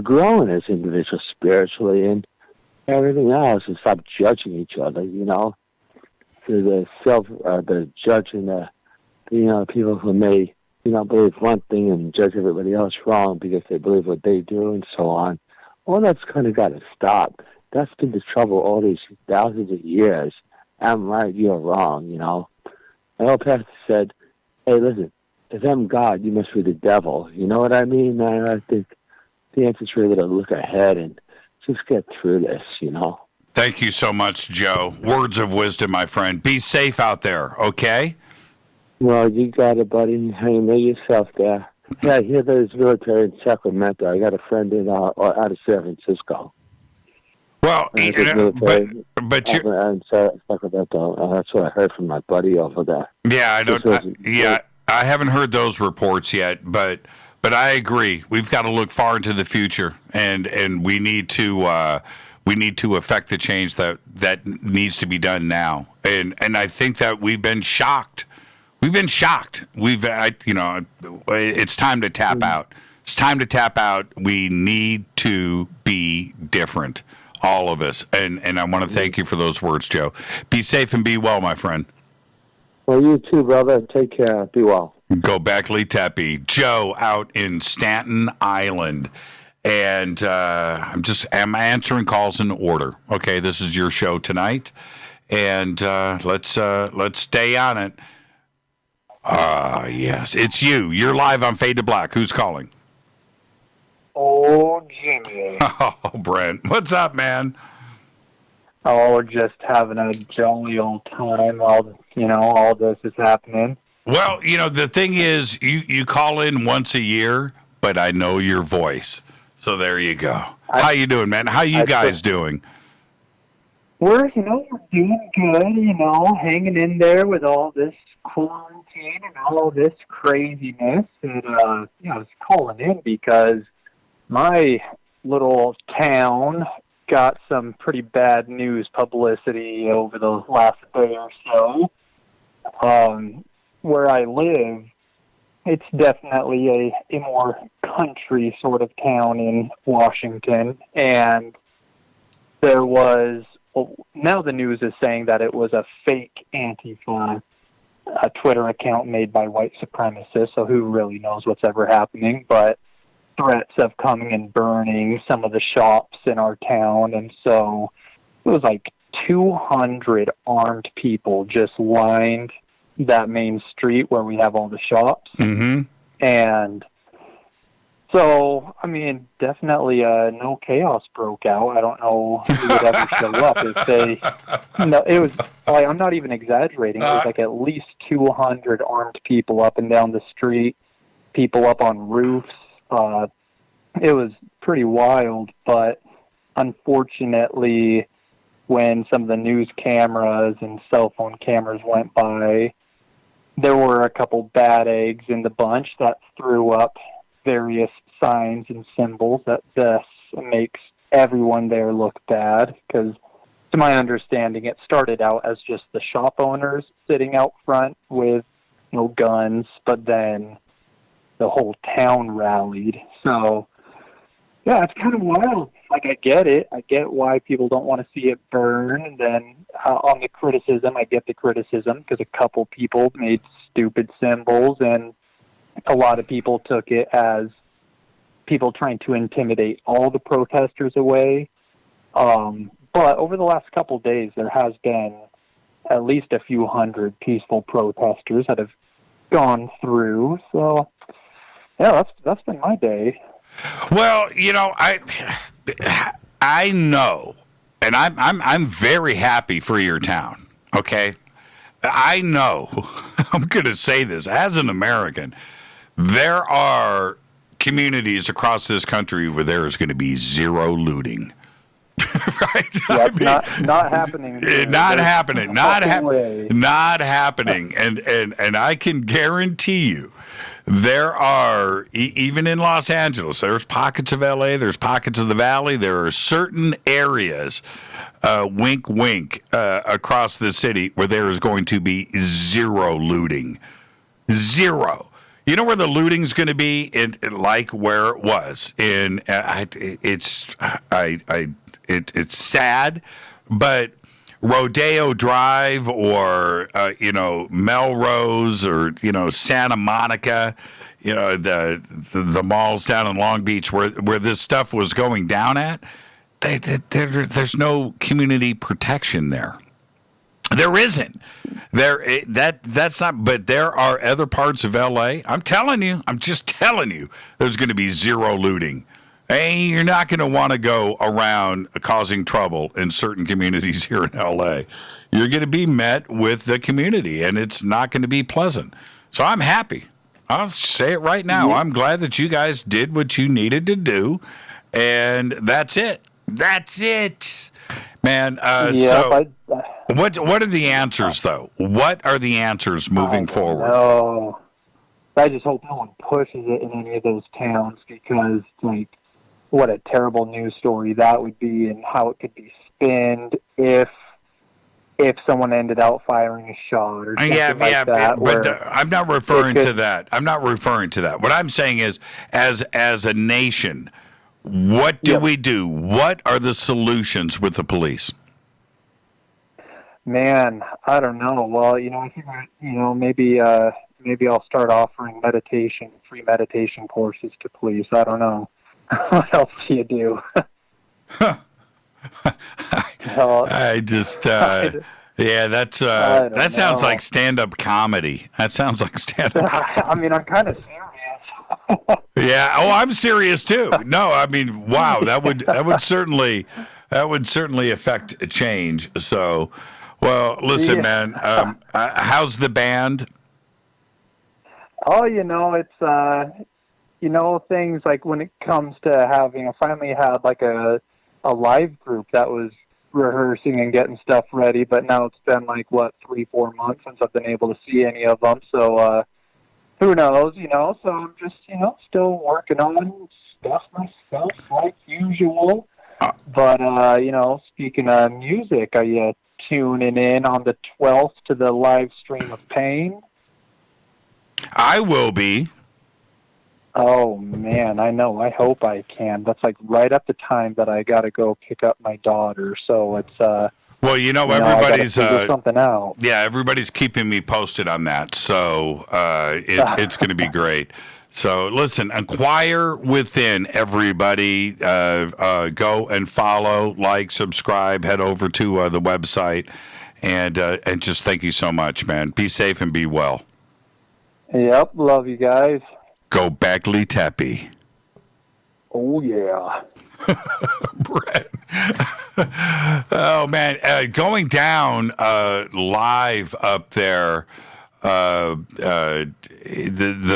growing as individuals spiritually and everything else, and stop judging each other, the judging the people who may, believe one thing and judge everybody else wrong because they believe what they do and so on. All that's kind of got to stop. That's been the trouble all these thousands of years. I'm right, you're wrong, And old pastor said, hey, listen, if I'm God, you must be the devil. You know what I mean? And I think the answer is really to look ahead and just get through this, Thank you so much, Joe. Words of wisdom, my friend. Be safe out there, okay? Well, you got it, buddy. Hang in yourself there. Yeah, I hear there's military in Sacramento. I got a friend out of San Francisco. Well, but you Sacramento. That's what I heard from my buddy over there. Yeah, I haven't heard those reports yet, but I agree. We've got to look far into the future, and we need to affect the change that needs to be done now. And I think that we've been shocked. It's time to tap out. It's time to tap out. We need to be different. All of us. And I want to thank you for those words, Joe. Be safe and be well, my friend. Well, you too, brother. Take care. Be well. Go Beckley Tepe. Joe out in Staten Island. And I'm answering calls in order. Okay, this is your show tonight. And let's stay on it. Yes, it's you. You're live on Fade to Black. Who's calling? Oh, Jimmy. Oh, Brent. What's up, man? Oh, just having a jolly old time while, all this is happening. Well, the thing is, you call in once a year, but I know your voice. So there you go. How you doing, man? How you guys doing? We're doing good, hanging in there with all this quarantine and all this craziness. And, I was calling in because my little town got some pretty bad news publicity over the last day or so. Where I live, it's definitely a more country sort of town in Washington. And now the news is saying that it was a fake Antifa a Twitter account made by white supremacists, so who really knows what's ever happening, but threats of coming and burning some of the shops in our town, and so it was like 200 armed people just lined that main street where we have all the shops. Mm-hmm. And so, I mean, definitely no chaos broke out. I don't know who would ever show up if they... No, it was... Like, I'm not even exaggerating. It was like at least 200 armed people up and down the street, people up on roofs. It was pretty wild, but unfortunately, when some of the news cameras and cell phone cameras went by, there were a couple bad eggs in the bunch that threw up various signs and symbols that this makes everyone there look bad, because to my understanding it started out as just the shop owners sitting out front with no guns, but then the whole town rallied. So yeah, it's kind of wild. Like, I get it. I get why people don't want to see it burn. And then on the criticism, I get the criticism because a couple people made stupid symbols, and a lot of people took it as people trying to intimidate all the protesters away. But over the last couple of days, there has been at least a few hundred peaceful protesters that have gone through. So yeah, that's been my day. Well, you know, I know, and I'm very happy for your town. Okay, I know. I'm going to say this as an American. There are communities across this country where there is going to be zero looting. Right? Yeah, not happening. Not happening. Not happening. And I can guarantee you, there are, even in Los Angeles, there's pockets of LA, there's pockets of the Valley, there are certain areas, wink, wink, across the city where there is going to be zero looting. Zero. You know where the looting's going to be? Like where it was. It's sad, but Rodeo Drive or, Melrose or, Santa Monica, the malls down in Long Beach where this stuff was going down at, there's no community protection there. There isn't. That's not, but there are other parts of LA. I'm just telling you, there's going to be zero looting. Hey, you're not going to want to go around causing trouble in certain communities here in LA. You're going to be met with the community, and it's not going to be pleasant. So I'm happy. I'll say it right now. Yeah. I'm glad that you guys did what you needed to do, and that's it. That's it, man. What are the answers, though? What are the answers moving forward? No, I just hope no one pushes it in any of those towns, because, what a terrible news story that would be, and how it could be spinned if someone ended up firing a shot or something like that. But I'm not referring to that. I'm not referring to that. What I'm saying is, as a nation, what do we do? What are the solutions with the police? Man, I don't know. Well, I think, maybe I'll start offering free meditation courses to police. I don't know. What else do you do? That sounds like stand-up comedy. That sounds like stand-up. I mean, I'm kind of serious. Yeah. Oh, I'm serious too. No, I mean, wow. That would certainly affect a change. So, well, listen, man. How's the band? Oh, it's things like when it comes to having, I finally had like a live group that was rehearsing and getting stuff ready, but now it's been 3-4 months since I've been able to see any of them. So who knows, so I'm just, still working on stuff myself like usual. But, speaking of music, are you tuning in on the 12th to the live stream of Pain? I will be. Oh, man, I know. I hope I can. That's right at the time that I got to go pick up my daughter. So it's Well, I everybody's gotta figure something out. Yeah, everybody's keeping me posted on that, so it's going to be great. So listen, inquire within, everybody. Go and follow, like, subscribe, head over to the website, and just thank you so much, man. Be safe and be well. Yep, love you guys. Go Bagley Tappy. Oh, yeah. Brett. Oh, man. Going down live up there, the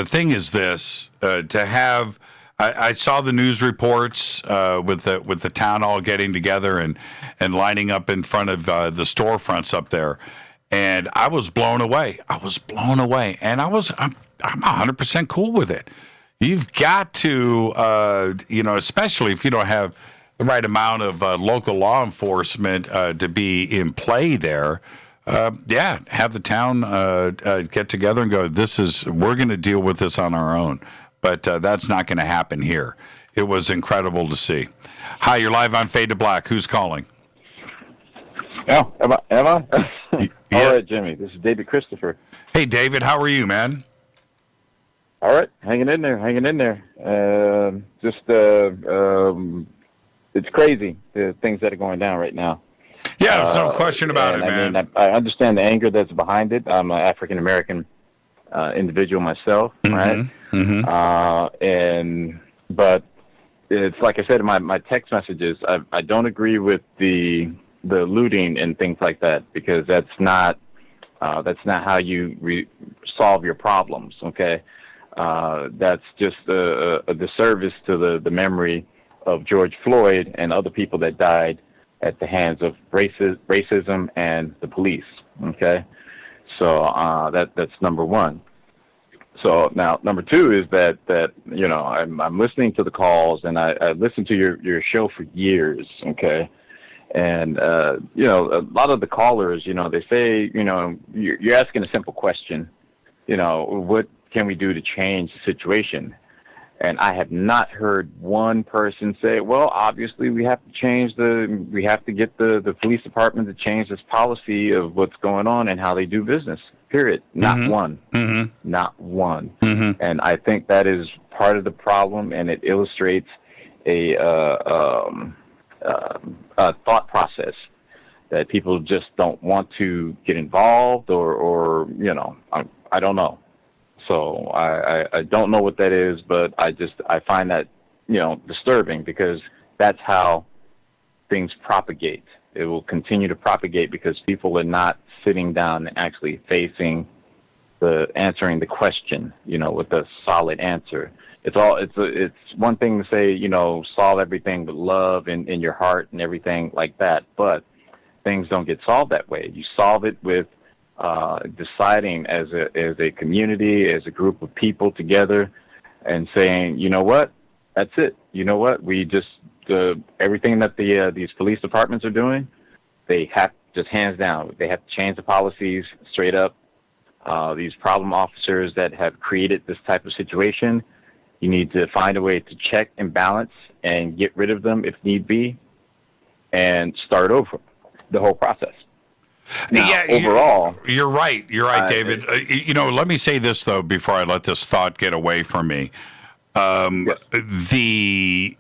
thing is this, to have... I saw the news reports with the town all getting together and lining up in front of the storefronts up there, and I was blown away. And I'm 100% cool with it. You've got to, especially if you don't have the right amount of local law enforcement to be in play there. Have the town get together and go, we're going to deal with this on our own. But that's not going to happen here. It was incredible to see. Hi, you're live on Fade to Black. Who's calling? Oh, am I? Yeah. All right, Jimmy. This is David Christopher. Hey, David. How are you, man? All right. Hanging in there. It's crazy, the things that are going down right now. Yeah, there's no question about it, man. I understand the anger that's behind it. I'm an African-American individual myself, right? Mm-hmm. But it's like I said in my text messages, I don't agree with the looting and things like that, because that's not how you solve your problems. Okay, that's just a disservice to the memory of George Floyd and other people that died at the hands of racism and the police. Okay, so that's number one. So now, number two is that I'm listening to the calls, and I listened to your show for years, okay? And, a lot of the callers, they say, you're asking a simple question, what can we do to change the situation? And I have not heard one person say, well, obviously we have to get the police department to change this policy of what's going on and how they do business. Period. Not one. Mm-hmm. Not one. Mm-hmm. And I think that is part of the problem, and it illustrates a thought process that people just don't want to get involved, or I don't know. So I don't know what that is, but I find that disturbing, because that's how things propagate. It will continue to propagate because people are not sitting down and actually answering the question, with a solid answer. It's one thing to say, solve everything with love in your heart and everything like that, but things don't get solved that way. You solve it with deciding as a community, as a group of people together, and saying, you know what, that's it. You know what, we just everything that these police departments are doing, they have, just hands down, they have to change the policies straight up. These problem officers that have created this type of situation, you need to find a way to check and balance and get rid of them if need be, and start over the whole process. Now, overall, you're right. You're right, David. Let me say this though before I let this thought get away from me. The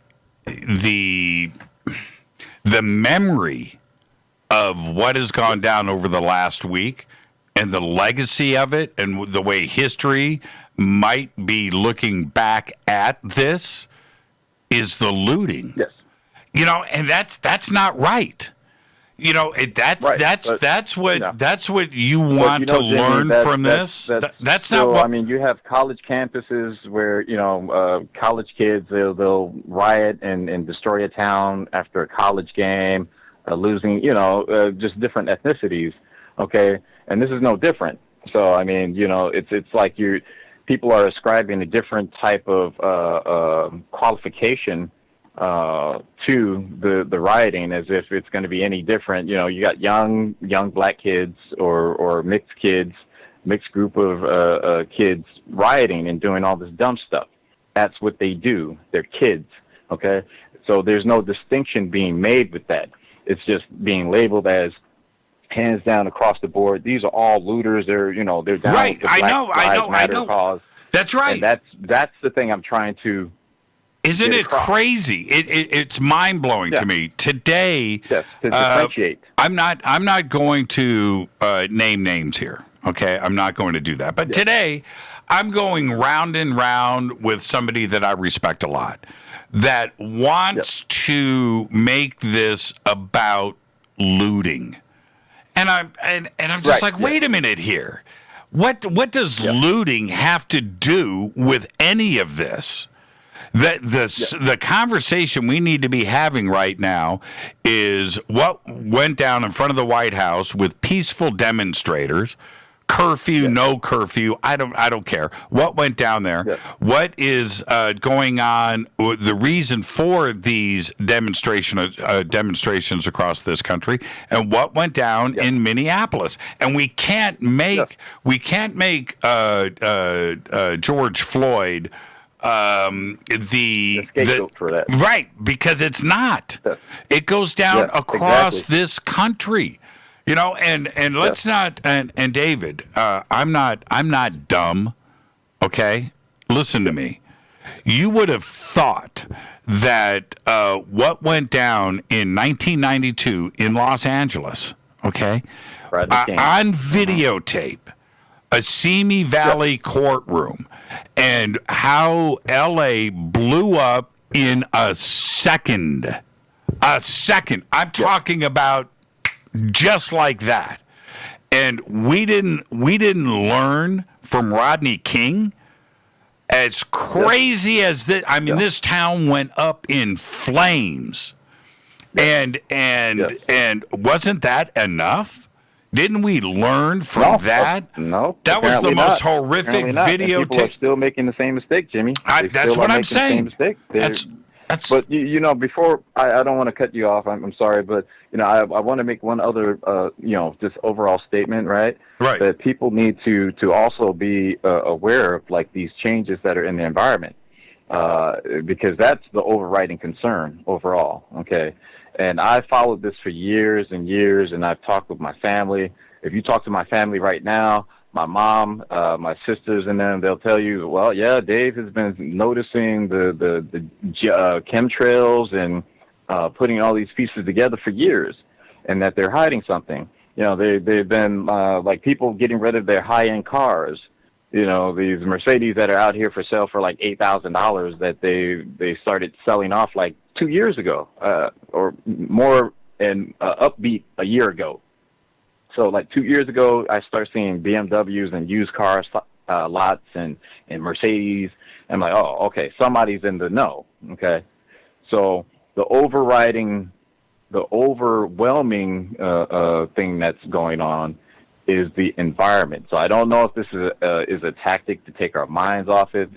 memory of what has gone down over the last week, and the legacy of it, and the way history might be looking back at this, is the looting. Yes. And that's not right. That's what you want to learn from this. That's not what. I mean, you have college campuses where college kids they'll riot and destroy a town after a college game, losing just different ethnicities. Okay, and this is no different. So I mean, it's like people are ascribing a different type of qualification to the rioting, as if it's going to be any different. You got young black kids or mixed group of kids rioting and doing all this dumb stuff. That's what they do. They're kids, okay? So there's no distinction being made with that. It's just being labeled as hands down across the board. These are all looters. They're down with the Black Lives Matter cause. That's right. And that's the thing I'm trying to. Isn't it crazy? It's mind blowing to me today. Yes, to differentiate. I'm not going to name names here. Okay, I'm not going to do that. But today, I'm going round and round with somebody that I respect a lot, that wants to make this about looting, and I'm just like, wait a minute here. What does looting have to do with any of this? The conversation we need to be having right now is what went down in front of the White House with peaceful demonstrators. Curfew, no curfew, I don't care. What went down there? What is going on? The reason for these demonstrations across this country, and what went down in Minneapolis? And we can't make George Floyd the scapegoat for that, right? Because it's not. It goes down across this country. And let's not, and David, I'm not dumb, okay? Listen to me. You would have thought that what went down in 1992 in Los Angeles, okay, on videotape, a Simi Valley courtroom, and how L.A. blew up in a second. I'm talking about just like that. And we didn't learn from Rodney King. As crazy as that, I mean, this town went up in flames. And wasn't that enough? Didn't we learn from that? No. That was the most horrific video. People are still making the same mistake, Jimmy. That's what I'm saying. But before I don't want to cut you off. I'm sorry, but I want to make one other just overall statement, right? Right. That people need to also be aware of like these changes that are in the environment, because that's the overriding concern overall. Okay. And I followed this for years and years, and I've talked with my family. If you talk to my family right now, my mom, my sisters, and them, they'll tell you, well, yeah, Dave has been noticing the chemtrails and putting all these pieces together for years, and that they're hiding something. They've been like people getting rid of their high-end cars. These Mercedes that are out here for sale for like $8,000 that they started selling off like 2 years ago, or more, and Upbeat a year ago. So like 2 years ago, I started seeing BMWs and used car lots and Mercedes. I'm like, oh, okay, somebody's in the know. Okay, so the overwhelming thing that's going on is the environment. So I don't know if this is a tactic to take our minds off it,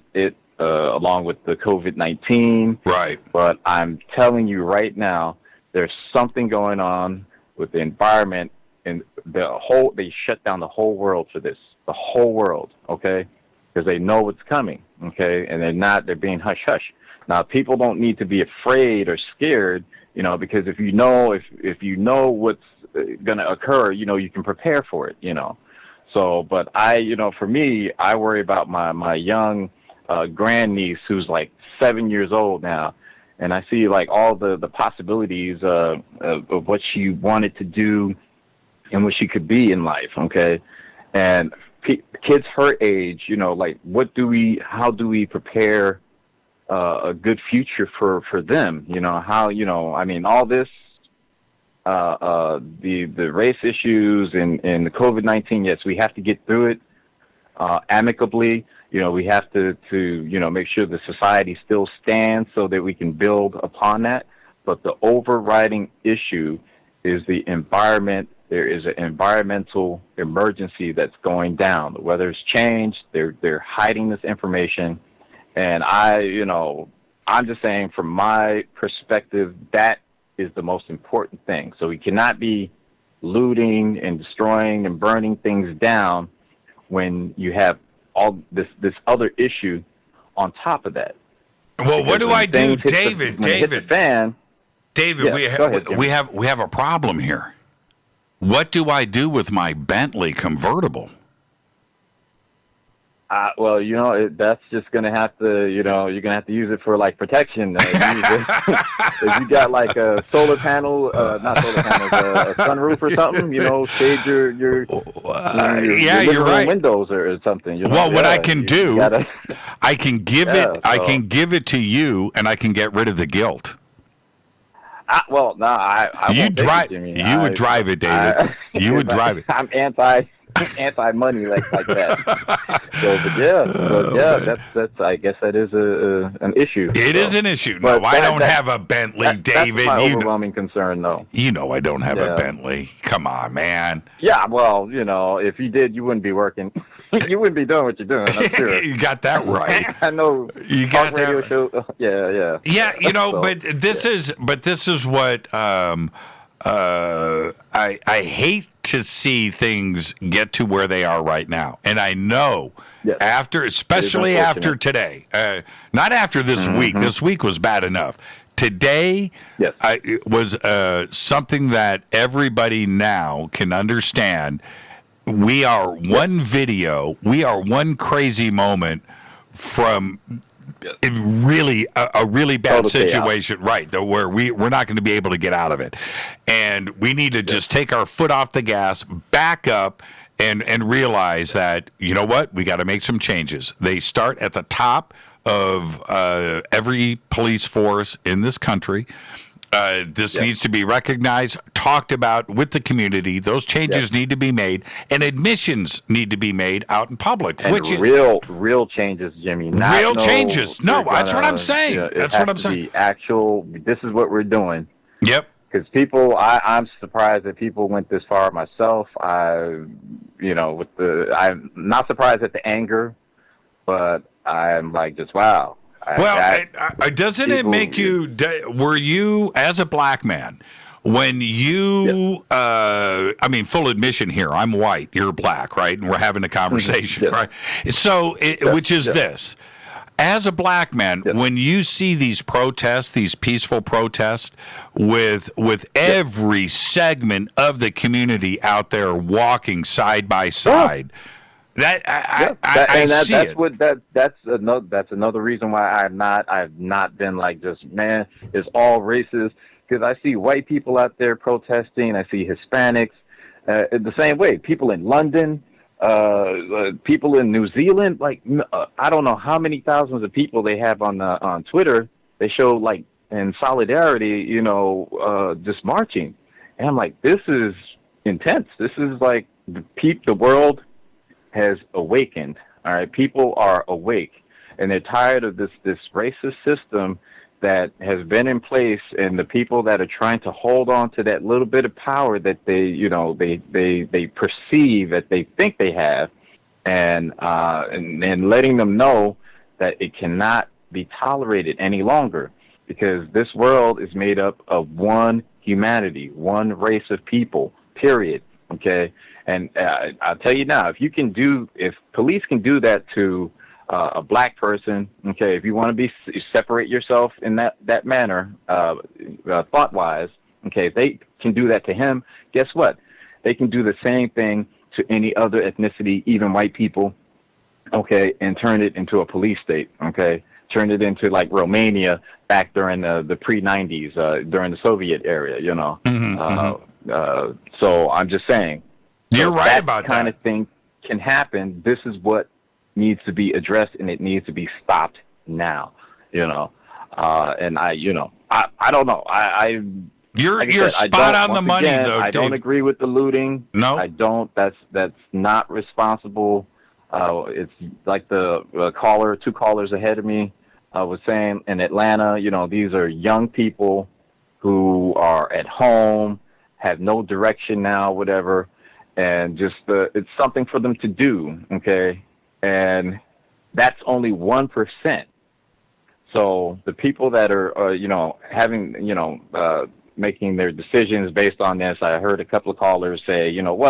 along with the COVID-19. Right. But I'm telling you right now, there's something going on with the environment, and they shut down the whole world for this. The whole world, okay? Because they know what's coming, okay? And they're being hush-hush. Now, people don't need to be afraid or scared, because if you know what's going to occur, you can prepare for it, So, but for me, I worry about my young grandniece who's like 7 years old now, and I see like all the possibilities of what she wanted to do and what she could be in life. Okay, and kids her age, like how do we prepare a good future for them? All this. The race issues and the COVID-19, yes, we have to get through it amicably. We have to make sure the society still stands so that we can build upon that. But the overriding issue is the environment. There is an environmental emergency that's going down. The weather's changed. They're hiding this information. And I'm just saying from my perspective, that is the most important thing. So we cannot be looting and destroying and burning things down when you have all this other issue on top of that. Well, what do I do, David? David, we have a problem here. What do I do with my Bentley convertible? Well, that's just gonna have to, you're gonna have to use it for like protection. If you got like a solar panel, not solar panels, a sunroof or something, shade your you're right. Windows or something. Well, what I can do, I can give it to you, and I can get rid of the guilt. I won't you drive. It, Jimmy. You would drive it, David. You would drive it. I'm anti-money like that. That's I guess that is an issue. It is an issue. No, I don't have a Bentley, David. That's my overwhelming concern, though. I don't have a Bentley. Come on, man. Yeah, well, if you did, you wouldn't be working. You wouldn't be doing what you're doing. I'm sure. You got that right. I know. You got that right. Show, yeah. Yeah, but this is what I hate to see things get to where they are right now, and I know especially after today, not after this week. This week was bad enough. Today was something that everybody now can understand. We are one video. We are one crazy moment from really a really bad situation, right? Where we're not going to be able to get out of it, and we need to just take our foot off the gas, back up, and realize that what, we got to make some changes. They start at the top of every police force in this country. This needs to be recognized, talked about with the community. Those changes need to be made, and admissions need to be made out in public. And real changes, Jimmy. Real changes. No, that's what I'm saying. That's what I'm saying. This is what we're doing. Yep. Because people, I'm surprised that people went this far. Myself, I'm not surprised at the anger, but I'm like, just wow. Doesn't it make you? Were you, as a black man, when you? Full admission here. I'm white. You're black, right? And we're having a conversation, right? So, which is this? As a black man, when you see these protests, these peaceful protests, with every segment of the community out there walking side by side. That's another reason why I've not been like just, man, it's all racist, because I see white people out there protesting. I see Hispanics the same way. People in London, people in New Zealand. Like I don't know how many thousands of people they have on Twitter. They show like in solidarity, just marching, and I'm like, this is intense. This is like the world has awakened. All right, people are awake, and they're tired of this racist system that has been in place, and the people that are trying to hold on to that little bit of power that they perceive that they think they have, and letting them know that it cannot be tolerated any longer, because this world is made up of one humanity, one race of people, period. Okay. And I'll tell you now, if police can do that to a black person, okay, if you want to separate yourself in that manner, thought-wise, okay, if they can do that to him, guess what? They can do the same thing to any other ethnicity, even white people, okay, and turn it into a police state, okay? Turn it into like Romania back during the pre-90s, during the Soviet era, So I'm just saying. You're right about that. Kind of thing can happen. This is what needs to be addressed, and it needs to be stopped now. And I don't know. You're spot on the money, though. I don't agree with the looting. No, I don't. That's not responsible. It's like the two callers ahead of me was saying in Atlanta. These are young people who are at home, have no direction now, whatever. And just it's something for them to do, okay? And that's only 1%. So the people that are, having, making their decisions based on this, I heard a couple of callers say, I don't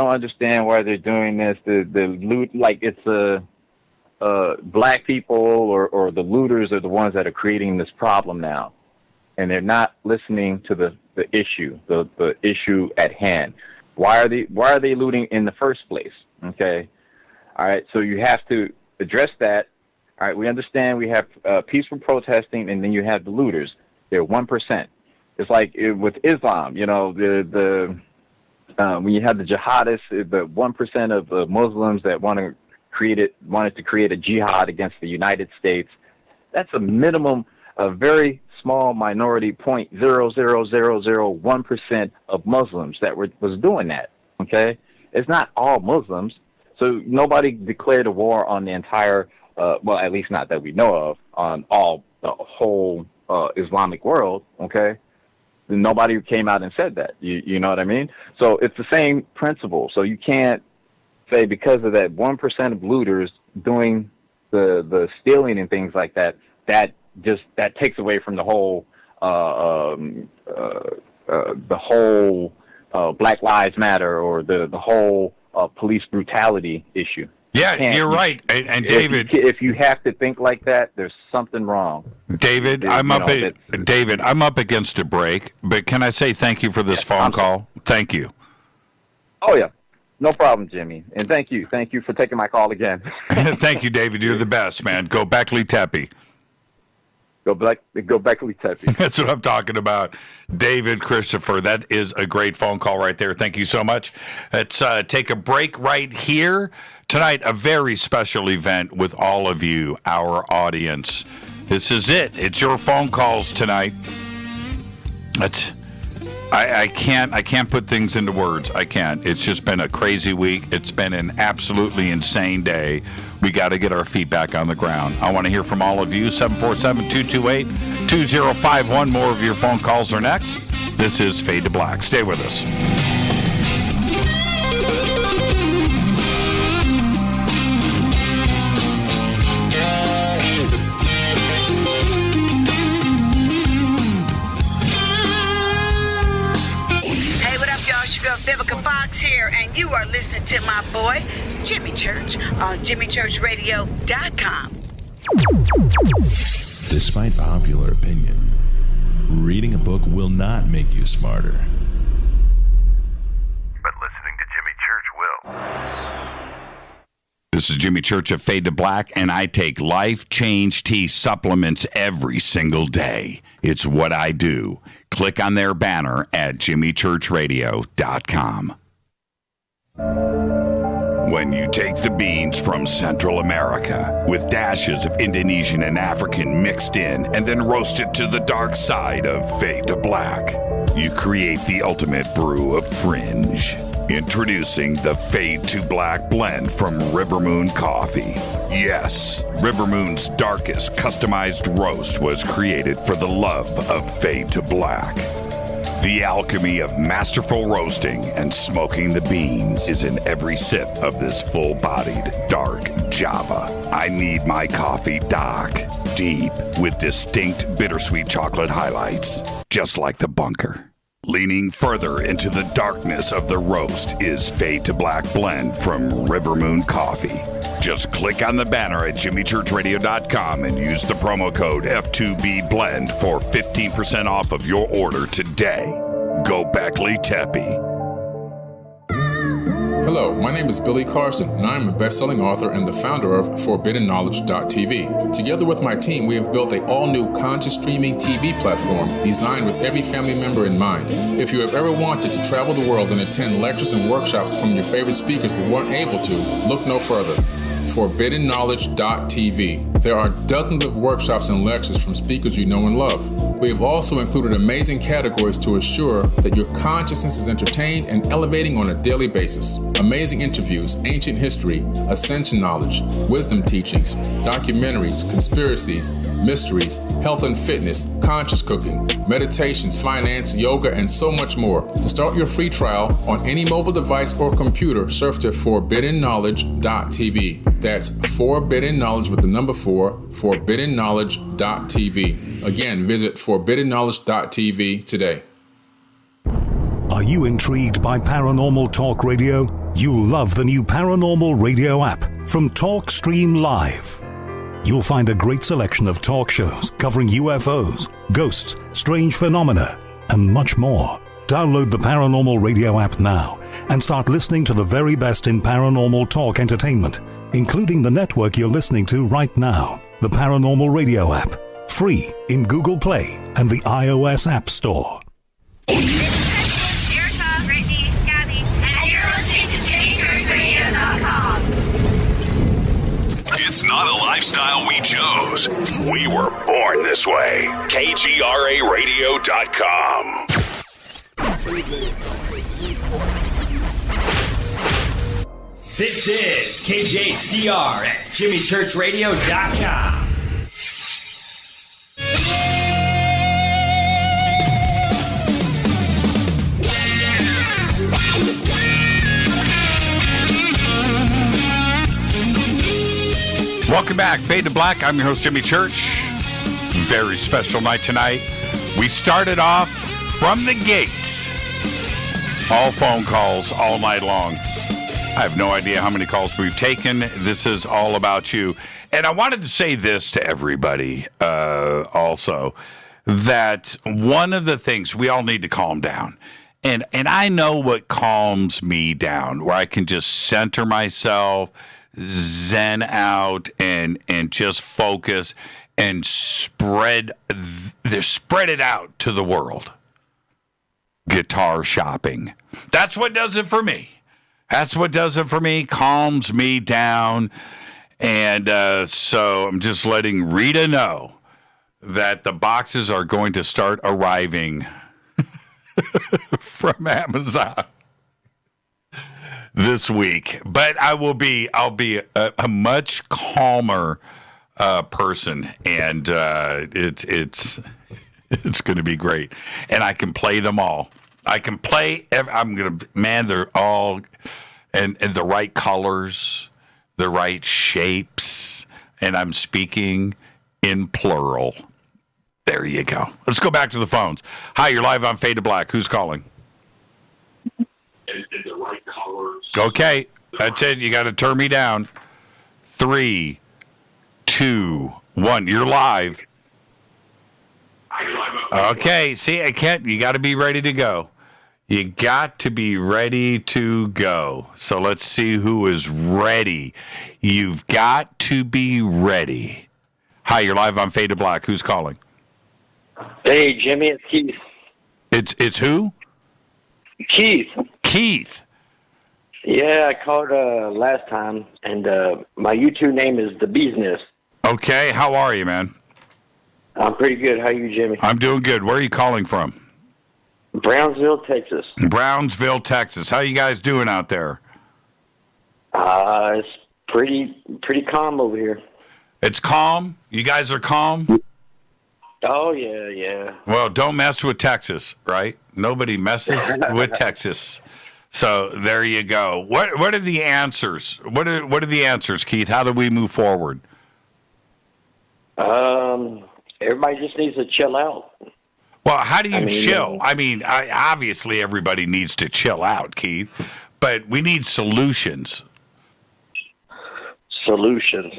understand why they're doing this. The loot, like it's black people or the looters are the ones that are creating this problem now, and they're not listening to the issue, the issue at hand. Why are they looting in the first place? Okay, all right. So you have to address that. All right, we understand we have peaceful protesting, and then you have the looters. They're 1%. It's like with Islam, you know, when you have the jihadists, the 1% of Muslims that wanted to create a jihad against the United States. That's a minimum, a very small minority, 0.00001% of Muslims that was doing that. Okay, it's not all Muslims. So nobody declared a war on the entire, well, at least not that we know of, on the whole Islamic world. Okay. Nobody came out and said that. You know what I mean? So it's the same principle. So you can't say because of that 1% of looters doing the stealing and things like that, that takes away from the whole Black Lives Matter or the whole police brutality issue. Yeah, you're right. And David, if you have to think like that, there's something wrong. David, I'm up against a break, but can I say thank you for this phone call? Thank you. Oh yeah, no problem, Jimmy, and thank you for taking my call again. Thank you, David. You're the best, man. Go Beckley Tepe. Go Beckley Tepe. That's what I'm talking about. David Christopher, that is a great phone call right there. Thank you so much. Let's take a break right here. Tonight, a very special event with all of you, our audience. This is it. It's your phone calls tonight. I can't put things into words. I can't. It's just been a crazy week. It's been an absolutely insane day. We got to get our feet back on the ground. I want to hear from all of you. 747-228-2051. More of your phone calls are next. This is Fade to Black. Stay with us. Vivica Fox here, and you are listening to my boy, Jimmy Church, on JimmyChurchRadio.com. Despite popular opinion, reading a book will not make you smarter. But listening to Jimmy Church will. This is Jimmy Church of Fade to Black, and I take Life Change Tea supplements every single day. It's what I do. Click on their banner at JimmyChurchRadio.com. When you take the beans from Central America with dashes of Indonesian and African mixed in and then roasted to the dark side of Fade to Black, you create the ultimate brew of fringe. Introducing the Fade to Black blend from River Moon Coffee. Yes, River Moon's darkest customized roast was created for the love of Fade to Black. The alchemy of masterful roasting and smoking the beans is in every sip of this full-bodied, dark Java. I need my coffee dark, deep, with distinct bittersweet chocolate highlights, just like the bunker. Leaning further into the darkness of the roast is Fade to Black blend from River Moon Coffee. Just click on the banner at JimmyChurchRadio.com and use the promo code F2BBLEND for 15% off of your order today. Go Beckley Tepe. Hello, my name is Billy Carson, and I am a best-selling author and the founder of ForbiddenKnowledge.tv. Together with my team, we have built an all-new conscious streaming TV platform designed with every family member in mind. If you have ever wanted to travel the world and attend lectures and workshops from your favorite speakers but weren't able to, look no further. ForbiddenKnowledge.tv. There are dozens of workshops and lectures from speakers you know and love. We have also included amazing categories to assure that your consciousness is entertained and elevating on a daily basis. Amazing interviews, ancient history, ascension knowledge, wisdom teachings, documentaries, conspiracies, mysteries, health and fitness, conscious cooking, meditations, finance, yoga, and so much more. To start your free trial on any mobile device or computer, surf to ForbiddenKnowledge.tv. That's Forbidden Knowledge with the number 4, ForbiddenKnowledge.tv. Again, visit ForbiddenKnowledge.tv today. Are you intrigued by Paranormal Talk Radio? You'll love the new Paranormal Radio app from TalkStream Live. You'll find a great selection of talk shows covering UFOs, ghosts, strange phenomena, and much more. Download the Paranormal Radio app now and start listening to the very best in paranormal talk entertainment, including the network you're listening to right now. The Paranormal Radio app, free in Google Play and the iOS App Store. Erica, Brittany, Gabby, and you're listening to JimmyChurchRadio.com. It's not a lifestyle we chose. We were born this way. KGRARadio.com. This is KJCR at JimmyChurchRadio.com. Welcome back. Fade to Black. I'm your host, Jimmy Church. Very special night tonight. We started off from the gates. All phone calls all night long. I have no idea how many calls we've taken. This is all about you. And I wanted to say this to everybody also, that one of the things, we all need to calm down. And I know what calms me down, where I can just center myself, zen out, and just focus and spread it out to the world. Guitar shopping. That's what does it for me. That's what does it for me, calms me down. And so I'm just letting Rita know that the boxes are going to start arriving from Amazon this week. But I'll be a much calmer person, and it's going to be great. And I can play them all. I can play. They're all and the right colors, the right shapes, and I'm speaking in plural. There you go. Let's go back to the phones. Hi, you're live on Fade to Black. Who's calling? And the right colors. Okay, that's it. You got to turn me down. 3, 2, 1. You're live. Okay, see, I can't. You got to be ready to go. You got to be ready to go. So let's see who is ready. You've got to be ready. Hi, you're live on Fade to Black. Who's calling? Hey, Jimmy, it's Keith. It's who? Keith. Keith. Yeah, I called last time, and my YouTube name is The Bee's Nest. Okay, how are you, man? I'm pretty good. How are you, Jimmy? I'm doing good. Where are you calling from? Brownsville, Texas. Brownsville, Texas. How you guys doing out there? It's pretty calm over here. It's calm? You guys are calm? Oh, yeah. Well, don't mess with Texas, right? Nobody messes with Texas. So there you go. What are the answers? What are the answers, Keith? How do we move forward? Everybody just needs to chill out. Well, how do you chill? Obviously everybody needs to chill out, Keith, but we need solutions. Solutions.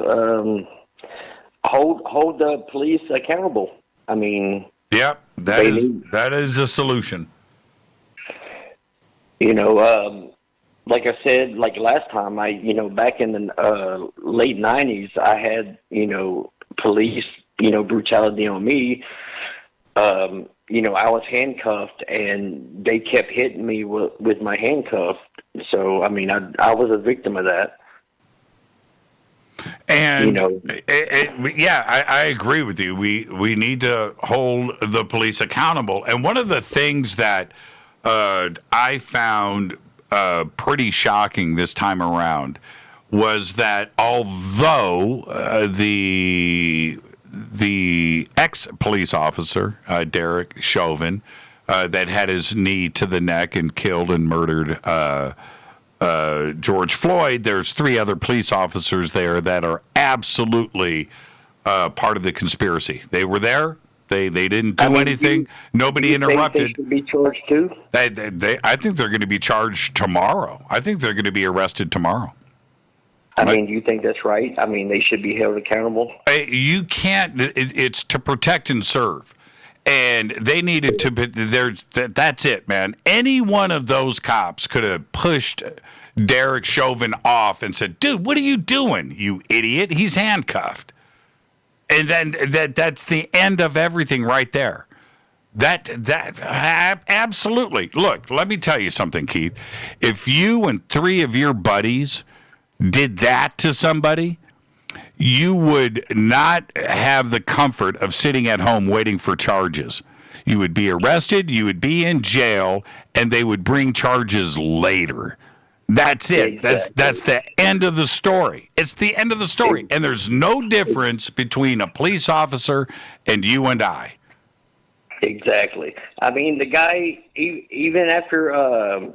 Hold the police accountable. Yep, that is a solution. Like I said, like last time, back in the late 90s, I had, police, brutality on me. I was handcuffed, and they kept hitting me with my handcuff. So, I was a victim of that. And I agree with you. We need to hold the police accountable. And one of the things that I found pretty shocking this time around was that although the ex-police officer, Derek Chauvin, that had his knee to the neck and killed and murdered George Floyd, there's 3 other police officers there that are absolutely part of the conspiracy. They were there. They didn't do anything. Nobody interrupted. Think they should be charged too? I think they're going to be charged tomorrow. I think they're going to be arrested tomorrow. Do you think that's right? They should be held accountable? You can't. It's to protect and serve. And they needed to be there. That's it, man. Any one of those cops could have pushed Derek Chauvin off and said, "Dude, what are you doing, you idiot? He's handcuffed." And then that's the end of everything right there. That absolutely. Look, let me tell you something, Keith. If you and 3 of your buddies did that to somebody, you would not have the comfort of sitting at home waiting for charges. You would be arrested, you would be in jail, and they would bring charges later. That's it. Exactly. That's the end of the story. It's the end of the story. And there's no difference between a police officer and you and I. Exactly. I mean, the guy, even after,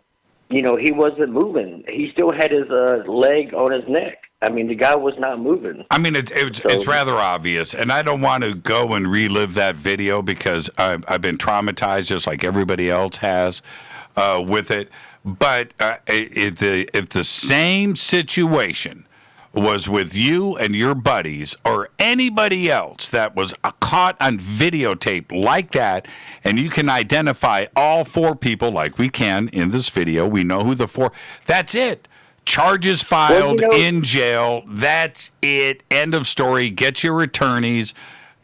he wasn't moving, he still had his leg on his neck. I mean, the guy was not moving. I mean, it's rather obvious, and I don't want to go and relive that video because I've been traumatized just like everybody else has with it. But if the same situation was with you and your buddies or anybody else that was caught on videotape like that, and you can identify all 4 people like we can in this video, we know who the 4, that's it. Charges filed, in jail. That's it. End of story. Get your attorneys,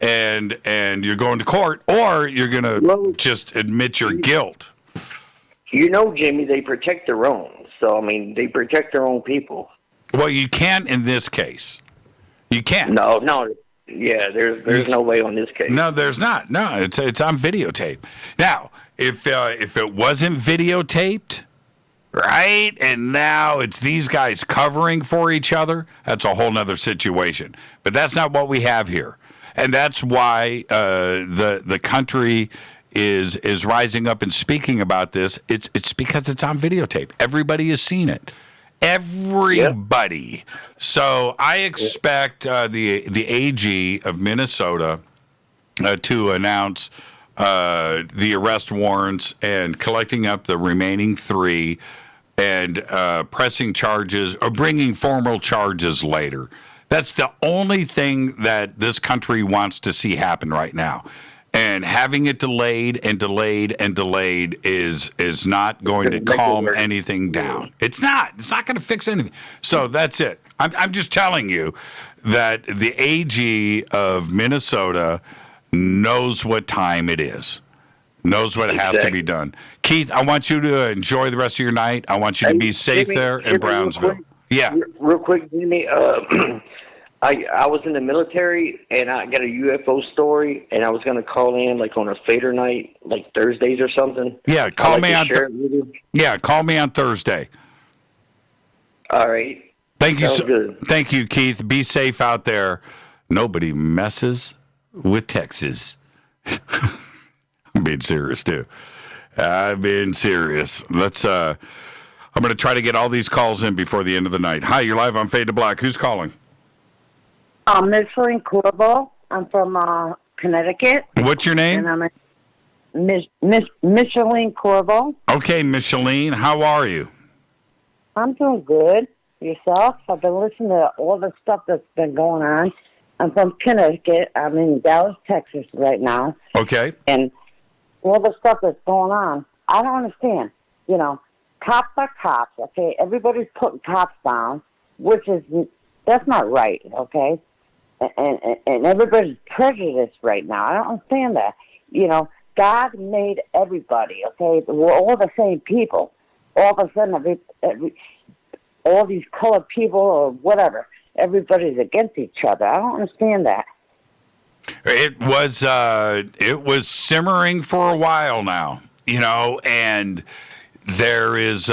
and you're going to court, or you're going to just admit your guilt. Jimmy, they protect their own. So, I mean, they protect their own people. Well, you can't in this case. You can't. No. Yeah, there's no way on this case. No, there's not. No, it's on videotape. Now, if it wasn't videotaped, right, and now it's these guys covering for each other, that's a whole nother situation. But that's not what we have here. And that's why the country is rising up and speaking about this. It's because it's on videotape. Everybody has seen it. Everybody. Yep. So I expect the AG of Minnesota to announce the arrest warrants and collecting up the remaining 3 and pressing charges or bringing formal charges later. That's the only thing that this country wants to see happen right now. And having it delayed and delayed and delayed is not going to calm anything down. It's not. It's not going to fix anything. So that's it. I'm just telling you that the AG of Minnesota knows what time it is, knows what has to be done. Keith, I want you to enjoy the rest of your night. I want you to be safe there in Brownsville. Real quick, Jimmy. I was in the military, and I got a UFO story, and I was going to call in like on a fader night, like Thursdays or something. Yeah, call me on. Call me on Thursday. All right. Thank you. Thank you, Keith. Be safe out there. Nobody messes with Texas. I'm being serious too. I'm being serious. Let's. I'm going to try to get all these calls in before the end of the night. Hi, you're live on Fade to Black. Who's calling? Micheline Corvo. I'm from Connecticut. What's your name? And I'm Micheline Corvo. Okay, Micheline, how are you? I'm doing good. Yourself? I've been listening to all the stuff that's been going on. I'm from Connecticut. I'm in Dallas, Texas right now. Okay. And all the stuff that's going on, I don't understand. Cops are cops, okay? Everybody's putting cops down, that's not right, okay? And everybody's prejudiced right now. I don't understand that. God made everybody, okay? We're all the same people. All of a sudden, all these colored people or whatever, everybody's against each other. I don't understand that. It was simmering for a while now, and there's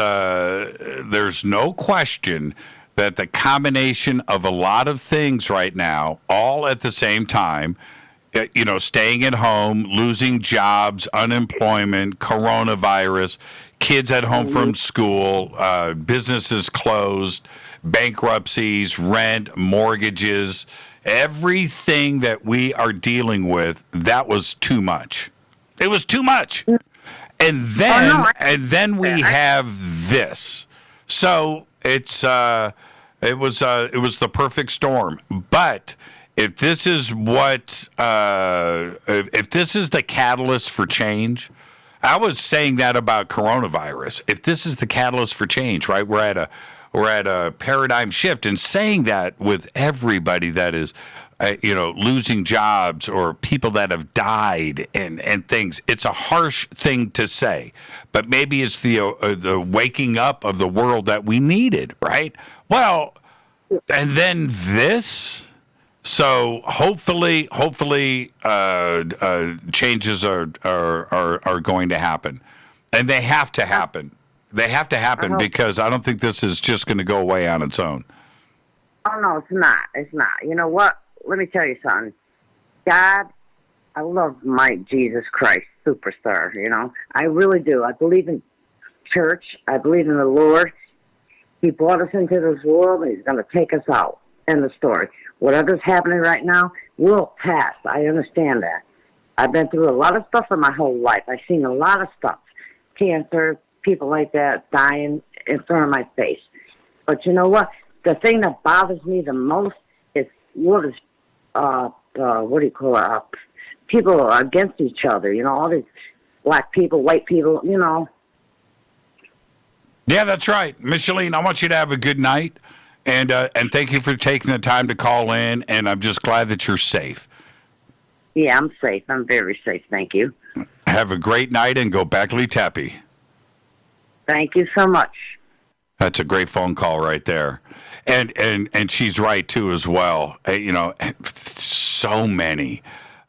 no question that the combination of a lot of things right now, all at the same time, staying at home, losing jobs, unemployment, coronavirus, kids at home from school, businesses closed, bankruptcies, rent, mortgages, everything that we are dealing with, that was too much. It was too much. And then we have this. So it was the perfect storm. But if this is what, if this is the catalyst for change, I was saying that about coronavirus. If this is the catalyst for change, right? We're at a paradigm shift, and saying that with everybody that is, losing jobs or people that have died and things. It's a harsh thing to say, but maybe it's the waking up of the world that we needed, right? Well, and then this. So hopefully, changes are going to happen, and they have to happen. They have to happen because I don't think this is just going to go away on its own. Oh no, it's not. It's not. You know what? Let me tell you something. God, I love my Jesus Christ superstar. I really do. I believe in church. I believe in the Lord. He brought us into this world, and He's going to take us out. End of story. Whatever's happening right now will pass. I understand that. I've been through a lot of stuff in my whole life. I've seen a lot of stuff. Cancer, people like that dying in front of my face. But you know what? The thing that bothers me the most is what do you call it? People are against each other. All these black people, white people, Yeah, that's right. Micheline, I want you to have a good night. And thank you for taking the time to call in, and I'm just glad that you're safe. Yeah, I'm safe. I'm very safe. Thank you. Have a great night and go Beckley Teppy. Thank you so much. That's a great phone call right there. And she's right, too, as well. So many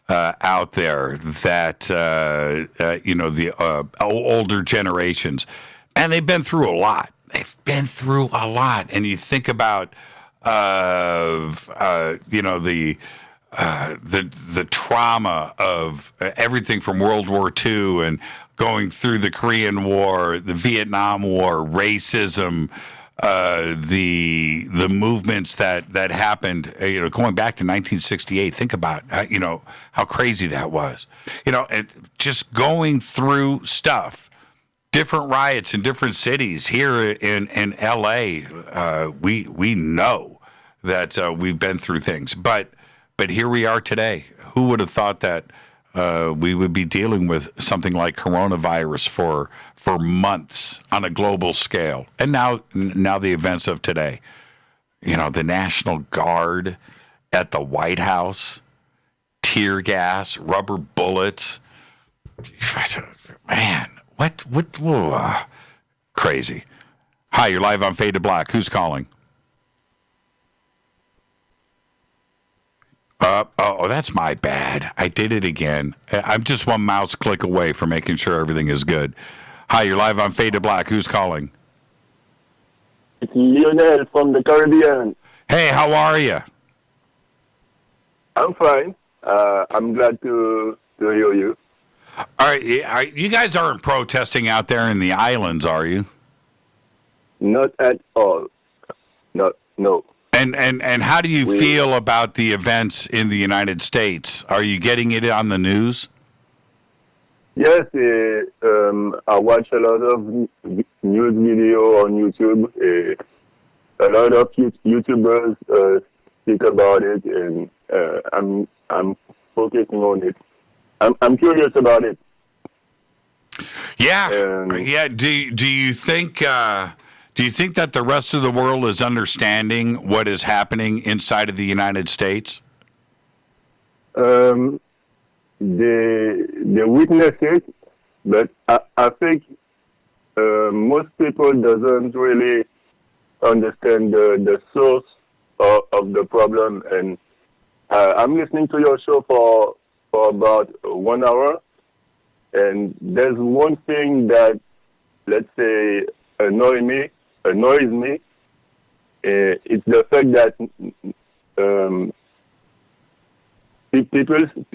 out there that, the older generations, and they've been through a lot. They've been through a lot, and you think about, the trauma of everything from World War II and going through the Korean War, the Vietnam War, racism, the movements that happened, going back to 1968. Think about, how crazy that was. And just going through stuff. Different riots in different cities here in L.A. We know that we've been through things, but here we are today. Who would have thought that we would be dealing with something like coronavirus for months on a global scale, and now the events of today. The National Guard at the White House, tear gas, rubber bullets, man. What? Crazy. Hi, you're live on Fade to Black. Who's calling? Oh, that's my bad. I did it again. I'm just one mouse click away from making sure everything is good. Hi, you're live on Fade to Black. Who's calling? It's Lionel from the Caribbean. Hey, how are you? I'm fine. I'm glad to hear you. All right, you guys aren't protesting out there in the islands, are you? Not at all. No. And how do you feel about the events in the United States? Are you getting it on the news? Yes, I watch a lot of news video on YouTube. A lot of YouTubers speak about it, and I'm focusing on it. I'm curious about it. Yeah, yeah. Do you think that the rest of the world is understanding what is happening inside of the United States? They witness it, but I think most people doesn't really understand the source of the problem. And I'm listening to your show for about 1 hour, and there's one thing that, let's say, annoys me. It's the fact that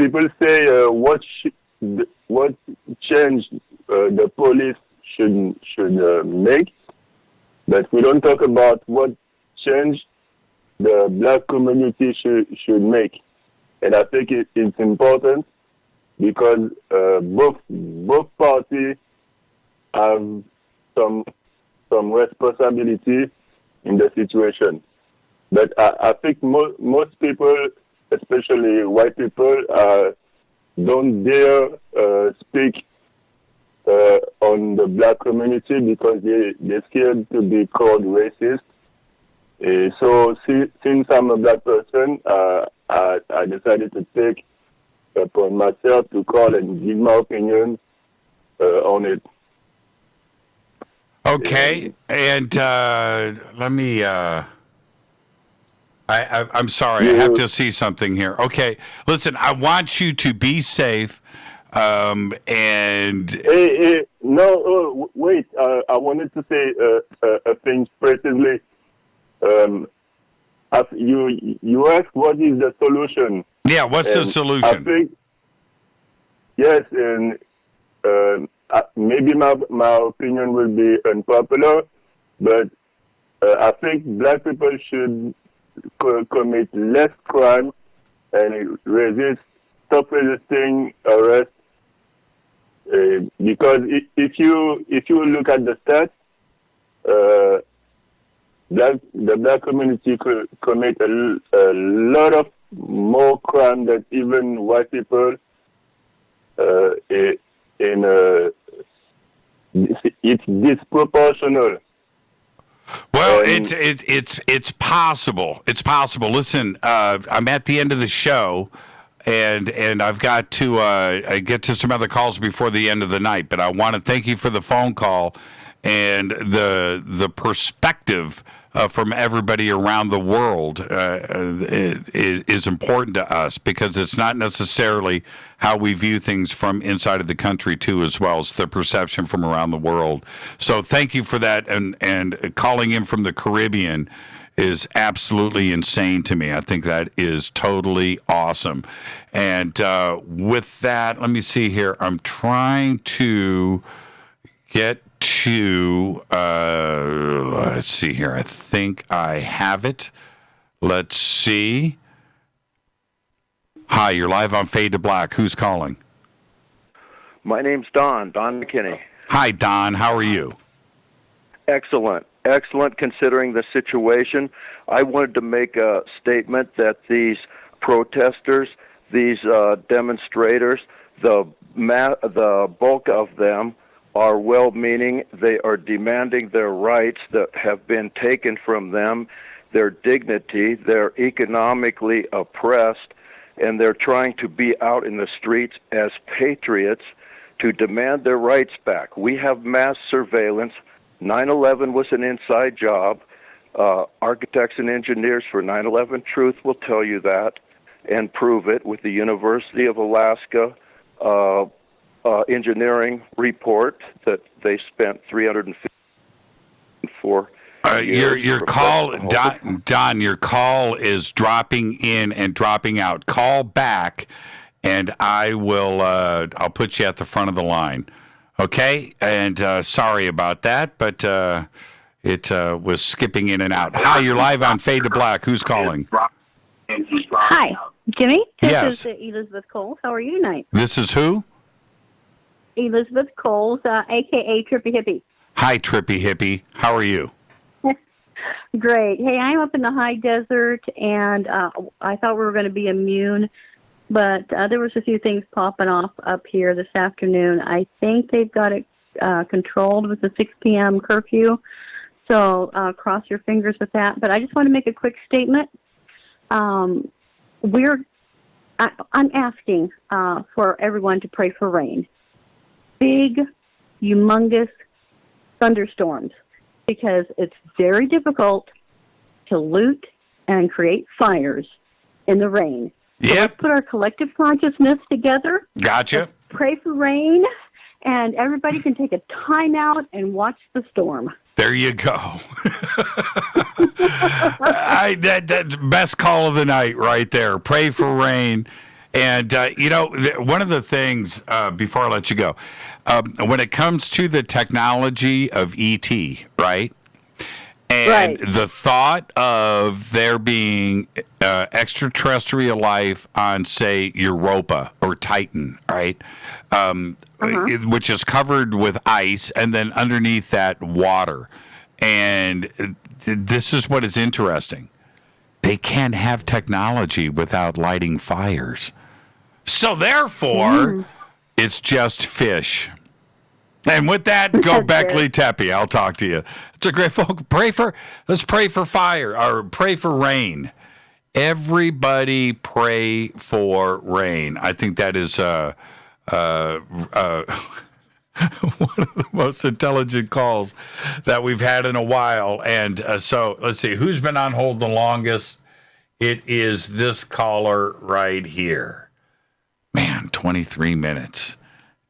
people say what change the police should make, but we don't talk about what change the black community should make. And I think it's important because both parties have some responsibility in the situation. But I think most people especially white people, don't dare speak on the black community because they're scared to be called racist. So since I'm a black person, I decided to take upon myself to call and give my opinion on it. Okay, and let me. I'm sorry, I have to see something here. Okay, listen, I want you to be safe. And wait. I wanted to say a thing precisely. You asked what is the solution. Yeah, what's the solution? I think, yes, and maybe my opinion will be unpopular, but I think black people should commit less crime and stop resisting arrest. Because if you look at the stats, the black community could commit a lot of more crime than even white people. It's disproportional. Well, it's possible. It's possible. Listen, I'm at the end of the show, and I've got to get to some other calls before the end of the night. But I want to thank you for the phone call and the perspective from everybody around the world is important to us, because it's not necessarily how we view things from inside of the country too, as well as the perception from around the world. So thank you for that, and calling in from the Caribbean is absolutely insane to me. I think that is totally awesome. And with that, let me see here. I'm trying to get to, let's see here. I think I have it. Let's see. Hi, you're live on Fade to Black. Who's calling? My name's Don McKinney. Hi, Don. How are you? Excellent considering the situation. I wanted to make a statement that these protesters, these demonstrators, the bulk of them are well-meaning. They are demanding their rights that have been taken from them, their dignity. They're economically oppressed, and they're trying to be out in the streets as patriots to demand their rights back. We have mass surveillance. 9/11 was an inside job. Architects and engineers for 9/11 Truth will tell you that and prove it with the University of Alaska engineering report that they spent $354 your call, Don, your call is dropping in and dropping out. Call back, and I will. I'll put you at the front of the line. Okay, and sorry about that, but it was skipping in and out. Hi, you're live on Fade to Black. Who's calling? Hi, Jimmy. Yes. This is Elizabeth Coles. How are you tonight? This is who? Elizabeth Coles, a.k.a. Trippy Hippie. Hi, Trippy Hippie. How are you? Great. Hey, I'm up in the high desert, and I thought we were going to be immune, but there was a few things popping off up here this afternoon. I think they've got it controlled with the 6 p.m. curfew, so cross your fingers with that. But I just want to make a quick statement. I'm asking for everyone to pray for rain. Big, humongous thunderstorms, because it's very difficult to loot and create fires in the rain. So let's put our collective consciousness together. Gotcha. Let's pray for rain, and everybody can take a time out and watch the storm. There you go. That's best call of the night right there. Pray for rain. And, one of the things, before I let you go, when it comes to the technology of ET, right? And the thought of there being extraterrestrial life on, say, Europa or Titan, right? Which is covered with ice, and then underneath that, water. And this is what is interesting. they can't have technology without lighting fires. So therefore, it's just fish. And with that, go Beckley Tepe. I'll talk to you. It's a great folk. Let's pray for fire or pray for rain. Everybody pray for rain. I think that is one of the most intelligent calls that we've had in a while. And so let's see, who's been on hold the longest? It is this caller right here. Man, 23 minutes.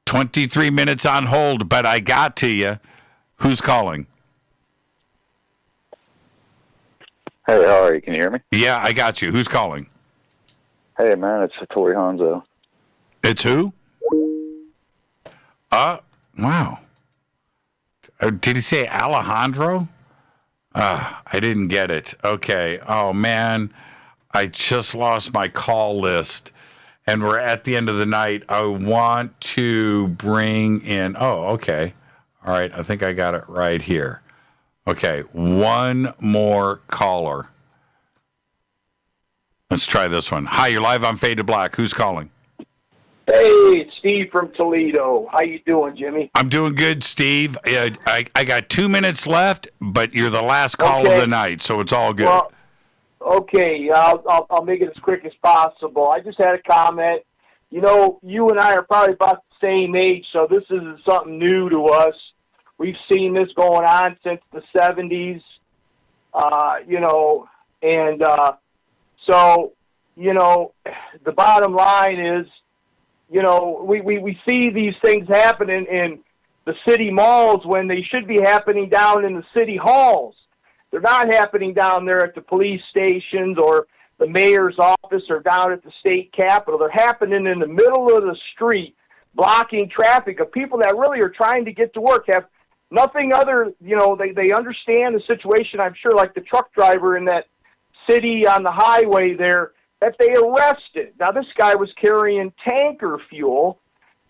23 minutes on hold, but I got to you. Who's calling? Hey, how are you? Can you hear me? Yeah, I got you. Who's calling? Hey, man, it's Tori Hanzo. It's who? Wow. Did he say Alejandro? I didn't get it. Okay. Oh, man. I just lost my call list, and we're at the end of the night. I want to bring in... Oh, okay. All right. I think I got it right here. Okay. One more caller. Let's try this one. Hi, you're live on Fade to Black. Who's calling? Hey, it's Steve from Toledo. How you doing, Jimmy? I'm doing good, Steve. I got 2 minutes left, but you're the last call of the night, so it's all good. Well, okay, I'll make it as quick as possible. I just had a comment. You know, you and I are probably about the same age, so this isn't something new to us. We've seen this going on since the 70s, so, the bottom line is, we see these things happening in the city malls when they should be happening down in the city halls. They're not happening down there at the police stations or the mayor's office or down at the state capitol. They're happening in the middle of the street, blocking traffic of people that really are trying to get to work, have nothing other, they understand the situation, I'm sure, like the truck driver in that city on the highway there, that they arrested. Now, this guy was carrying tanker fuel,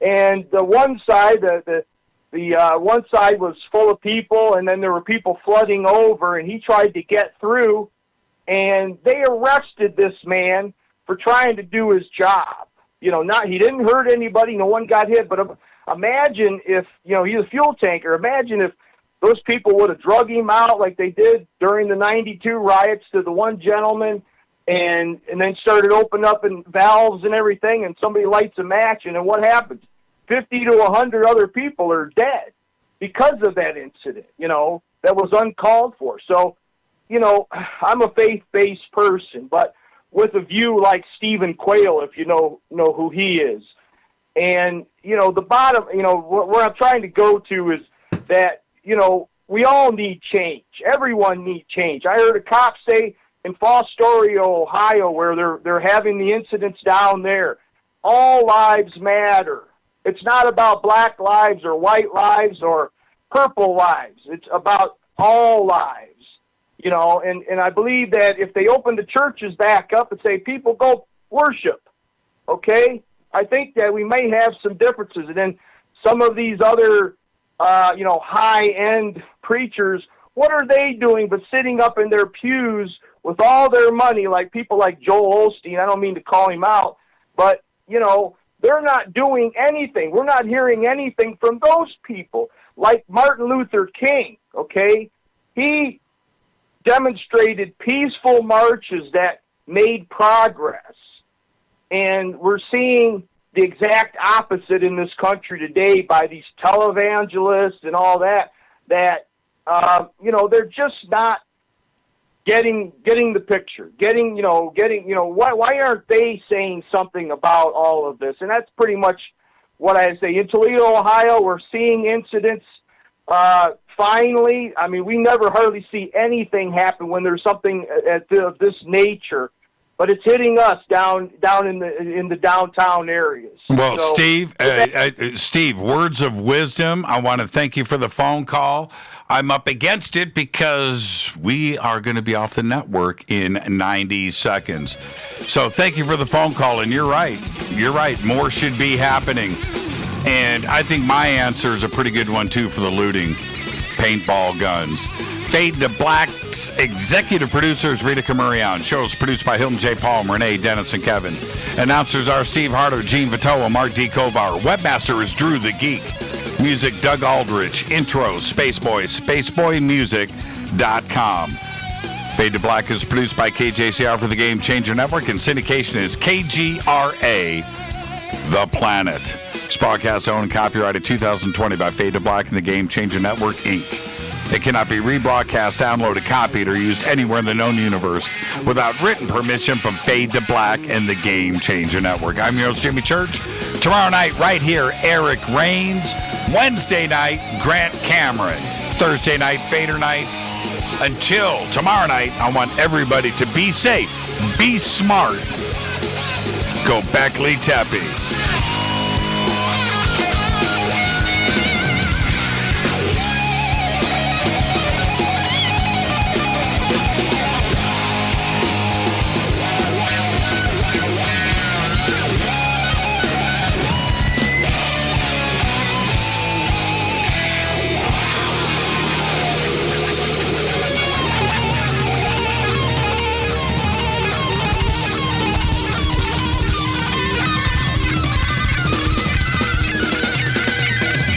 and the one side, the one side was full of people, and then there were people flooding over, and he tried to get through, and they arrested this man for trying to do his job. He didn't hurt anybody, no one got hit, but imagine if, he's a fuel tanker, imagine if those people would have drug him out like they did during the 92 riots to the one gentleman, and then started opening up and valves and everything, and somebody lights a match, and then what happens? 50 to 100 other people are dead because of that incident, that was uncalled for. So, I'm a faith-based person, but with a view like Stephen Quayle, if you know who he is. And, the bottom, where I'm trying to go to is that, we all need change. Everyone needs change. I heard a cop say in Fostoria, Ohio, where they're having the incidents down there, all lives matter. It's not about black lives or white lives or purple lives. It's about all lives, and I believe that if they open the churches back up and say, people go worship, okay, I think that we may have some differences. And then some of these other, high-end preachers, what are they doing but sitting up in their pews with all their money, like people like Joel Osteen? I don't mean to call him out, but, they're not doing anything. We're not hearing anything from those people. Like Martin Luther King, okay? He demonstrated peaceful marches that made progress. And we're seeing the exact opposite in this country today by these televangelists and all that, they're just not getting the picture, why aren't they saying something about all of this? And that's pretty much what I say. In Toledo, Ohio, we're seeing incidents, finally. I mean, we never hardly see anything happen when there's something of this nature, but it's hitting us down in the downtown areas. Well, so, Steve, words of wisdom. I want to thank you for the phone call. I'm up against it because we are going to be off the network in 90 seconds. So thank you for the phone call, and you're right. You're right. More should be happening. And I think my answer is a pretty good one, too, for the looting paintball guns. Fade to Black's executive producers Rita Camurian. Shows produced by Hilton J. Palm, Renee, Dennis, and Kevin. Announcers are Steve Harder, Gene Vitoa, Mark D. Kovar. Webmaster is Drew the Geek. Music, Doug Aldrich. Intro, Spaceboy, spaceboymusic.com. Fade to Black is produced by KJCR for the Game Changer Network, and syndication is KGRA, The Planet. This broadcast owned and copyrighted 2020 by Fade to Black and the Game Changer Network, Inc. It cannot be rebroadcast, downloaded, copied, or used anywhere in the known universe without written permission from Fade to Black and the Game Changer Network. I'm your host, Jimmy Church. Tomorrow night, right here, Eric Rains. Wednesday night, Grant Cameron. Thursday night, Fader Nights. Until tomorrow night, I want everybody to be safe, be smart. Go Beckley Tepe.